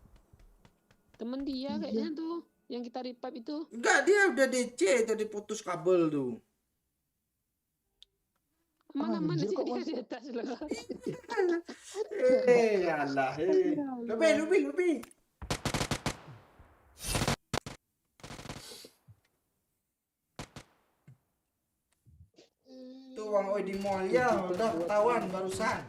Temen dia kayaknya tuh, yang kita revive itu. Enggak, dia udah DC tadi putus kabel tuh. Mana Anjir, sih kok dia masih- di atas loh. Alah, Lebih. Tuh Bang Oi di mall ya, udah ketahuan barusan.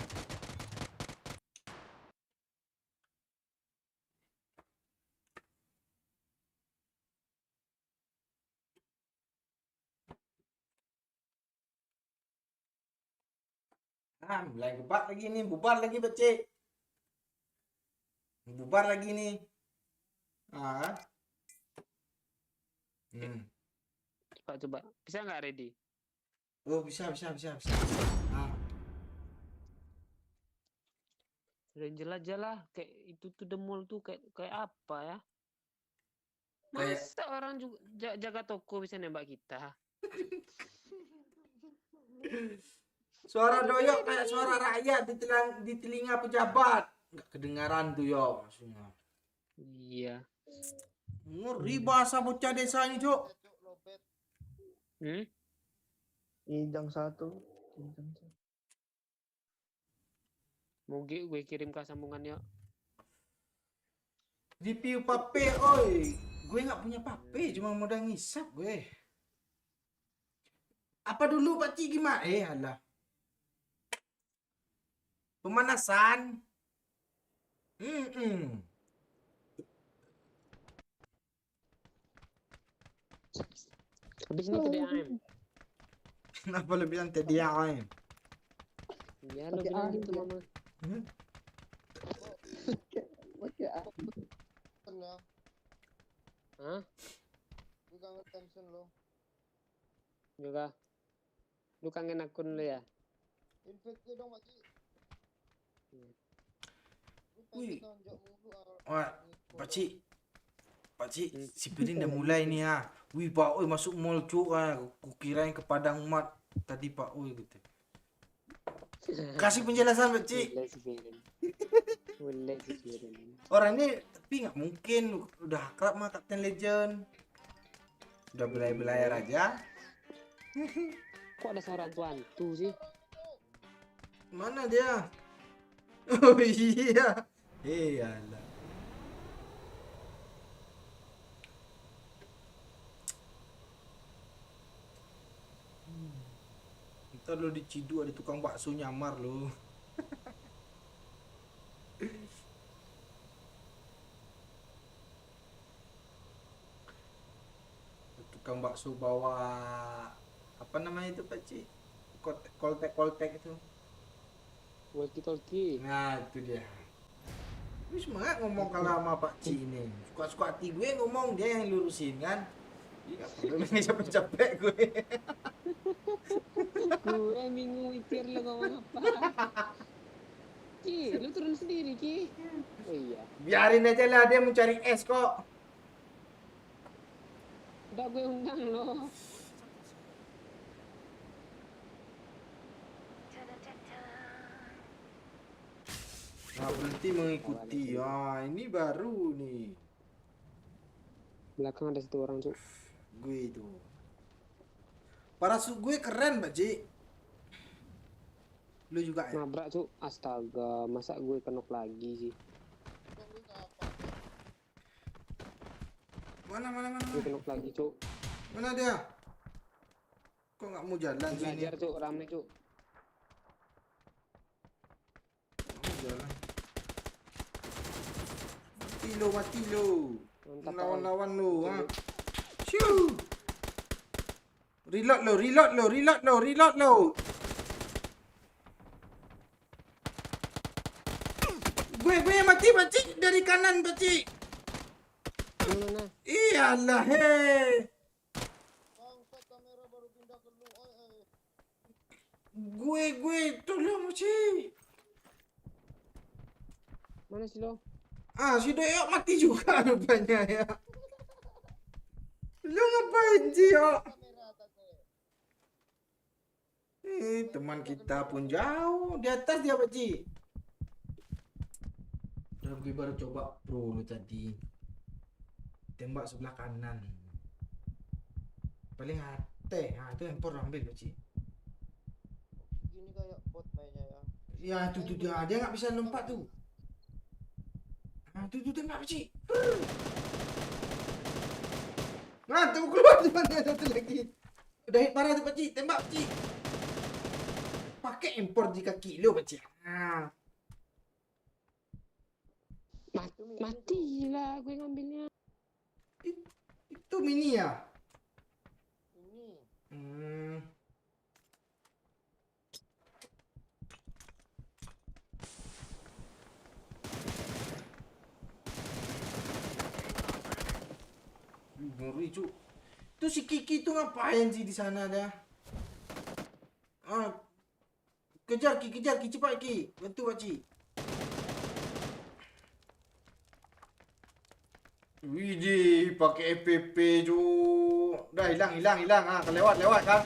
Ah, mulai gebat lagi nih, bubar lagi Pakcik. Bubar lagi nih. Ah. Coba. Bisa nggak ready? Oh, bisa. Ah. Ranger aja lah. Kayak itu tuh the mall tuh kayak apa ya? Kayak Masa orang juga jaga toko bisa nembak kita? suara doyok kayak suara rakyat di telinga pejabat. Nggak kedengaran tuh yo maksudnya. Iya. Ngeri bahasa bocah desa ini, Cok. Cuk, lopet. Hmm? Injang satu. Injang satu. Mogi gue kirim ke sambungannya. Review pape, oi. Gue nggak punya pape, cuma modal ngisap gue. Apa dulu Pak Ci gimana? Alah. Pemanasan. Habis ini TDAM. Kenapa lu bilang TDAM? Ya lo bilang gitu mama. Pakai apa? Tenang. Hah? Gue kangen tension lo. Juga. Lu kangen akun lu ya? Invite gue dong, Pak Ci. Iya. Gue Wih. pengen tonjok mulu. Wah, Pak Ci, si Pirin udah mulai nih ha. Wih Pak, oi masuk mall cu ah. Kukirain ke Padang Mat tadi Pak, oi gitu. Kasih penjelasan Pak Ci. Boleh sih Firin. Boleh sih Firin. Orang ini tapi nggak mungkin udah akrab sama Kapten Legend. Udah belayar aja. Kok ada suara hantu sih? Mana dia? Oh iya. Iyalah. Ntar lo diciduk ada tukang bakso nyamar lo. Tukang bakso bawa apa namanya itu Pak Ci? Koltek itu. Walkie talkie. Nah itu dia. Gue semangat ngomong kalau sama Pak Ci ini. Suka-suka hati gue ngomong, dia yang lurusin kan. Iya, perlu capek-capek gue. Gue bingung mikir lo ngomong apa. Ki, lu turun sendiri Ki. Oh iya. Biarin aja lah, dia mau cari es kok. Udah gue undang lo. Nah, berhenti mengikuti. Ah, ini baru nih. Belakang ada satu orang cuk. Gue itu. Parasut gue keren, Mbak Ji. Lu juga ya? Nabrak cuk. Astaga, masa gue kenok lagi sih? Kok lu apa? Mana? Gue kenok lagi cuk. Mana dia? Kok nggak mau jalan sini? Belajar cuk, rame cuk. Nggak mau jalan. Mati lo. Mantap, Lawan-lawan lo, ha. Shoo. Reload lo. Gue yang mati Pak Ci dari kanan Pak Ci. Mana? Iyalah hei. Bangsat, kamera baru pindah ke lu. Gue tolong Pak Ci. Mana sih lo? Ah, si Doyok mati juga rupanya ya. Lu ngapain sih, Yok? Kamera tante. Teman kita pun jauh. Di atas dia, Pak Ci. Udah gue baru coba pro lu tadi. Tembak sebelah kanan. Paling hati. Nah, itu handphone ambil, Pak Ci. Ini kayak bot mainnya ya. Ya, itu tuh dia. Dia nggak bisa lompat tuh. Nah, itu tembak, Pak Ci. Nah, tuh keluar tuh mana satu lagi. Udah hit parah tuh Pak Ci. Tembak, Pak Ci. Pakai impor di kaki lu, Pak Ci. Nah. Matilah gue ngambilnya. Itu mini ya? Ini. ngeri cuk. Itu si Kiki tuh ngapain sih di sana dah? Kejar Ki, cepat Ki. Bantu Pakcik. Widih, pakai EPP cuk. Dah hilang. Kelewat kan.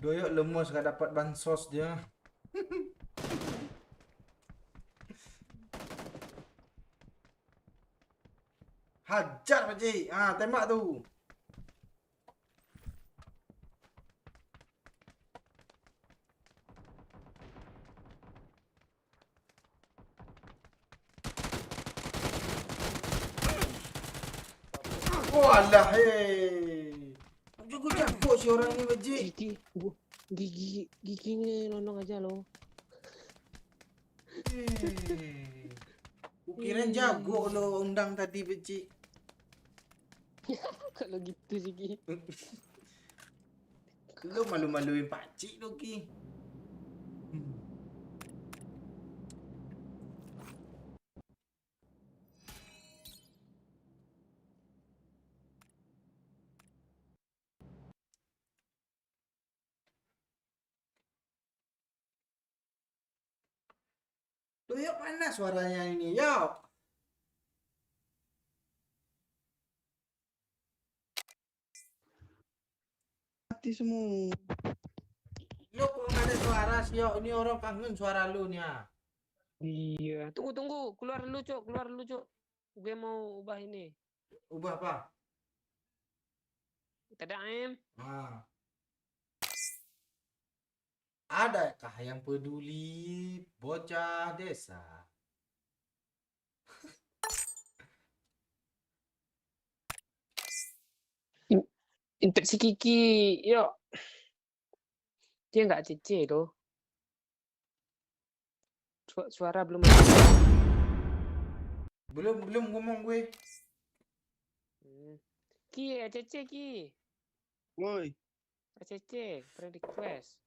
Doyok lemes gak dapat bansos dia. Hajar Pakcik. Tembak tu. Oh alah jago si orang ni Pakcik. Gigi ni lonong aja loh. Kukira jago lo undang tadi Pakcik. Kalau gitu sih Ki. Lo malu-maluin Pakcik lo Ki. Doyok panas suaranya ini, yo. Mati semua. Lo kok nggak ada suara sih, yo? Ini orang kangen suara lu nih ya. Iya. Tunggu. Keluar dulu Cok. Gue mau ubah ini. Ubah apa? TDM. Adakah yang peduli bocah desa? Untuk si Kiki, yuk. Dia nggak CC loh. Suara belum ada. Belum ngomong gue. Ki, ACC Ki. Woi, ACC, friend request.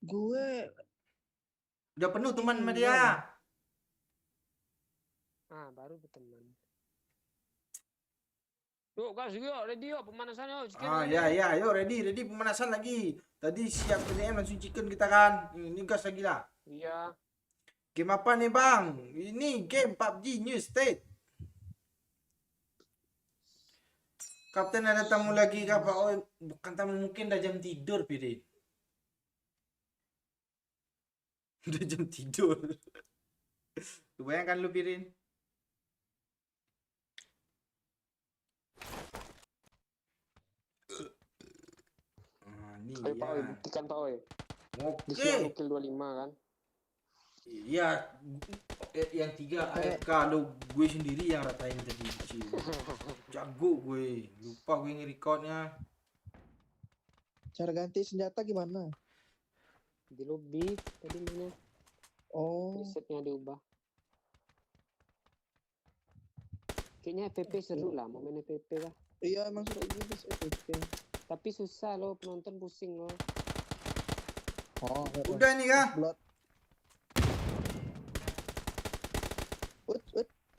gue Udah penuh teman sama dia. Baru berteman. Yuk guys, yuk ready yuk pemanasan yuk. Ya, yuk ready pemanasan lagi. Tadi siap PDM langsung chicken kita kan. Ini gas lagi lah. Iya. Game apa nih bang? Ini game PUBG New State. Kapten ada tamu lagi kapa? Oh, bukan tamu, mungkin dah jam tidur Pirin. Udah jam tidur. Lu bayangkan lu Pirin. Ini Ayo Pak Oi, ya. buktikan Pak Oi. Di Oke. sini kill 25 kan. Iya, yang 3 AFK lo, gue sendiri yang ratain tadi. Jago gue, lupa gue nge-recordnya. cara ganti senjata gimana? Di lobby tadi mana? Oh, Resetnya diubah. Kayaknya FPP seru lah, mau main FPP lah. iya emang sudah ini bisa FPP. Tapi susah loh, penonton pusing loh. Oh, Udah nih kah? Blood.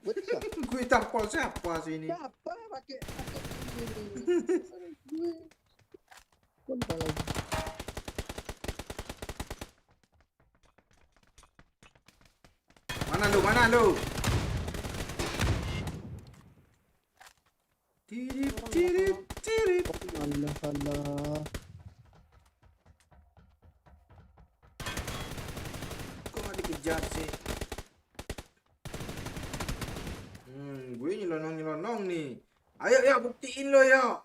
What siapa? Gue tampol siapa sih ini? Siapa pakai ini? Gue. Kontra lagi. Mana lu? Tirip. Alah. Kok gak dikejar sih? Gue nyelonong nih. Ayo ya, buktiin lo ya.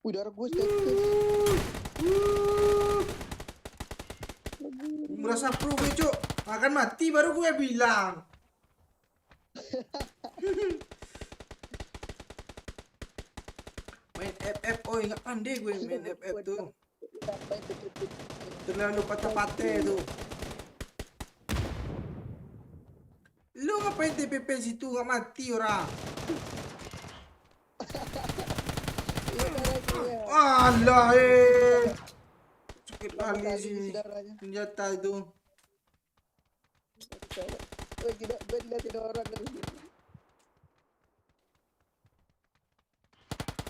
Darah gue status. Merasa pro gue cuk. Akan mati baru gue bilang. Main FF, oh nggak pandai gue main FF tuh. Terlalu patah-patah tuh. ngapain TPP situ nggak mati orang? Iya darahnya ya. Alah sakit kali Kali sih isi darahnya. senjata itu. Gue dilihatin orang dari sini.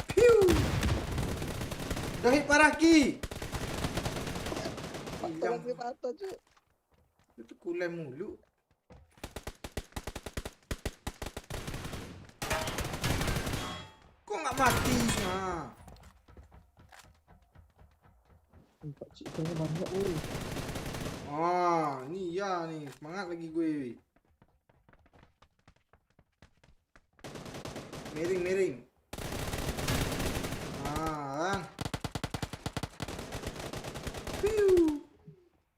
Piu. Dahi paraki. Orang gue patah cuy. Itu kulai mulu. Kok nggak mati? Nah. Empat sih kayaknya banyak woi. Ini ya nih, semangat lagi gue. Miring. Kan. Piu.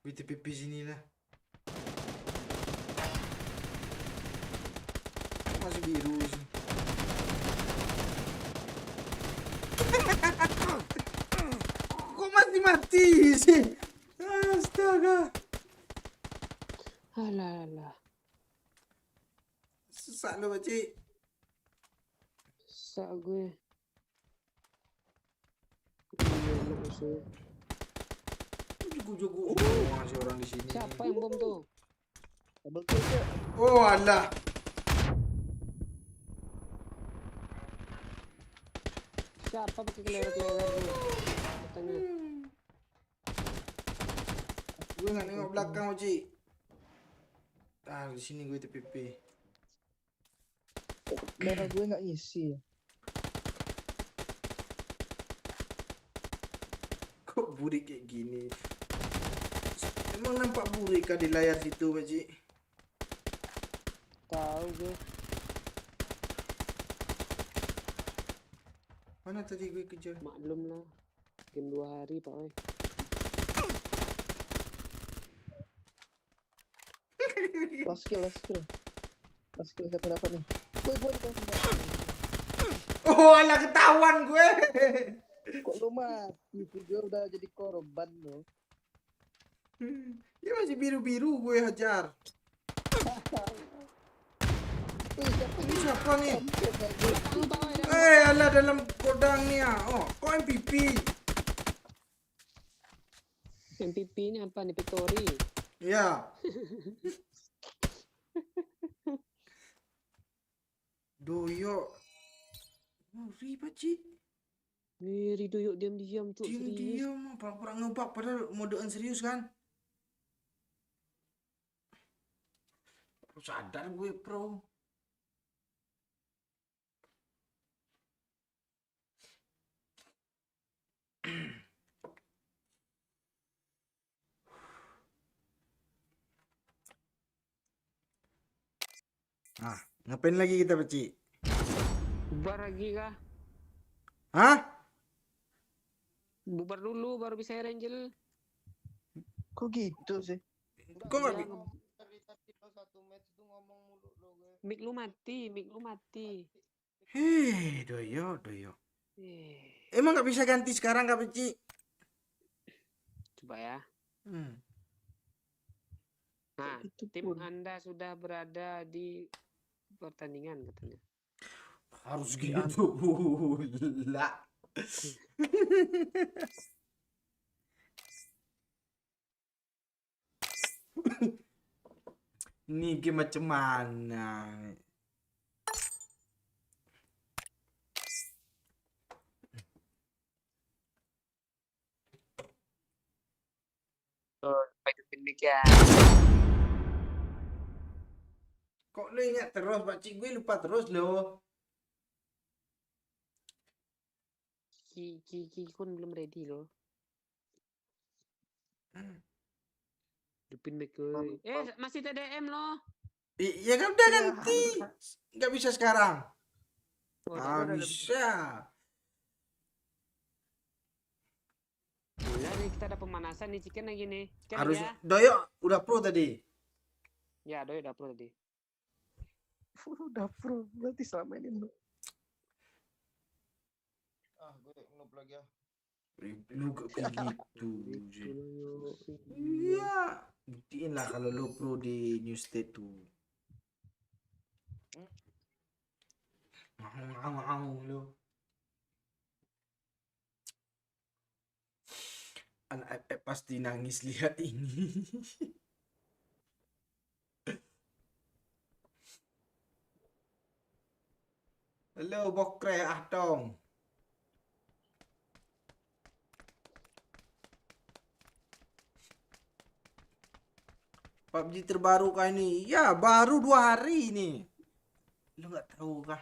BTPP sini lah. Masih biru sih. Kok mati sih? Astaga. Alah. Sesak lo, Pakcik. Sak gue. Iya, lu musuh. Jugu-jugu. Masih orang di sini. Siapa yang bom tuh? Double kill cuy. Oh, alah. Siapa pakai kelewat-kelewat tuh? Katanya. Gue nggak nengok belakang, Pakcik. Di sini gue TPP. Darah gue nggak ngisi ya. Kok burik kayak gini? Emang nampak burik kah di layar situ, Pakcik? Tahu gue. Mana tadi gue kejar? Maklum lah. Game 2 hari, Pak Oi. Last kill siapa dapat nih? Gue dikasih dapat. Oh, alah ketahuan gue. Kok lu mati? Gue udah jadi korban lo. Dia masih biru-biru gue hajar. Ini siapa nih? Lu Pak Oi. Alah dalam kodang nih ya. Oh, kok MVP? MVP ini apa nih? Victory. Ya. Doyok. Ngeri, Pakcik. Rido yuk diam-diam tuh. Serius. Diam-diam, pura-pura ngebak padahal modean serius kan? Sadar gue pro. Ngapain lagi kita, Pakcik? Bubar lagi kah? Hah? Bubar dulu baru bisa air angel. Kok gitu sih? Kok nggak Iya, Tadi pas satu match tuh ngomong mulu lo gue. Mic lu mati. Doyok. Eh, Emang nggak bisa ganti sekarang, Kak Pakcik? coba ya. Hmm. Nah, Itu tim pun. Anda sudah berada di pertandingan katanya. Harus gitu pula. Ini game macam mana? Sampai hidupin mic ya. Kok lo ingat terus, Pakcik? Gue lupa terus lo. Ki kun belum ready loh. Hidupin mic gue. Masih TDM loh. Iya kan udah ganti. Nggak bisa sekarang. Udah Bisa. Udah nih kita ada pemanasan nih chicken lagi nih. Chicken Harus. ya. Doyok udah pro tadi. Ya, Doi udah upload tadi. Udah pro. Berarti selama ini lu. Gue noob lagi ya. Lu gak kayak gitu. Gitu loh, yuk. Iya. Buktiin lah kalau lo pro di New State tuh. Mau lu. Anak FF pasti nangis lihat ini. Halo bokre ah dong. PUBG terbaru kah ini? Ya baru 2 hari ini. Lu nggak tahu kah?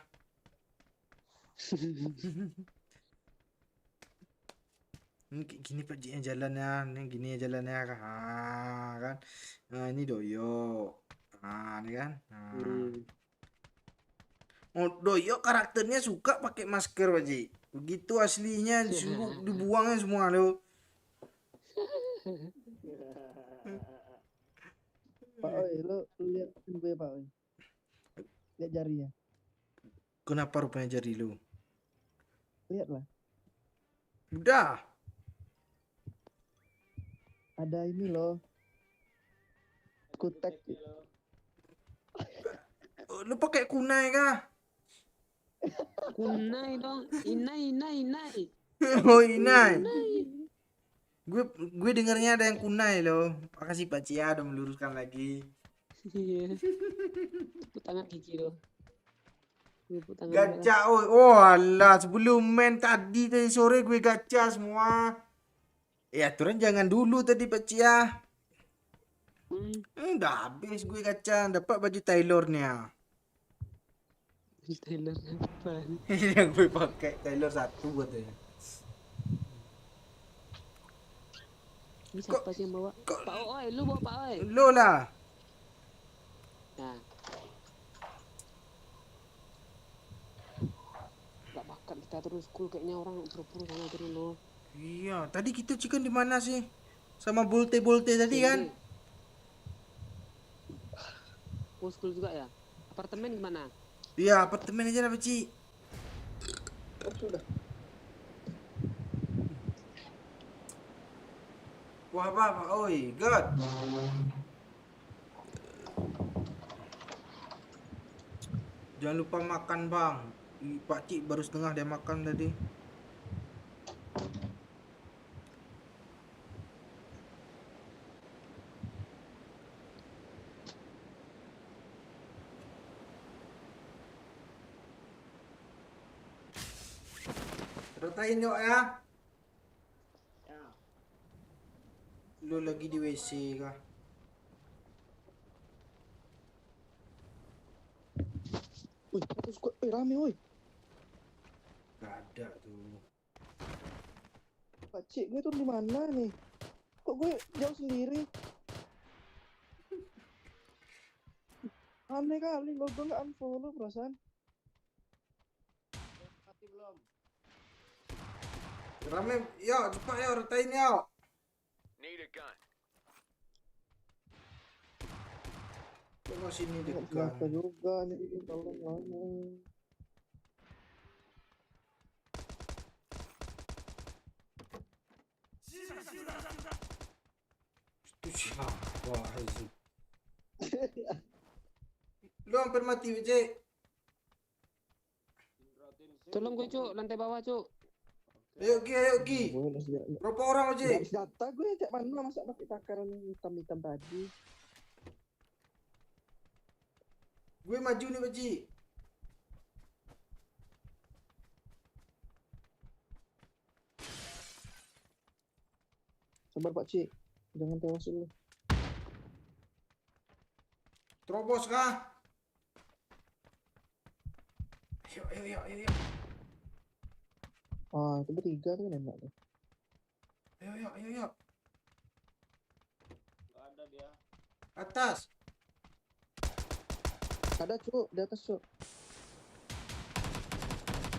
Ini kayak gini PUBG-nya jalannya, ini gini jalannya kah? Kan? Nah ini doyo. Nah ini kan. Nah. Oh, doyo karakternya suka pakai masker Baji. Begitu aslinya dibuangnya semua lo. Pak Oi, lo lihat gue Pak Oi. Lihat jarinya. Kenapa rupanya jari lu? Lihatlah. Udah. Ada ini loh. Kutek. Lu pakai kunai kah? Kunai dong. Inai. Oh inai. Gue dengarnya ada yang kunai loh. Makasih Pak Cia udah meluruskan lagi. Iya. Tepuk tangan Kiki loh. Tepuk tangan. Gacha, oh alah sebelum main tadi sore gue gacha semua. Aturan jangan dulu tadi Pak Cia. Udah habis gue gacha, dapat baju Taylornya. Taylor apa? Yang gue pakai Taylor 1 katanya. Ini siapa sih yang bawa? Pak Oi, lu bawa Pak Oi. Lo lah. Nah. Gak bakat kita terus cool kayaknya orang pura-pura sana terus lo. Iya, tadi kita chicken di mana sih? Sama Bolte tadi kan? Oh, school juga ya? Apartemen gimana? Iya, apartemen aja lah, Beci. Oh, sudah. Wah, apa? Oi, God. Jangan lupa makan, Bang. Pak Cik baru setengah dia makan tadi. Rotain yuk ya. Lu lagi di WC kah? Wih, satu squad. Rame woi. Gak ada tuh. Pak Cik, gue tuh di mana nih? Kok gue jauh sendiri? Aneh kali, lo gue nggak unfollow perasaan. Mati belum? Rame, yuk cepat yuk rotain yuk. Need a gun. Tengok sini Nggak dekat. sengaja juga nih, tolong kamu. Itu siapa sih? Lu hampir mati, Cik. Tolong gue, Cuk, lantai bawah, Cuk. Ayo Ki. Gue udah senjata. Berapa orang, Nggak Cik? ada senjata gue cek mana masa pakai takaran hitam-hitam tadi. Gue maju nih, Cik. Sabar Pak Cik, jangan tewas dulu. Terobos kah? Ayo. Ah, itu bertiga tuh enak tuh. Ayo. Nggak ada dia. Atas. Ada Cuk, di atas Cuk.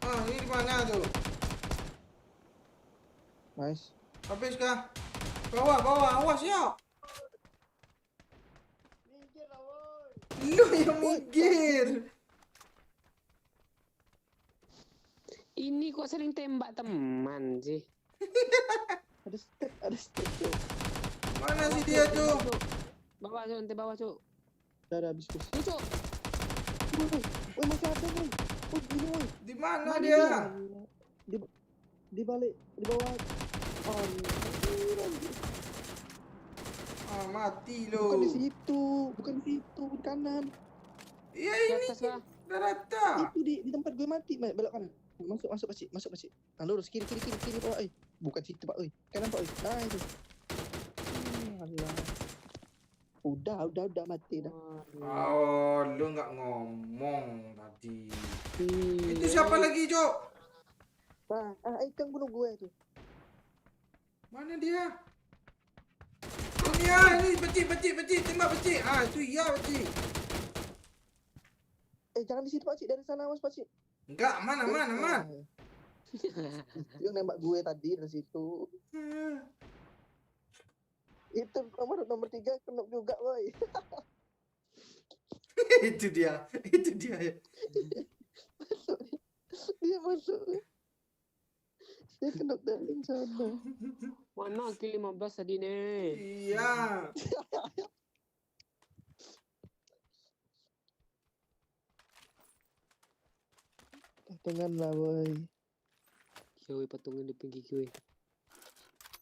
Ah, ini di mana tuh? Nice. Habis kah? Bawah, awas ya. Minggir lah woi. Lu yang minggir. Ini kok sering tembak teman sih? Ada step Cuk. Mana sih dia tuh? Bawah, Cuk, lantai bawah, Cuk. Udah habis Cuk. Nih, Cuk. Woi, masih ada nih. Oh, gini, woy. Di mana Mana dia? Di balik, di bawah. Anjir, anjir. Ah, mati Bukan di lo. situ, bukan di situ, di kanan. Iya Di ini atas lah. udah rata. Itu di tempat gue mati, belok kanan. Masuk Pak Cik, masuk Pak Cik. Nah, lurus kiri Pak, oi. Bukan situ Pak, oi. Kanan Pak, oi. Nah, itu. Alah. Udah mati dah. Oh, lu nggak ngomong tadi. Iya. Itu siapa lagi, Cok? Itu yang bunuh gue tuh. Mana dia? Ini ya, ini pecik, tembak pecik. Ah, itu iya pecik. Jangan di situ Pak Cik, dari sana Mas Pak Cik. Enggak, mana. Itu yang nembak gue tadi dari situ. Itu nomor 3 kena juga, boy. itu dia ya. Dia masuk. Dia kena dari sana. Mana kill 15 tadi nih? Iya. Patungan lah, boy. Kiwi patungan di pinggir kiwi.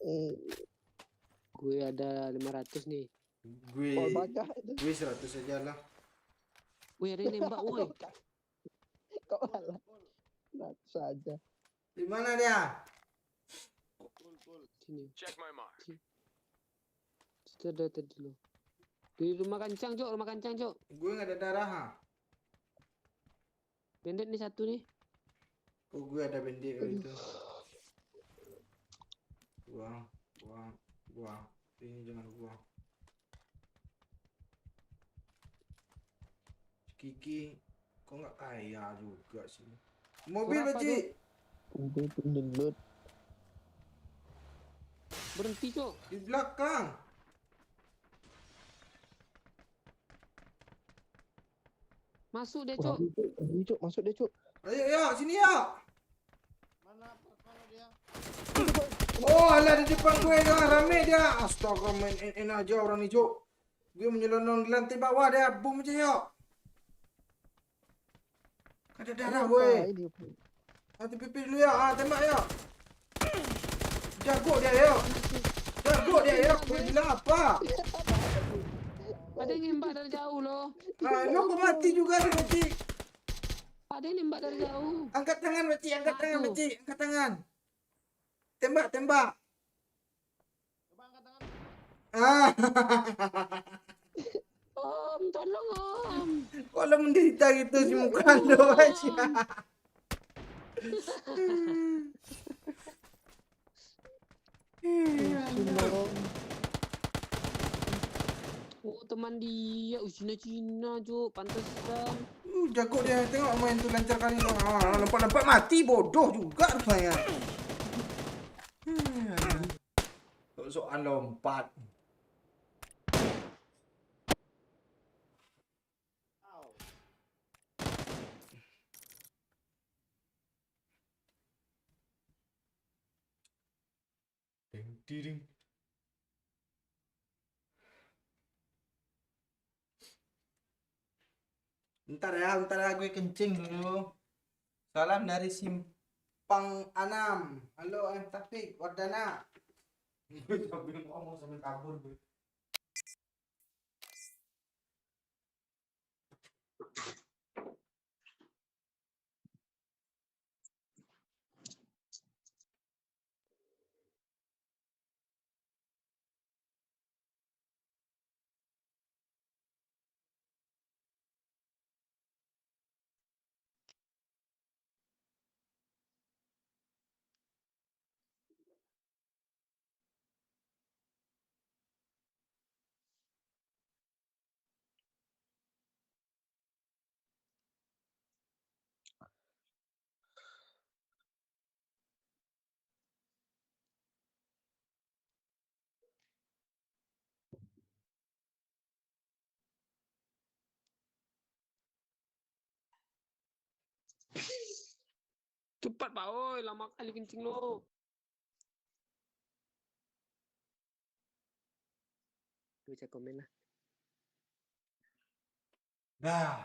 Eh, Gue ada 500 nih. Gue banyak itu. gue 100 aja lah. Wih, ada yang nembak, woi. Kok malah 100 saja. Di mana dia? Sini. Check my mark. Situ ada tadi lo. Di rumah kancang, Cok. Rumah kancang, Cok. Gue nggak ada darah. Ha? Bandit nih satu nih. Oh, gue ada bendik itu. Buang. Ini jangan buang. Kiki, kok nggak kaya juga sih? Mobil Berapa, Baci. Udah pendelut. Berhenti, Cok. Di belakang. Masuk deh, Cok. Cuk, masuk deh, Cuk. Ayo, sini ya. Mana dia? Oh, alah di depan gue jangan rame dia. Astaga, main enak aja orang ni, Cuk. Gue menyelonong di lantai bawah dia, boom aja yuk. Ada darah, woi. Ini Hati pipis dulu ya, tembak ya. Jago dia ya. Gue bilang apa? Ada yang nembak dari jauh loh. Lo kok mati juga nih, Baci. Ada yang nembak dari jauh. Angkat tangan, Baci. Angkat tangan. Tembak. Coba angkat tangan. Ah. Om, tolong Om. Kok lo menderita gitu sih muka lo, Baci. Oh, teman dia. Cina, Cok. Pantesan. Jago dia. Tengok main tu lancar kali. Lompat-lompat mati. Bodoh juga rupanya. Soal lompat. Ding. Bentar ya gue kencing dulu. Salam dari Simpang Anam. Halo Taufik Wardana. Gue sambil ngomong sambil kabur gue. Cepat, Pak. Oi, lama kali kencing lo. Bisa komen lah. Dah.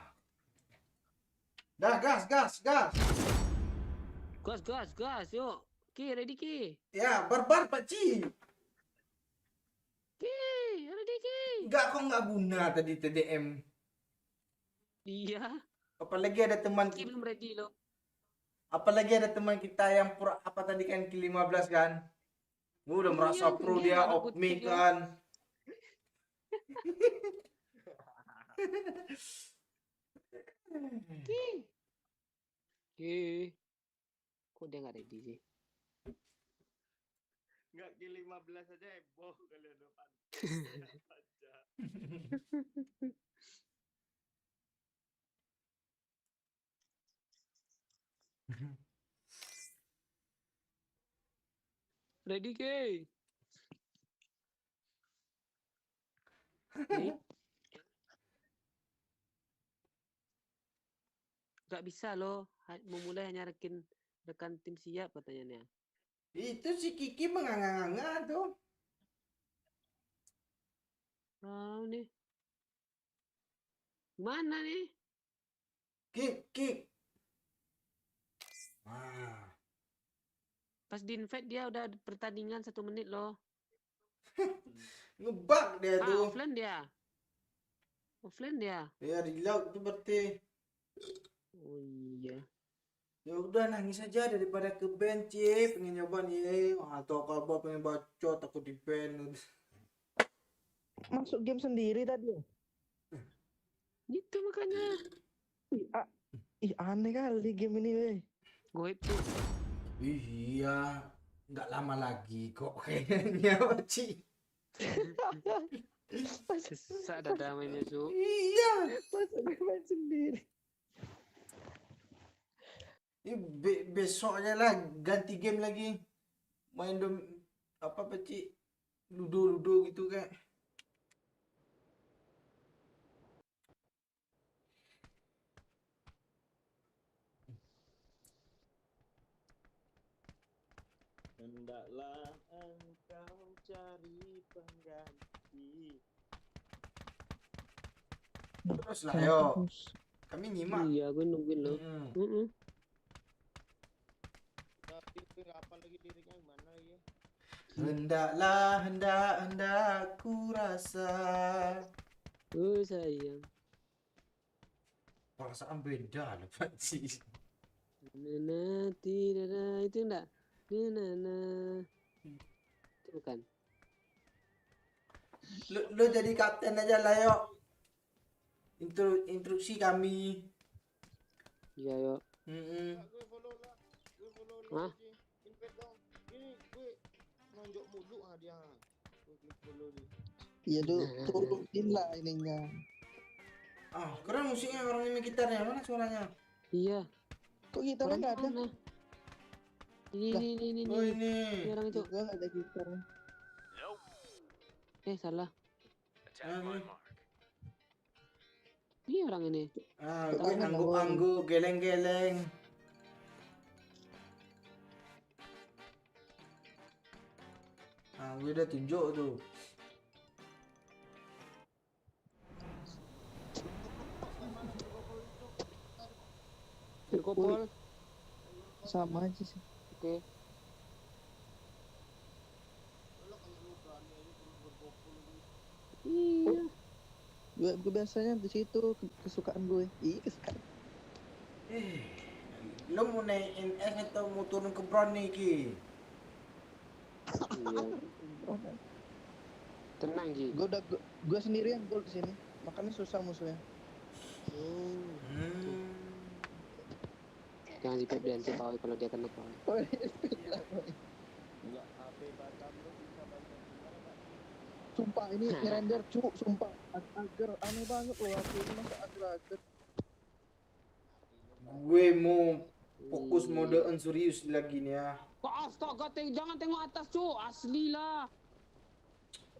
Dah, gas, gas, gas. Gas, yuk. Ki, ready Ki. Ya, barbar Pak Ci. Ki, ready Ki. Enggak, kok nggak guna tadi TDM. Iya, Apalagi ada teman Ki belum ready loh. apalagi ada teman kita yang pura apa tadi kan kill 15 kan. Udah merasa Iya, pro dia dia mana off putih mic loh. kan. Ki. Kok dia nggak ready sih? Nggak kill 15 aja heboh kalian depan. Aja. Ready Ki. Ki. Nggak bisa loh. Memulai hanya rekan tim siap katanya. Itu si Kiki menganga-nganga tuh. Oh nih. Mana nih? Kick, kick. Ah, Pas di invite dia udah pertandingan 1 menit loh. ngebug dia tuh. Offline dia. Offline dia. Ya reload tuh berarti. Oh iya. Ya udah nangis aja daripada ke band Ci. Pengen nyoba nih. Atau kalau pengen bacot takut di band. Masuk game sendiri tadi. Itu makanya. Ih, aneh kali game ini, weh. Goib tuh. Iya, nggak lama lagi kok kayaknya Pak Ci. Sesak dada mainnya Su. Iya. Masuk game sendiri. Ini besoknya lah ganti game lagi. Main apa Pak Ci? Ludo gitu kayak. Hendaklah engkau cari pengganti. Terus lah yo. Kami nyimak. Iya, gue nungguin loh. Mm-mm. Tapi kapan lagi liriknya gimana ya? Hendak ku rasa. Oh sayang. Perasaan beda lah Pak Ci. Nana tidak itu enggak. Nana. Itu bukan. Lu jadi kapten aja lah yo. Instruksi kami. Iya yuk. Mm-mm. Gue follow lah. Gue follow Hah? lagi. Invite dong. Ini gue nonjok mulu dia. Gue klik follow nih. Iya tuh, turutin lah ininya. Ah, keren musiknya orang ini gitarnya. Mana suaranya? Iya. Kok gitarnya nggak ada? Mana? Ini. Oh ini. Ini orang itu. Juga nggak ada gitarnya. Nope. Salah. Attack my mark. Ini orang ini. Ah, Tahu nggak, angguk-angguk, geleng-geleng. Ah, gue udah tunjuk tuh. Kopol. Sama aja sih. Oke. Lo kayak lu berani aja terus bergopul gitu. Iya. Gue biasanya di situ kesukaan gue. Ih, kesukaan. Lo mau naikin S atau mau turun ke Brown nih, Ki? Iya. Tenang Ji. Gue sendirian gol di sini. Makanya susah musuhnya. Jangan dipep dan Paul kalau dia kena Paul. Enggak HP Batam lu bisa banyak gimana Pak? Sumpah ini ngerender cuk, sumpah agar aneh banget loh aku ini masa agar. Gue mau fokus mode serius lagi nih ya. Kok astaga, jangan tengok atas cu, asli lah.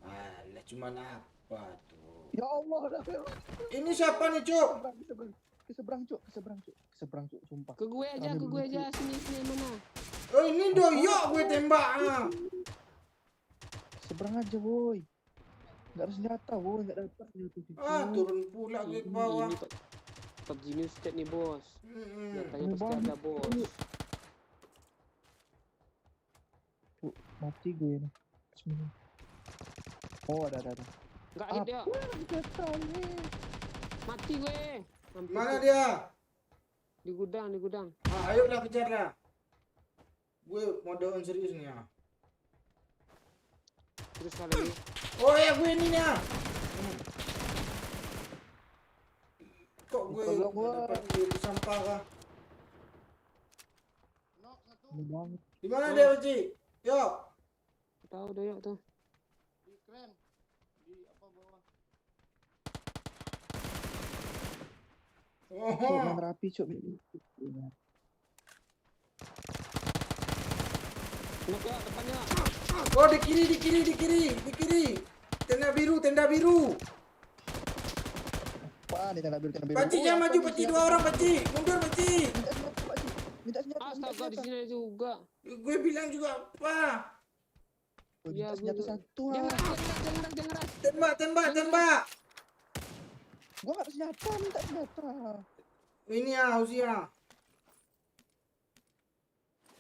Alah, cuman apa tuh? Ya Allah, Ini siapa nih, Cuk? keseberang cuk, sumpah. Ke gue aja, sini mana? Oh, ini doyok gue tembak. Seberang aja, boy. Enggak ada senjata, boy, enggak dapat gitu. Ah, turun pula gue ke bawah. Ini, Pak. PUBG News Chat nih bos. Datanya Ini pasti banget. ada bos. Mati gue nih. Bismillah. Oh ada. Enggak hit dia. Jatuh nih. Mati gue. Hampir Mana tuh. dia? Di gudang. Ah, ayolah kejar dah. Gue modein serius nih ya. Terus kali ini. Oh ya gue ini nih. Kok gue Tolong gua. dapat di sampah kah? Knock satu Ini banget. Di mana dia, Uci? Yuk. Tahu doyok tuh. di kren. Di apa bawah? Cuk, main Oh. rapi cuk. Knock ya depannya. Oh, di kiri. Tenda biru. Wah, di tenda biru. Paci Oh, jangan apa maju, nih, Paci siapa? dua orang, Paci. Mundur, Paci. Minta senjata, Pak, Ci. Minta senjata. Astaga di sini juga. Gue bilang juga apa? Oh, Iya, minta senjata gua- satu. Jangan ras. Tembak. Gua nggak ada senjata, minta senjata. Ini ya, Usia.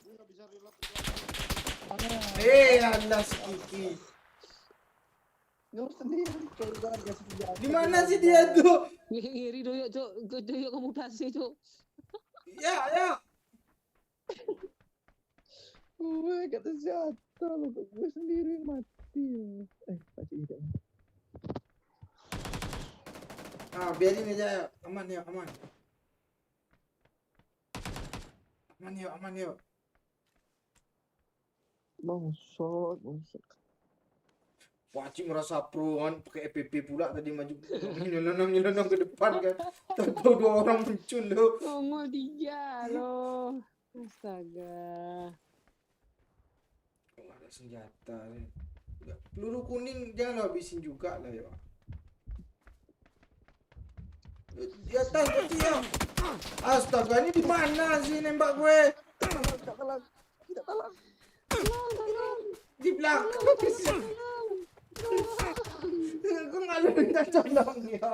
Gue nggak bisa reload. Allah si Kiki. Nyuruh sendiri kayak gua nggak kasih senjata. Di mana sih dia tuh? Ngiri doyok, Cok. Doyok kamu mutasi, Cok. Ya. Gue nggak ada senjata loh, kok gue sendiri yang mati. Pak Ci tidak. Ah, biarin aja. Aman ya, aman. Aman yuk. Bangsat. Paci merasa pro kan pakai EPP pula tadi maju nyelonong ke depan kan. Tahu dua orang muncul loh. Nongol 3 loh. Astaga. Kok nggak ada senjata nih. Peluru kuning jangan lo habisin juga lah ya. Di atas Paci ya. Astaga, ini di mana sih nembak gue? Tidak telan. Di belakang. Gue nggak lu minta tolong ya.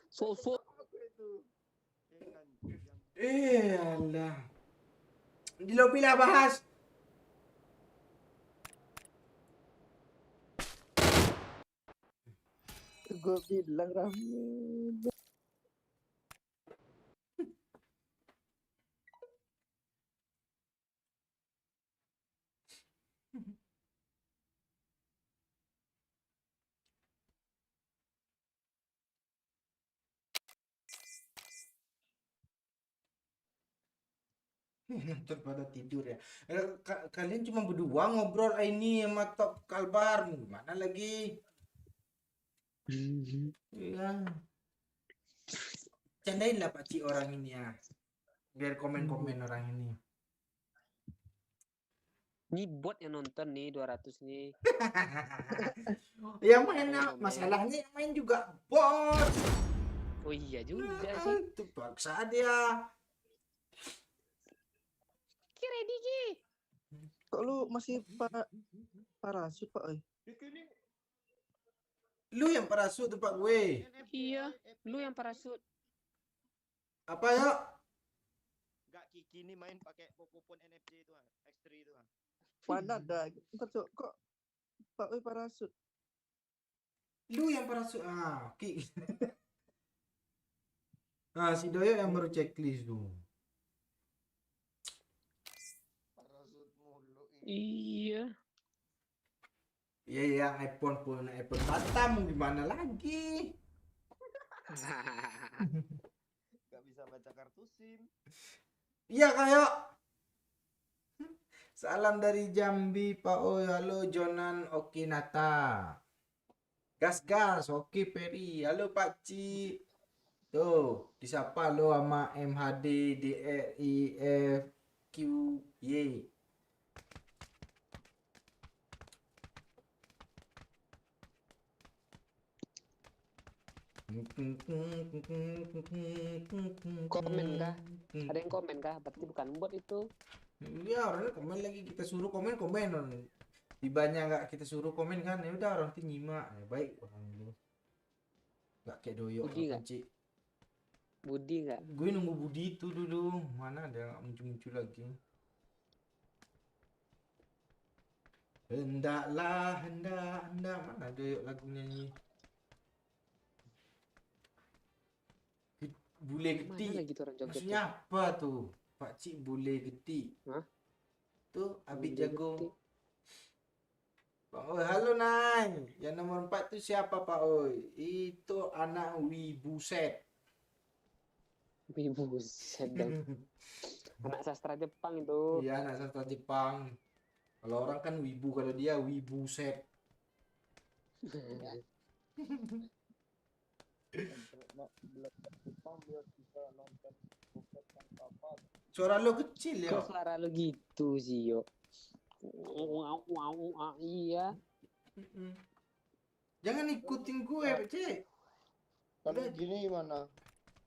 Sosok. Alah. Di lobi lah bahas. Gue bilang rame. Nonton pada tidur ya. Kalian cuma berdua ngobrol ini sama Top Kalbar. Gimana lagi? Iya. Candain lah Pak Ci orang ini ya. Biar komen-komen orang ini. Ini bot yang nonton nih 200 nih. Yang main masalahnya yang main juga bot. Oh iya juga sih. Itu paksa dia. Kira Digi. Kok lu masih parasut Pak? Ini Lu yang parasut tempat gue. Iya, lu yang parasut. Apa ya? Enggak, Kiki ini main pakai Pokopon NFC itu ah, X3 itu ah. Mana ada? Ntar cok, kok Pak Oi parasut? Lu yang parasut. Ah, Ki. Ah, si Doyo yang baru checklist tuh. parasut mulu ini. Iya. Iya ya, iPhone pun iPhone Batam gimana lagi? Enggak bisa baca kartu SIM. Iya kayak. Salam dari Jambi, Pak Oi. Halo Jonan Okinata. Gas, oke Peri. Halo Pak Ci. Tuh, disapa lo sama MHD DRIFQY. Komen kah? Ada yang komen kah? Berarti bukan bot itu. Ya orangnya komen lagi, kita suruh komen orang. Tibanya nggak kita suruh komen kan, ya udah orang tuh nyimak. Ya, baik orang itu. Nggak kayak doyok Uji nggak? Ci. Budi nggak? Gue nunggu Budi itu dulu. Mana dia nggak muncul-muncul lagi. Hendaklah, hendak. Mana ada yuk lagunya ni? Bule Mana getik. lagi tuh orang Jogja Maksudnya tuh? apa tuh? Pak Cik bule getik. Hah? Tuh, Abid Bule jago. getik. Pak Oi, halo Nay. Yang nomor 4 tuh siapa Pak Oi? Itu anak Wibu Set. Ibu buset dong. Anak sastra Jepang itu. Iya, anak sastra Jepang. Kalau orang kan Wibu, kalau dia Wibu Set. Belajar Jepang biar bisa nonton bokep tanpa apa. Suara lo kecil ya. Kok suara lu gitu sih, yo? Iya. Mm-mm. Jangan ikutin gue, Pak Cik. Kalau Udah. gini gimana?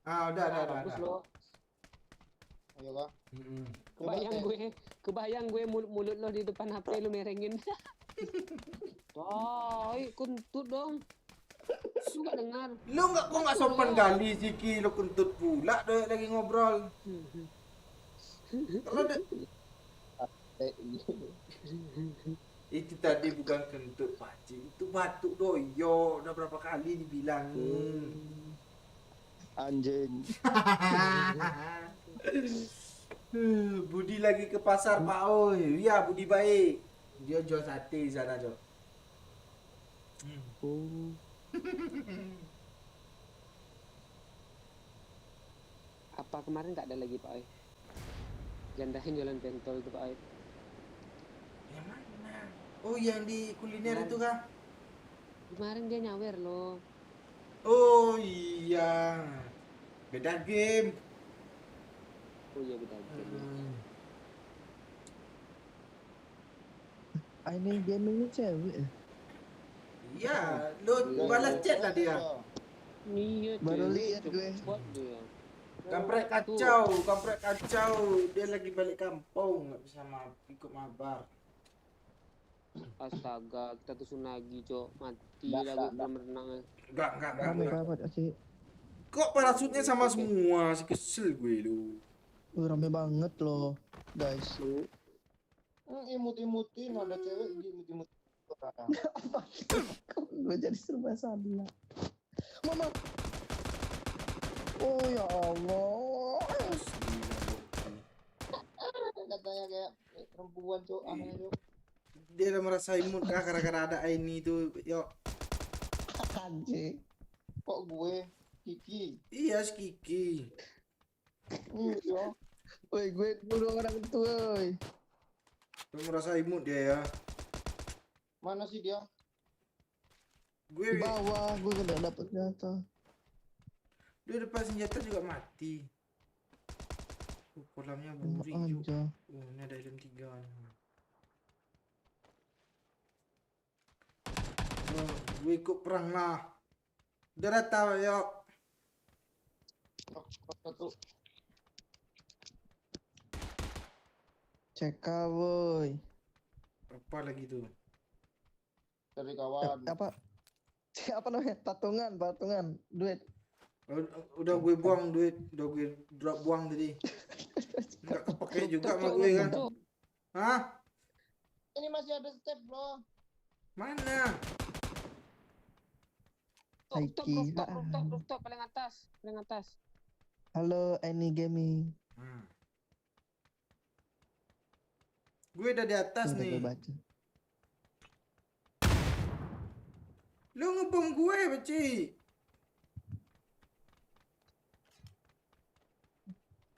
Ah, udah. Bagus lo. Ayo kah? Mm-mm. Kebayang gue mulut lo di depan HP lu merengin. Toy, kuntut dong. Lu gak dengar. Lu kok nggak sopan kali Ziki, lu kentut pula doi lagi ngobrol. Kalau itu tadi bukan kentut Pak Cik, itu batuk doyo. Udah berapa kali dibilangin. Anjing. Budi lagi ke pasar Pak Oi. Ya Budi baik. Dia jual sate di sana Jo. Oh. Apa kemarin nggak ada lagi Pak Oi? Gandahin jualan pentol itu Pak Oi. Yang mana? Oh yang di kuliner itu kah? Kemarin dia nyawer loh. Oh iya. Beda game. Oh iya beda. Ini gamingnya cewek ya? Iya, lu balas chat lah dia. Iya. Baru cewek, lihat cepet gue. banget dia. Kampret kacau. Dia lagi balik kampung, nggak bisa ikut mabar. Astaga, kita tuh Sunagi, Cok. Mati Nggak, lagi nggak. belum renang. Enggak. Rame banget sih. Kok parasutnya sama semua? Si kesel gue lu. Rame banget loh, guys. Imut-imutin ada cewek imut-imutin. Gue jadi serba salah. Mama. Oh ya Allah. Katanya kayak perempuan cok aneh cok. Dia udah merasa imut kah gara-gara ada Aini itu, yuk. Anjing. Kok gue Kiki? Iya, si Kiki. Iya. Woi, gue dulu orang tua, woi. Udah merasa imut dia ya. Mana sih dia? Di Gue bawah, gue gak dapet senjata. dia depan senjata juga mati. Kolamnya Enak buri juga. aja. Ini ada item 3 nih. Oh, gue ikut perang lah. Udah datang yuk. Satu. CK, woi. Apa lagi tuh? Dari kawan. Apa? Apa namanya? Patungan. Duit. Udah gue buang duit, udah gue drop buang tadi. Enggak kepake juga sama gue kan. Hah? Ini masih ada step bro. Mana? Rooftop, paling atas. Halo, Any Gaming. Gue udah di atas Udah nih. gue baca. Lu ngebom gue, Beci.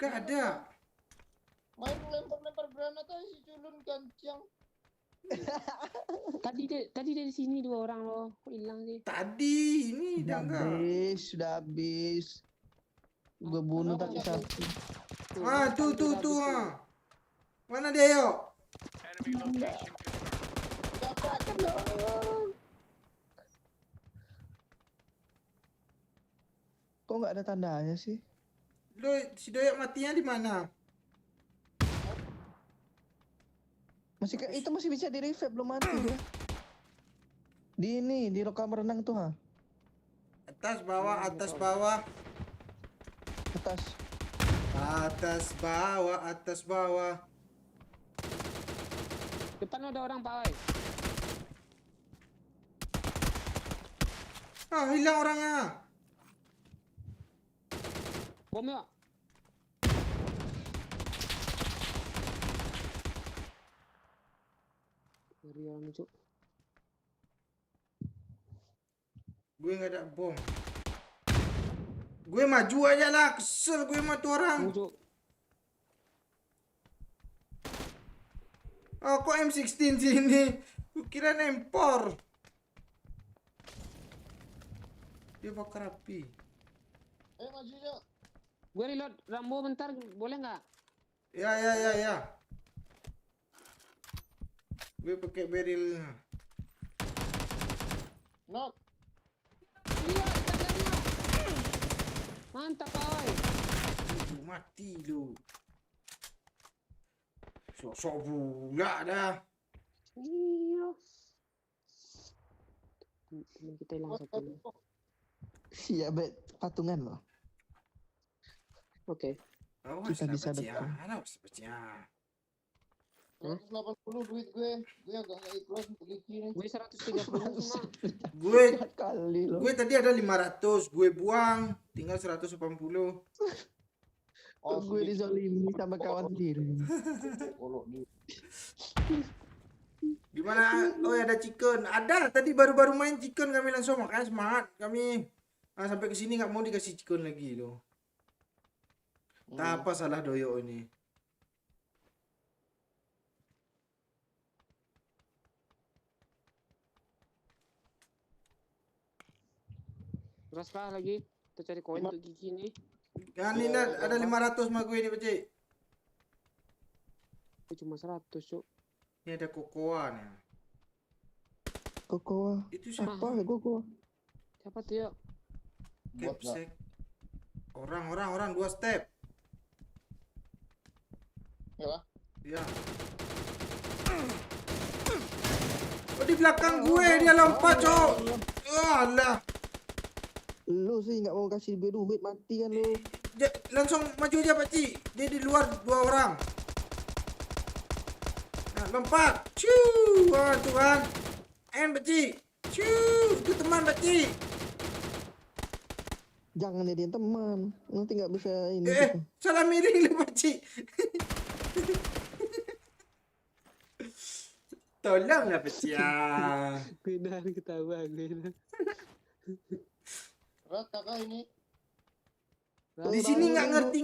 Gak ada. Main lempar-lempar granat aja si culun gancang. Tadi dari sini 2 orang loh. Kok hilang sih? Tadi ini udah enggak. Sudah habis. Gue bunuh tapi satu. Ah, tuh. Ah. Mana dia yuk? Enemy location Kok nggak ada tandanya sih? Lu si Doyok matinya di mana? Itu masih bisa di revive, belum mati dia. Di lokal renang tuh ha. Atas bawah. Atas. Atas bawah, atas bawah. Depan ada orang Pak Oi. Ah, hilang orangnya. Bom yuk. Ngeri orang cuk. Gue nggak ada bom. Gue maju aja lah, kesel gue sama tuh orang. Cuk. Oh, kok M16 sini? Gue kira nempor. Dia bakar api. Maju aja. Gue reload Rambo bentar, boleh nggak? Ya. Gue pakai barrel. Knock. Iya, kita lihat. Mantap Pak Oi. Mati lu. Sok-sok pula dah. Iya. Temen kita hilang satu nih. Iya, bet patungan loh. Oke. Awas Kita lah bisa baca. depan. Awas baca. 180 duit gue. Gue agak nggak ikhlas untuk Kiki nih. Gue 130 semua. Gue Kali loh. gue tadi ada 500, gue buang, tinggal 180. Oh, Gue dizolimi sama kawan sendiri. Olok di. Gimana? Oh, ada chicken. Ada tadi baru-baru main chicken kami langsung, makanya semangat kami. Nah, sampai ke sini nggak mau dikasih chicken lagi loh. Tak apa salah doyo ini. Terus kah lagi? Kita cari koin untuk gigi nih. Kan ini ada 500 mah gue ini, Pecik. Gue cuma 100 cuk. Ini ada kokoa nih. Kokoa. Itu siapa? Apa ya kokoa? Siapa tuh yuk? Buat nggak? Capsek. Orang 2 step. Ya lah. Ya. Oh, di belakang gue dia lompat, Cok. Alah. Lu sih nggak mau kasih gue duit, mati kan lu. Langsung maju aja, Pak Ci. Dia di luar 2 orang. Nah, lompat. Ciu. Wah, tuh kan. Pak Ci. Ciu. Itu teman, Pak Ci. Jangan jadiin teman. Nanti nggak bisa ini. kita. Salah miring lu, Pak Ci. Tolonglah, Pak Ci. Ya. Gue nahan ketawa gue. Rata kah ini? Di sini nggak ngerti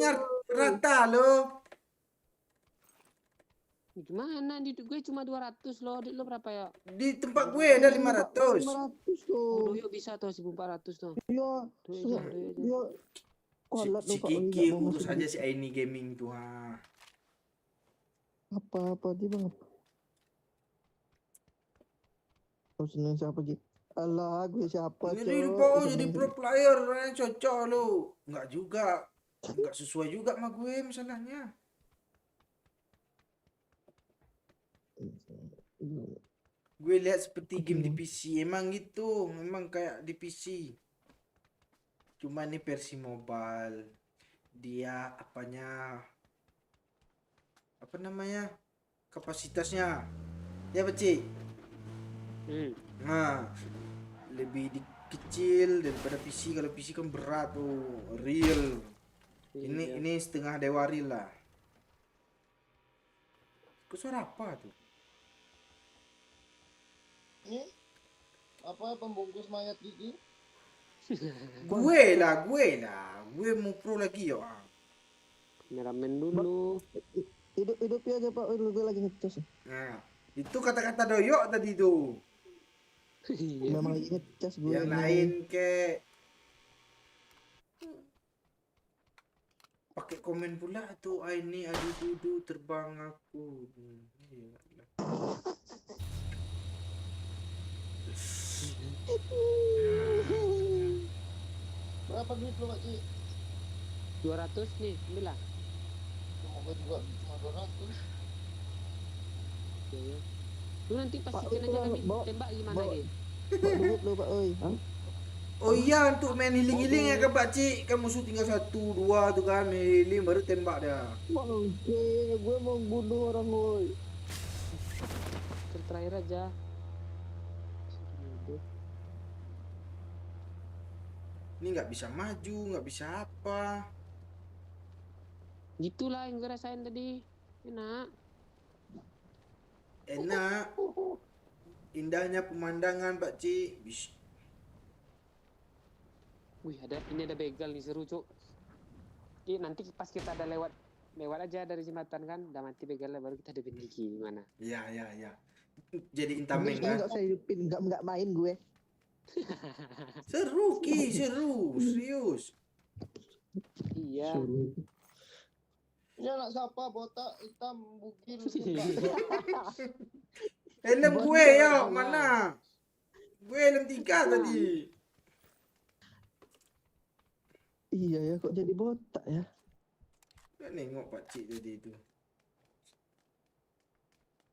rata loh. Gimana di gue cuma 200 loh. Di lo berapa ya? Di tempat gue ada 500. 500 Oh, tuh. Doyok bisa tuh 1400 tuh. Iya. Doyok aja, Doyok aja. Iya. Kualat Si lu Pak. Kiki urus aja si Aini Gaming tuh. Apa dia bang? Kau seneng siapa Ji? Alah, gue siapa Jadi Cok? po Seneng jadi pro player cocok lu. Enggak juga. Enggak sesuai juga sama gue masalahnya. Gue lihat seperti game di PC. Emang gitu, memang kayak di PC. Cuma ini versi mobile. Dia apanya? Apa namanya? Kapasitasnya. Ya, Beci. Nah, lebih kecil daripada PC. Kalau PC kan berat tuh, real. Ini setengah dewa real lah. Kok suara apa tuh? Ini apa pembungkus mayat Kiki? Gue lah. Gue mau pro lagi ya. Kameramen dulu. Hidup aja Pak. Gue lagi ngecas. Nah, itu kata-kata doyok tadi tuh. Iya. Memang lagi ngecas gue. Yang ini. lain ke pakai komen pula tuh ini aduh dudu terbang aku. Berapa duit lo Pak Ci? 200 nih, ambillah. Cuma gue juga cuma 200. Iya. Lu nanti Pak, pastikan itu aja kami bawa- tembak gimana bawa- lagi. Pak duit lu Pak oi. Hah? Oh iya, untuk main healing-healing ya kan Pak Cik. Kan musuh tinggal 1, 2 tuh kan, main healing baru tembak dah. Bangke, gue mau bunuh orang woi. Terakhir aja. Ini nggak bisa maju, nggak bisa apa. Gitulah yang gue rasain tadi. Enak. Enak. Indahnya pemandangan Pak Cik. Wih, ini ada begal nih, seru, Cuk. Nanti pas kita ada lewat aja dari jembatan kan, udah mati begalnya baru kita hidupin lagi gimana? Iya, iya, iya. Jadi Tapi tameng kan. nggak usah hidupin, nggak main gue. Seru Ki, seru, serius. Iya. Ini anak siapa botak hitam bugil. Helm Bos gue dia ya, orang mana? Gue helm 3 tadi. Iya ya, kok jadi botak ya? Gak nengok Pak Cik tadi itu.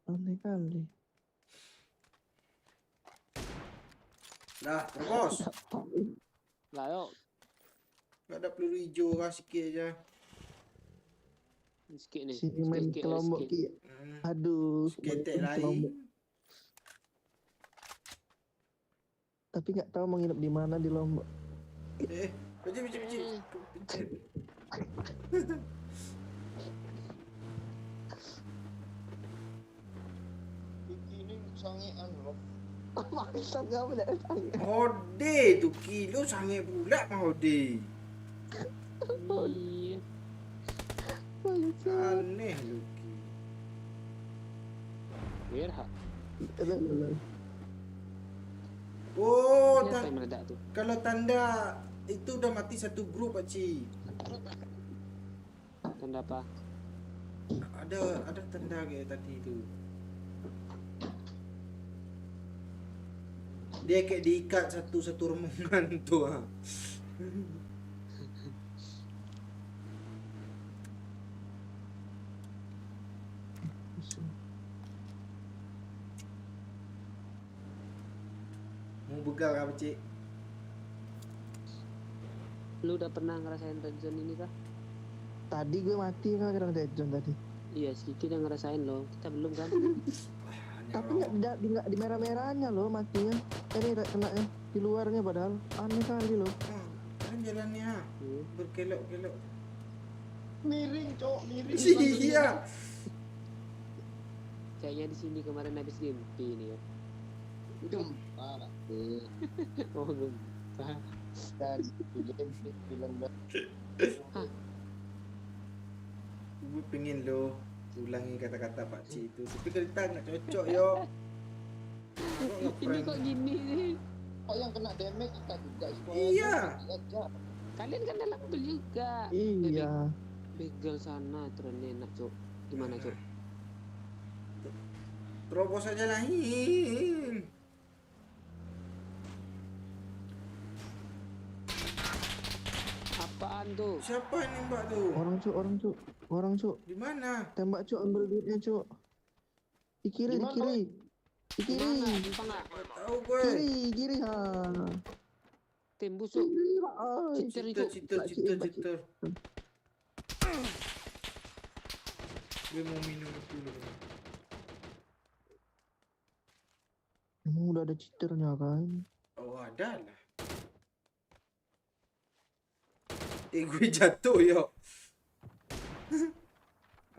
Aneh kali. Dah, terus. Lah, yuk. Gak ada peluru hijau kah sikit aja. Sikit nih. Sini main Sikit, kelompok sikit. Ki. Aduh, Ketek main kelompok. lain. Tapi nggak tahu mau nginep di mana di Lombok. Pecik, pecik, pecik. Pencet. Ini sangean loh. Maksud kamu tidak tahu. Hode tu kilo sangat pula mah hode. Iya. Aneh lu Ki. Biar hak. Oh, Siapa yang meledak tuh? kalau tanda itu udah mati satu grup Pak Cik. Tanda apa? Ada tanda kayak tadi itu. Dia kayak diikat satu rombongan tuh. Ha. Mau begal kah Pak Cik? Lu udah pernah ngerasain red zone ini kah? Tadi gue mati kan kena dead zone tadi. Iya, sedikit yang ngerasain loh. Kita belum kan? Tapi nggak di merah-merahnya loh matinya. Ini kena di luarnya padahal aneh kali loh. Kan jalannya berkelok-kelok. Miring, cok, miring. Iya. Kayaknya di sini kemarin habis gempi nih ya. Parah. Oh, gempa. Dan film Gue pengen lo ulangi kata-kata Pak Cik itu. Tapi kita nggak cocok yo. Ini kok gini sih? kok yang kena damage kita juga semua. Iya. Aja. Kalian kan dalam mobil juga. Iya. Begal sana trennya enak, Cok. Gimana, Cok? Terobos aja lain. Apaan tuh? Siapa yang nembak tuh? Orang cuk. Di mana? Tembak cuk, ambil duitnya cuk. Di kiri, di Gimana? kiri. Di kiri. Gimana? Tahu gue. Kiri ha. Tembus, Cok. Kiri ha. Citer itu. Citer. Gue mau minum dulu. Emang udah ada citernya kan? Oh ada lah. Gue jatuh yo.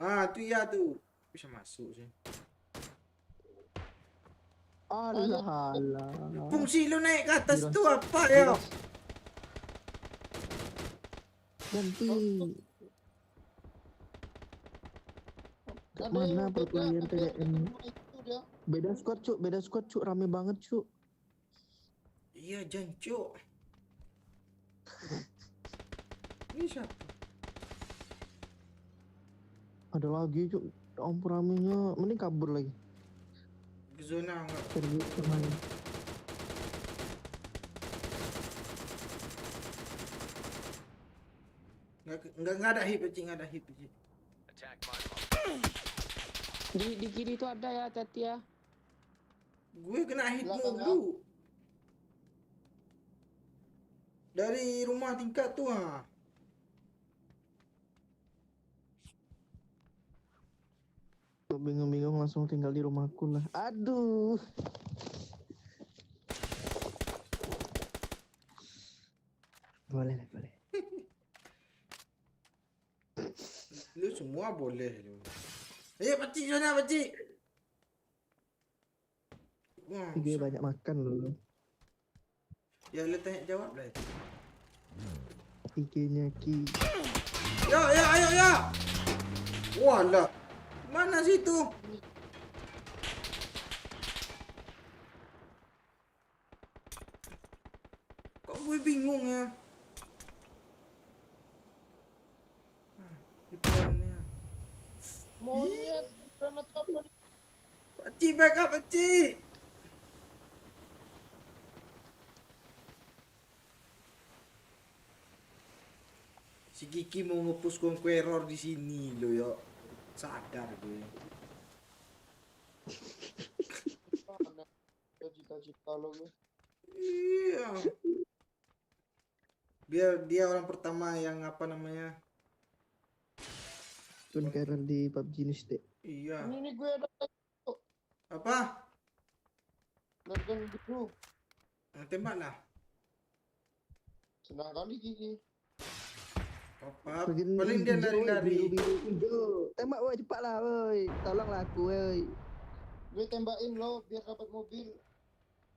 Tuh ya tuh. Bisa masuk sih. Alah. Fungsi lu naik ke atas tuh apa yo? Ganti. Gak Ada yang mana beda, perkelahian ada yang TDM. itu dia. Beda squad cuk, rame banget cuk. Iya jancuk. Ini siapa? Ada lagi cuk. Ya ampun ramenya, mending kabur lagi. Ke zona enggak? Pergi kemana? Enggak ada hit Cik, enggak ada hit Cik. Attack my Di kiri itu ada ya, hati-hati ya. Gue kena hit Belakang, mulu. Dari rumah tingkat tuh ah. Kok bingung-bingung langsung tinggal di rumahku lah. Aduh. Boleh lah, boleh. Lu semua boleh lu. Ayo pakcik sana pakcik. Wah, Dia banyak makan loh. ya lu tanya jawab lah. IG-nya Ki. Ya, ya, ayo, ya. Walah. Mana situ? Kok gue bingung ya? Depannya. Monyet, granat apa? Pakcik, back up, pakcik. Si Kiki mau nge-push Conqueror di sini lo yo. Sadar gue. Mana? Cita-cita lo gue. Iya. Biar dia orang pertama yang apa namanya? Conqueror di PUBG nih, Stek. Iya. Ini gue ada Apa? gun biru. Nah, tembak lah. Senang kali Kiki. Apa? Paling dia lari-lari. Biru. Tembak woi, cepat lah woi. Tolonglah aku woi. Gue tembakin lo biar dapat mobil.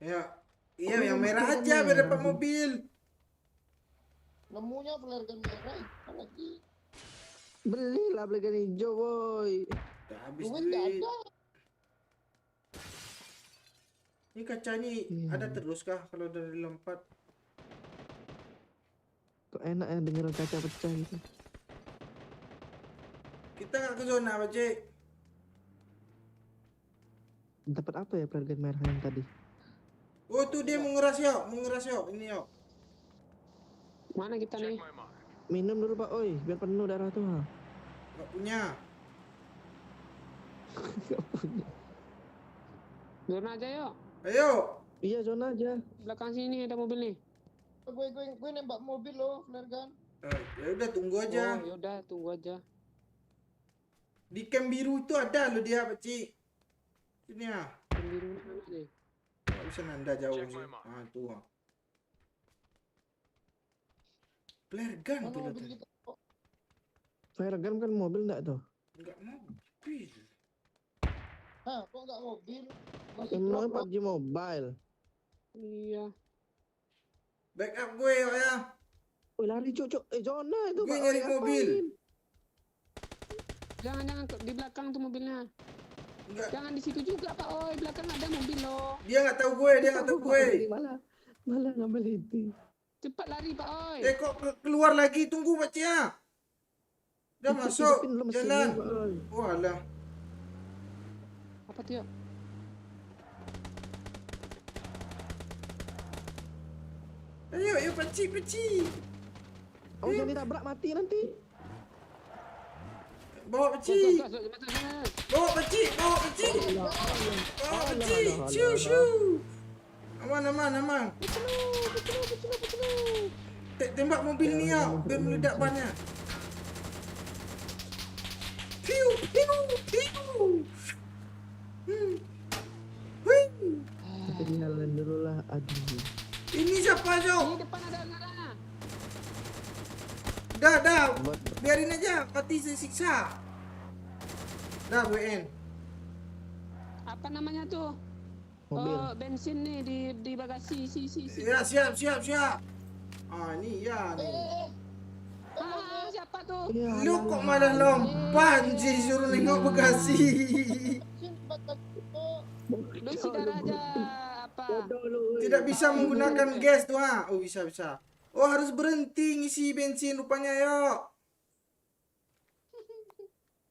Ya. Iya, Oh, yang merah bukan aja yang biar dapat merah. mobil. Nemunya flare gun merah apa lagi? Belilah belikan hijau woi. Udah habis Duit nggak duit. ada. Ini kaca ini Iya. ada terus kah kalau dari lompat? Kok enak ya denger kaca pecah gitu. Kita nggak ke zona, Pak Cik. Dapat apa ya pergan merah yang tadi? Oh, tuh dia mengeras yuk, mengeras yuk. Ini yuk. Mana kita Check nih? my mark. Minum dulu Pak, oi, biar penuh darah tuh. Ha. Nggak punya. Zona aja yuk. Ayo. Iya zona aja. Belakang sini ada mobil nih. Gue nembak mobil lo flare gun. Ya udah tunggu aja. Oh, yaudah tunggu aja. Di camp biru itu ada lo dia, Pak Cik. Sini ya. Yang biru mana nih? Nggak bisa nanda jauh Check sih. my mark. Ah, tuh. Ah. Flare gun Mana tuh mobil tadi. kita? Pergan kan mobil enggak tuh? Enggak mobil. Hah, kok nggak mobil? Masih Emang blok, PUBG Mobile. Iya. Backup gue yuk ya. Woi lari cocok. Zona itu Gue Pak. nyari Oi, mobil. ngapain? Jangan di belakang tuh mobilnya. Enggak. Jangan di situ juga Pak. Oi, belakang ada mobil loh. Dia nggak tahu gue, dia nggak tahu gue. Malah ngambil itu. Cepat lari Pak. Oi. Kok keluar lagi? Tunggu Pak Cik ya. Udah masuk. Hidupin dulu mesinnya, Jalan. Pak, oi. Walah. Apa tuh yuk? Ayo, ayo Pak Cik, Pak Cik. Oh jangan ditabrak mati nanti. Bawa Pak Gas, Cik. gas, gas, gas, gas. Bawa Pak Cik, bawa Pak Cik. Bawa Pak Cik. alah, Shoo, alah. shoo. Aman, aman, aman. Tembak mobil ni ya, biar meledak bannya. Piu, piu, piu. Hui. Kita jalan dulu lah. Aduh. Ini siapa, Di Jok? depan ada anak. Dah. Buat Biarin aja, mati sesiksa. Dah, WN. Apa namanya tuh? mobil. Oh, bensin nih di bagasi. Si. Ya, siap. Ah, ni ya ni. Ah, siapa tuh? Iya, Lu alah, kok alah. malah lompat sih suruh nengok Bekasi. Simpat tadi kok. Lu sidar aja apa? Bodoh lu. Tidak bisa menggunakan gas tuh ah. Oh, bisa. Oh, harus berhenti ngisi bensin rupanya yo.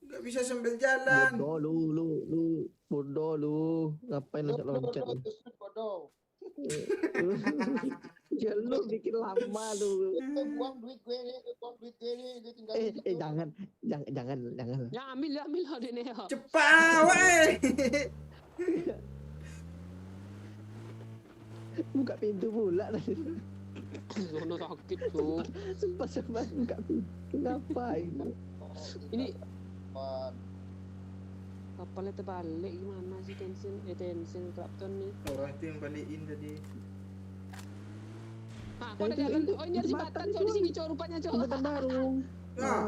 Gak bisa sambil jalan. Bodoh lu. Bodoh lu. Ngapain loncat-loncat lu? Justru bodoh. Ya lu bikin lama lu. Gue buang duit gue nih, gue tinggal di situ. Jangan. Ya ambil lah deh nih. Cepat, weh. Buka pintu pula. Sono sakit tuh. Sumpah enggak ngapain. Ini Pan. kapalnya terbalik gimana sih tension Clapton nih. Orang itu yang balikin tadi. Ah, kok ada jalan? Oh, ini ada jembatan cok di sini cok rupanya cok. Jembatan baru. Nah,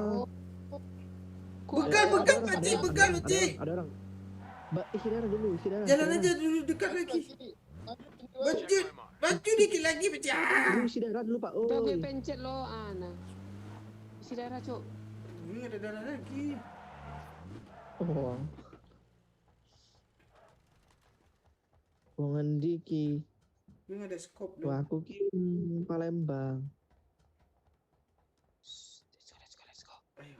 Kok begal, ada- begal, Pakcik, begal, Pakcik. Ada orang. Isi darah dulu, isi darah. Jalan aja dulu dekat lagi. Baju, baju dikit lagi, Pakcik. Dulu isi darah dulu, Pak. Udah gue Oi. pencet lo, nah. Isi darah cok. Ini ada darah lagi. Oh. Wongan diki. Ini ada skop Wah, loh. aku ki Palembang. Let's go. Ayo.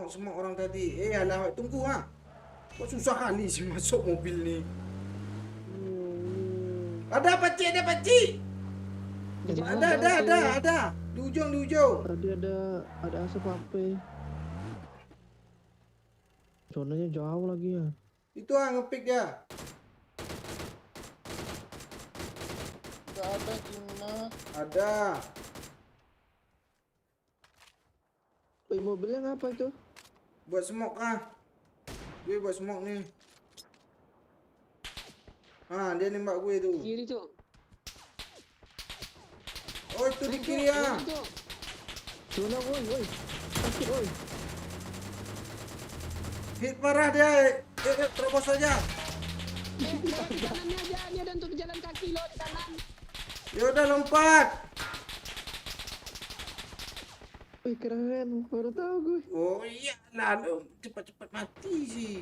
Semua orang tadi. Alah, tunggu ah. Kok susah kali sih masuk mobil nih. Ada Pakcik, ada Pakcik. Di jalan Ada. tuh. Di ujung. Tadi ada asap apa? Zonanya jauh lagi ya. Itu ah ngepick dia. Enggak ada Cina. Ada. Woi, mobilnya ngapa itu? Buat smoke ah. Gue buat smoke nih. Ah, dia nembak gue tuh. Kiri cok. Oh, itu di kiri ah. Kiri, Cok. Zona, woi. Sakit, woi. Hit parah dia. Terobos aja. Di kanannya aja, ini ada untuk jalan kaki lo di kanan. Ya udah lompat. Wih, keren. Baru tahu gue. Oh iya, lalu cepat-cepat mati sih.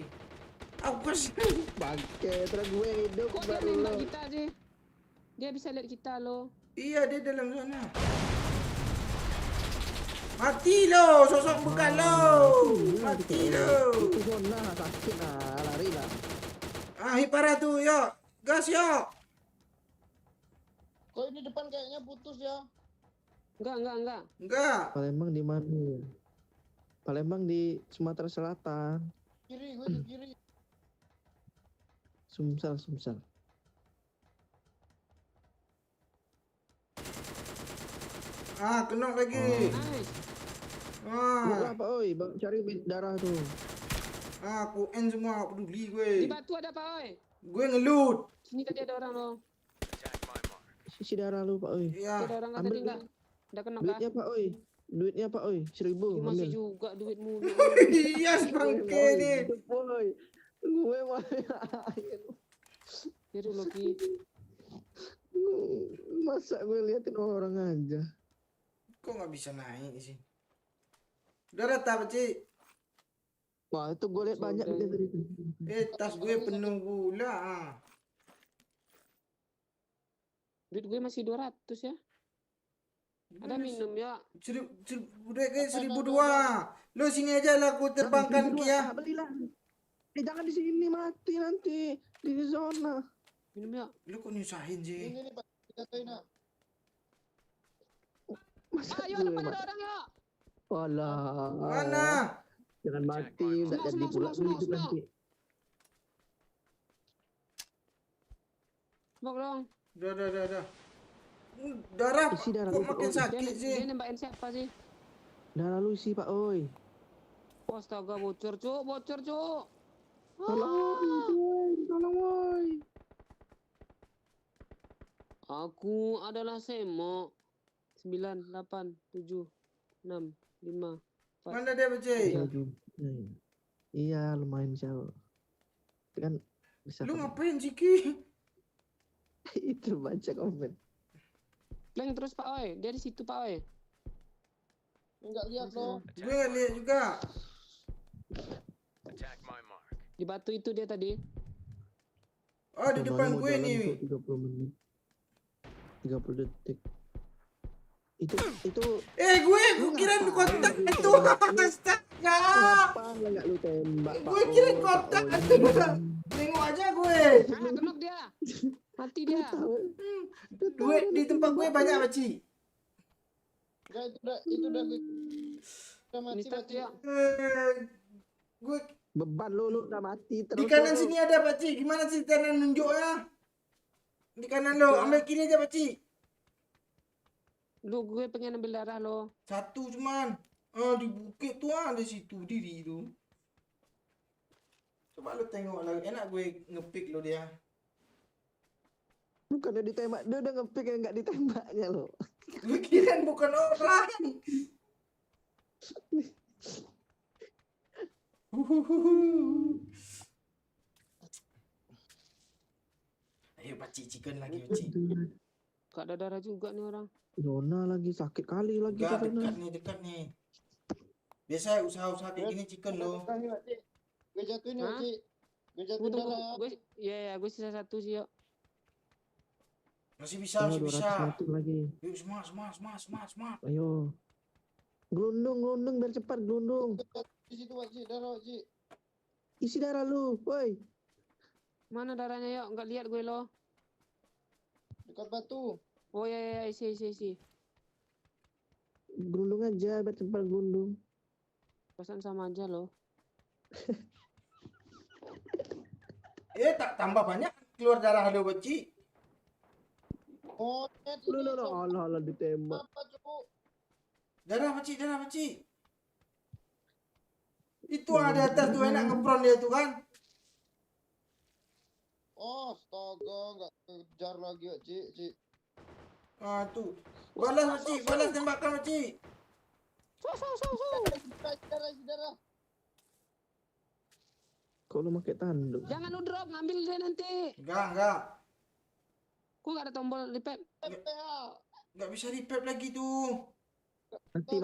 Aku sih. Bangke, terus gue yang hidup Kok dia baru nembak lo. kita sih? Dia bisa lihat kita lo. Iya, dia dalam zona. Mati lo, sosok begal lo. Mati lo. Itu zona, sakit lah. Lari lah. Ah, hit parah tuh, yuk. Gas yuk. Kok ini depan kayaknya putus ya? Enggak. Enggak. Palembang di mana ya? Palembang di Sumatera Selatan. Kiri, gue di kiri. Sumsel. Ah, kena lagi. Nice. Lu Ah, apa, oi? Cari darah tuh. aku end semua, gak peduli gue. Di batu ada apa oi? Gue ngelut. Sini tadi ada orang lo. Attack my mark. Isi darah lu, Pak, oi. Iya. Ada orang nggak ambil tadi enggak? Udah kena kah? Duitnya, Pak, oi. Duitnya, Pak, oi. 1.000. Ih, masih Ambil. juga duit mulu. Iya, bangke nih. Hidup, woi. Gue mah. Jadi lo Ki. Masa gue liatin orang aja. Kok nggak bisa naik sih? Udah rata, Pakcik. Wah, itu gue liat banyak Sudah. duitnya tadi. Tas gue penuh pula. Ah. Duit gue masih 200 ya. Ada minum ya. Udah kayak 1.002. Lo sini aja lah, aku terbangkan Kia. Belilah. Jangan di sini, mati nanti. Di zona. Minum ya. Lo kok nyusahin sih? Ini nih Pak, jatuhin nak. Masa Ayo gue depan ada mati? orang ya. Walah. Mana? Jangan mati, udah Semua, jadi pula semua, hidup semua. nanti. Smoke dong. Udah. Darah Isi darah kok lu, makin oh. sakit sih. Dia nembakin siapa sih? Darah lu isi, Pak, oi. Astaga bocor cuk. Tolong, woi. Aku adalah Semo. 9, 8, 7, 6, 5. Mana dia, Pakcik? Iya, lumayan jauh. Tapi kan bisa. Lu ngapain sih, Ki? Itu baca komen. Leng terus Pak Oi. Dia di situ Pak Oi. Enggak lihat lo. Gue nggak lihat juga. Attack my mark. Di batu itu dia tadi. Oh, di depan gue nih. 30 menit. 30 detik. Itu Gue kira di kotak itu. Astaga. kenapa enggak lu tembak, Pak? Gue kira Oi, kotak. Pak Oi. Tengok aja gue. Kenok dia. Mati dia. Duit di tempat gue banyak, Pakcik. Enggak, itu udah udah mati Ini start mati. ya. Gue Beban lu udah mati terus. di kanan lu. sini ada, Pakcik. Gimana sih cara nunjuknya? Di kanan lo, ambil kiri aja Pakcik. Lu gue pengen ambil darah lo. Satu cuman. Di bukit tuh ada situ diri itu. Coba lu tengok lagi, enak gue ngepick lo dia. Bukan dia ditembak, dia udah ngepick yang nggak ditembaknya lo. Gue kira bukan orang. Ayo Pakcik, chicken lagi Pakcik. Gak ada darah juga nih orang. Zona lagi sakit kali lagi Enggak, tuh Zona. dekat nih. Biasa usaha-usaha kayak gini chicken lo. Gue jatuhin ya, Hah? Cik. Gue Tunggu, jatuhin tunggu. darah. Gue sisa satu sih, yuk. Masih bisa, Ayo masih bisa. 200 meter lagi. Yuk, semangat. Ayo. Gelundung biar cepat gelundung. Di situ, Cik. Darah, Cik. Isi darah lu, woi. Mana darahnya, yuk? Nggak lihat gue lo. Dekat batu. Oh ya, isi. Gelundung aja biar cepat gelundung. Perasaan sama aja lo. Tak tambah banyak keluar darah lo Pakcik. Oh, net ini. Lo, Allah ditembak. Apa, Cuk? Darah Pakcik. Itu ada atas tuh enak ngepron dia tuh kan. Oh, astaga. Nggak kejar lagi, ya, Cik. Tuh. Balas Pakcik, balas tembakan Pakcik. Darah. Kok lu pakai tanduk? Jangan lu drop, ngambil dia nanti. Enggak. Gue gak ada tombol repair. Enggak bisa repair lagi tuh. Mati.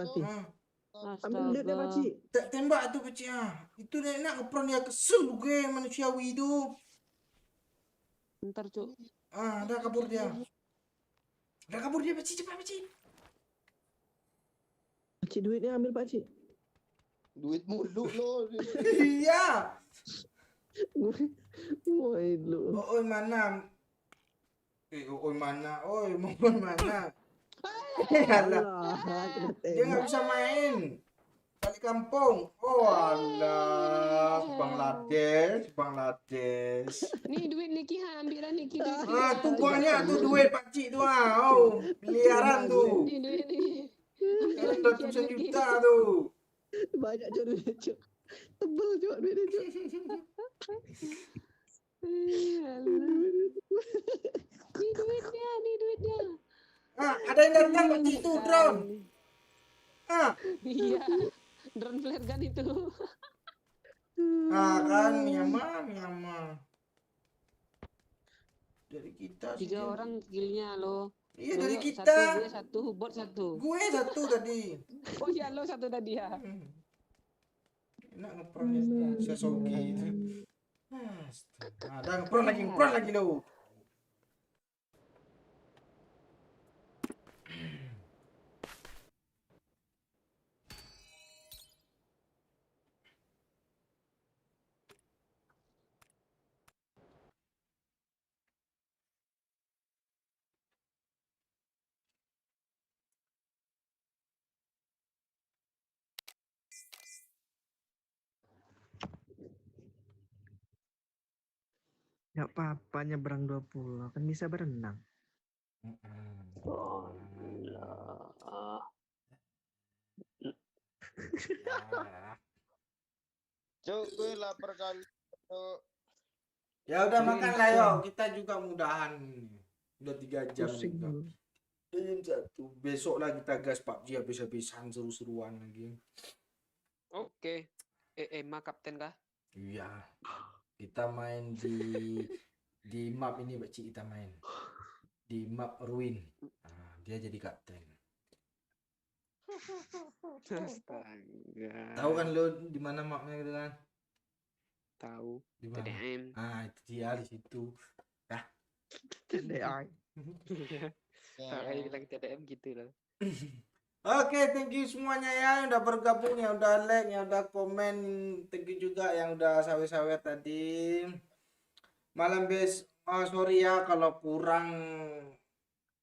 Ambil dia Astaga. Pakcik. Tak tembak tuh Pakcik. Itu dia enak ngepron dia, kesel gue manusiawi itu. Ntar, Cuk. Dah kabur dia. Pakcik, cepat Pakcik. Pakcik duitnya ambil Pakcik. Duit mulu lo. Iya. Woi lu. Oi mana? Mohon mana? Alah, Alah, kena dia nggak tembak. bisa main. Balik kampung. Oh alah, Bangladesh. Nih duit Niki, ambil lah Niki. Tuh banyak tuh duit Pakcik tuh. Miliaran tuh. Nih duit nih. Kan ratusan juta tuh. Banyak Cuk duitnya Cuk. Tebel Cuk duitnya Cuk. Nih duitnya. Ada yang datang Pakcik tuh drone. Iya. Drone flare gun itu. Kan Myanmar. Dari kita sih. 3 orang killnya lo. Iya dari Lo, kita. Gue satu, bot satu. Gue satu tadi. Oh iya lo satu tadi ya. Enak ngepron ya. Sesogi itu. Ada ngepron lagi lo. Gak apa-apa nyebrang 2 pulau kan bisa berenang. Cuk, gue lapar kali. Cuk. Ya udah makan lah yo. Kita juga mudahan. Udah 3 jam Pusing juga. lu. Besok lah kita gas PUBG habis-habisan seru-seruan lagi. Oke. Emma kapten kah? Iya. Kita main di map ini Pakcik, kita main. Di map Ruin. Dia jadi kapten. Astaga. Tahu kan lo di mana mapnya gitu kan? Tahu. Di mana? TDM. Itu dia di situ. TDI. Kayak bilang TDM gitu loh. Oke, thank you semuanya ya yang udah bergabung, yang udah like, yang udah komen. Thank you juga yang udah sawer-sawer tadi. Malam sorry ya kalau kurang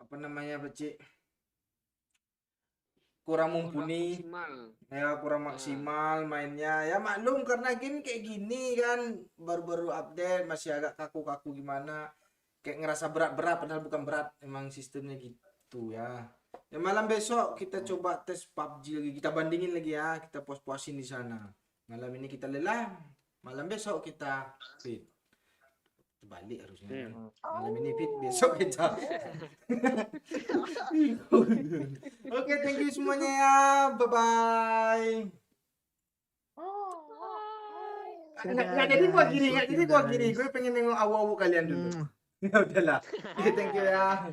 apa namanya Pakcik, kurang mumpuni. Kurang maksimal mainnya. Ya maklum karena game kayak gini kan, baru-baru update masih agak kaku-kaku gimana. kayak ngerasa berat-berat padahal bukan berat, emang sistemnya gitu ya. Ya malam besok kita coba tes PUBG lagi, kita bandingin lagi ya, kita puas-puasin di sana. Malam ini kita lelah, malam besok kita fit. Terbalik harusnya. Malam ini fit, besok kita. Oke, thank you semuanya ya. Bye bye. Nggak jadi gua kiri, nggak jadi gua kiri. Gue pengen nengok awu-awu kalian dulu. Ya udahlah. Oke, thank you ya.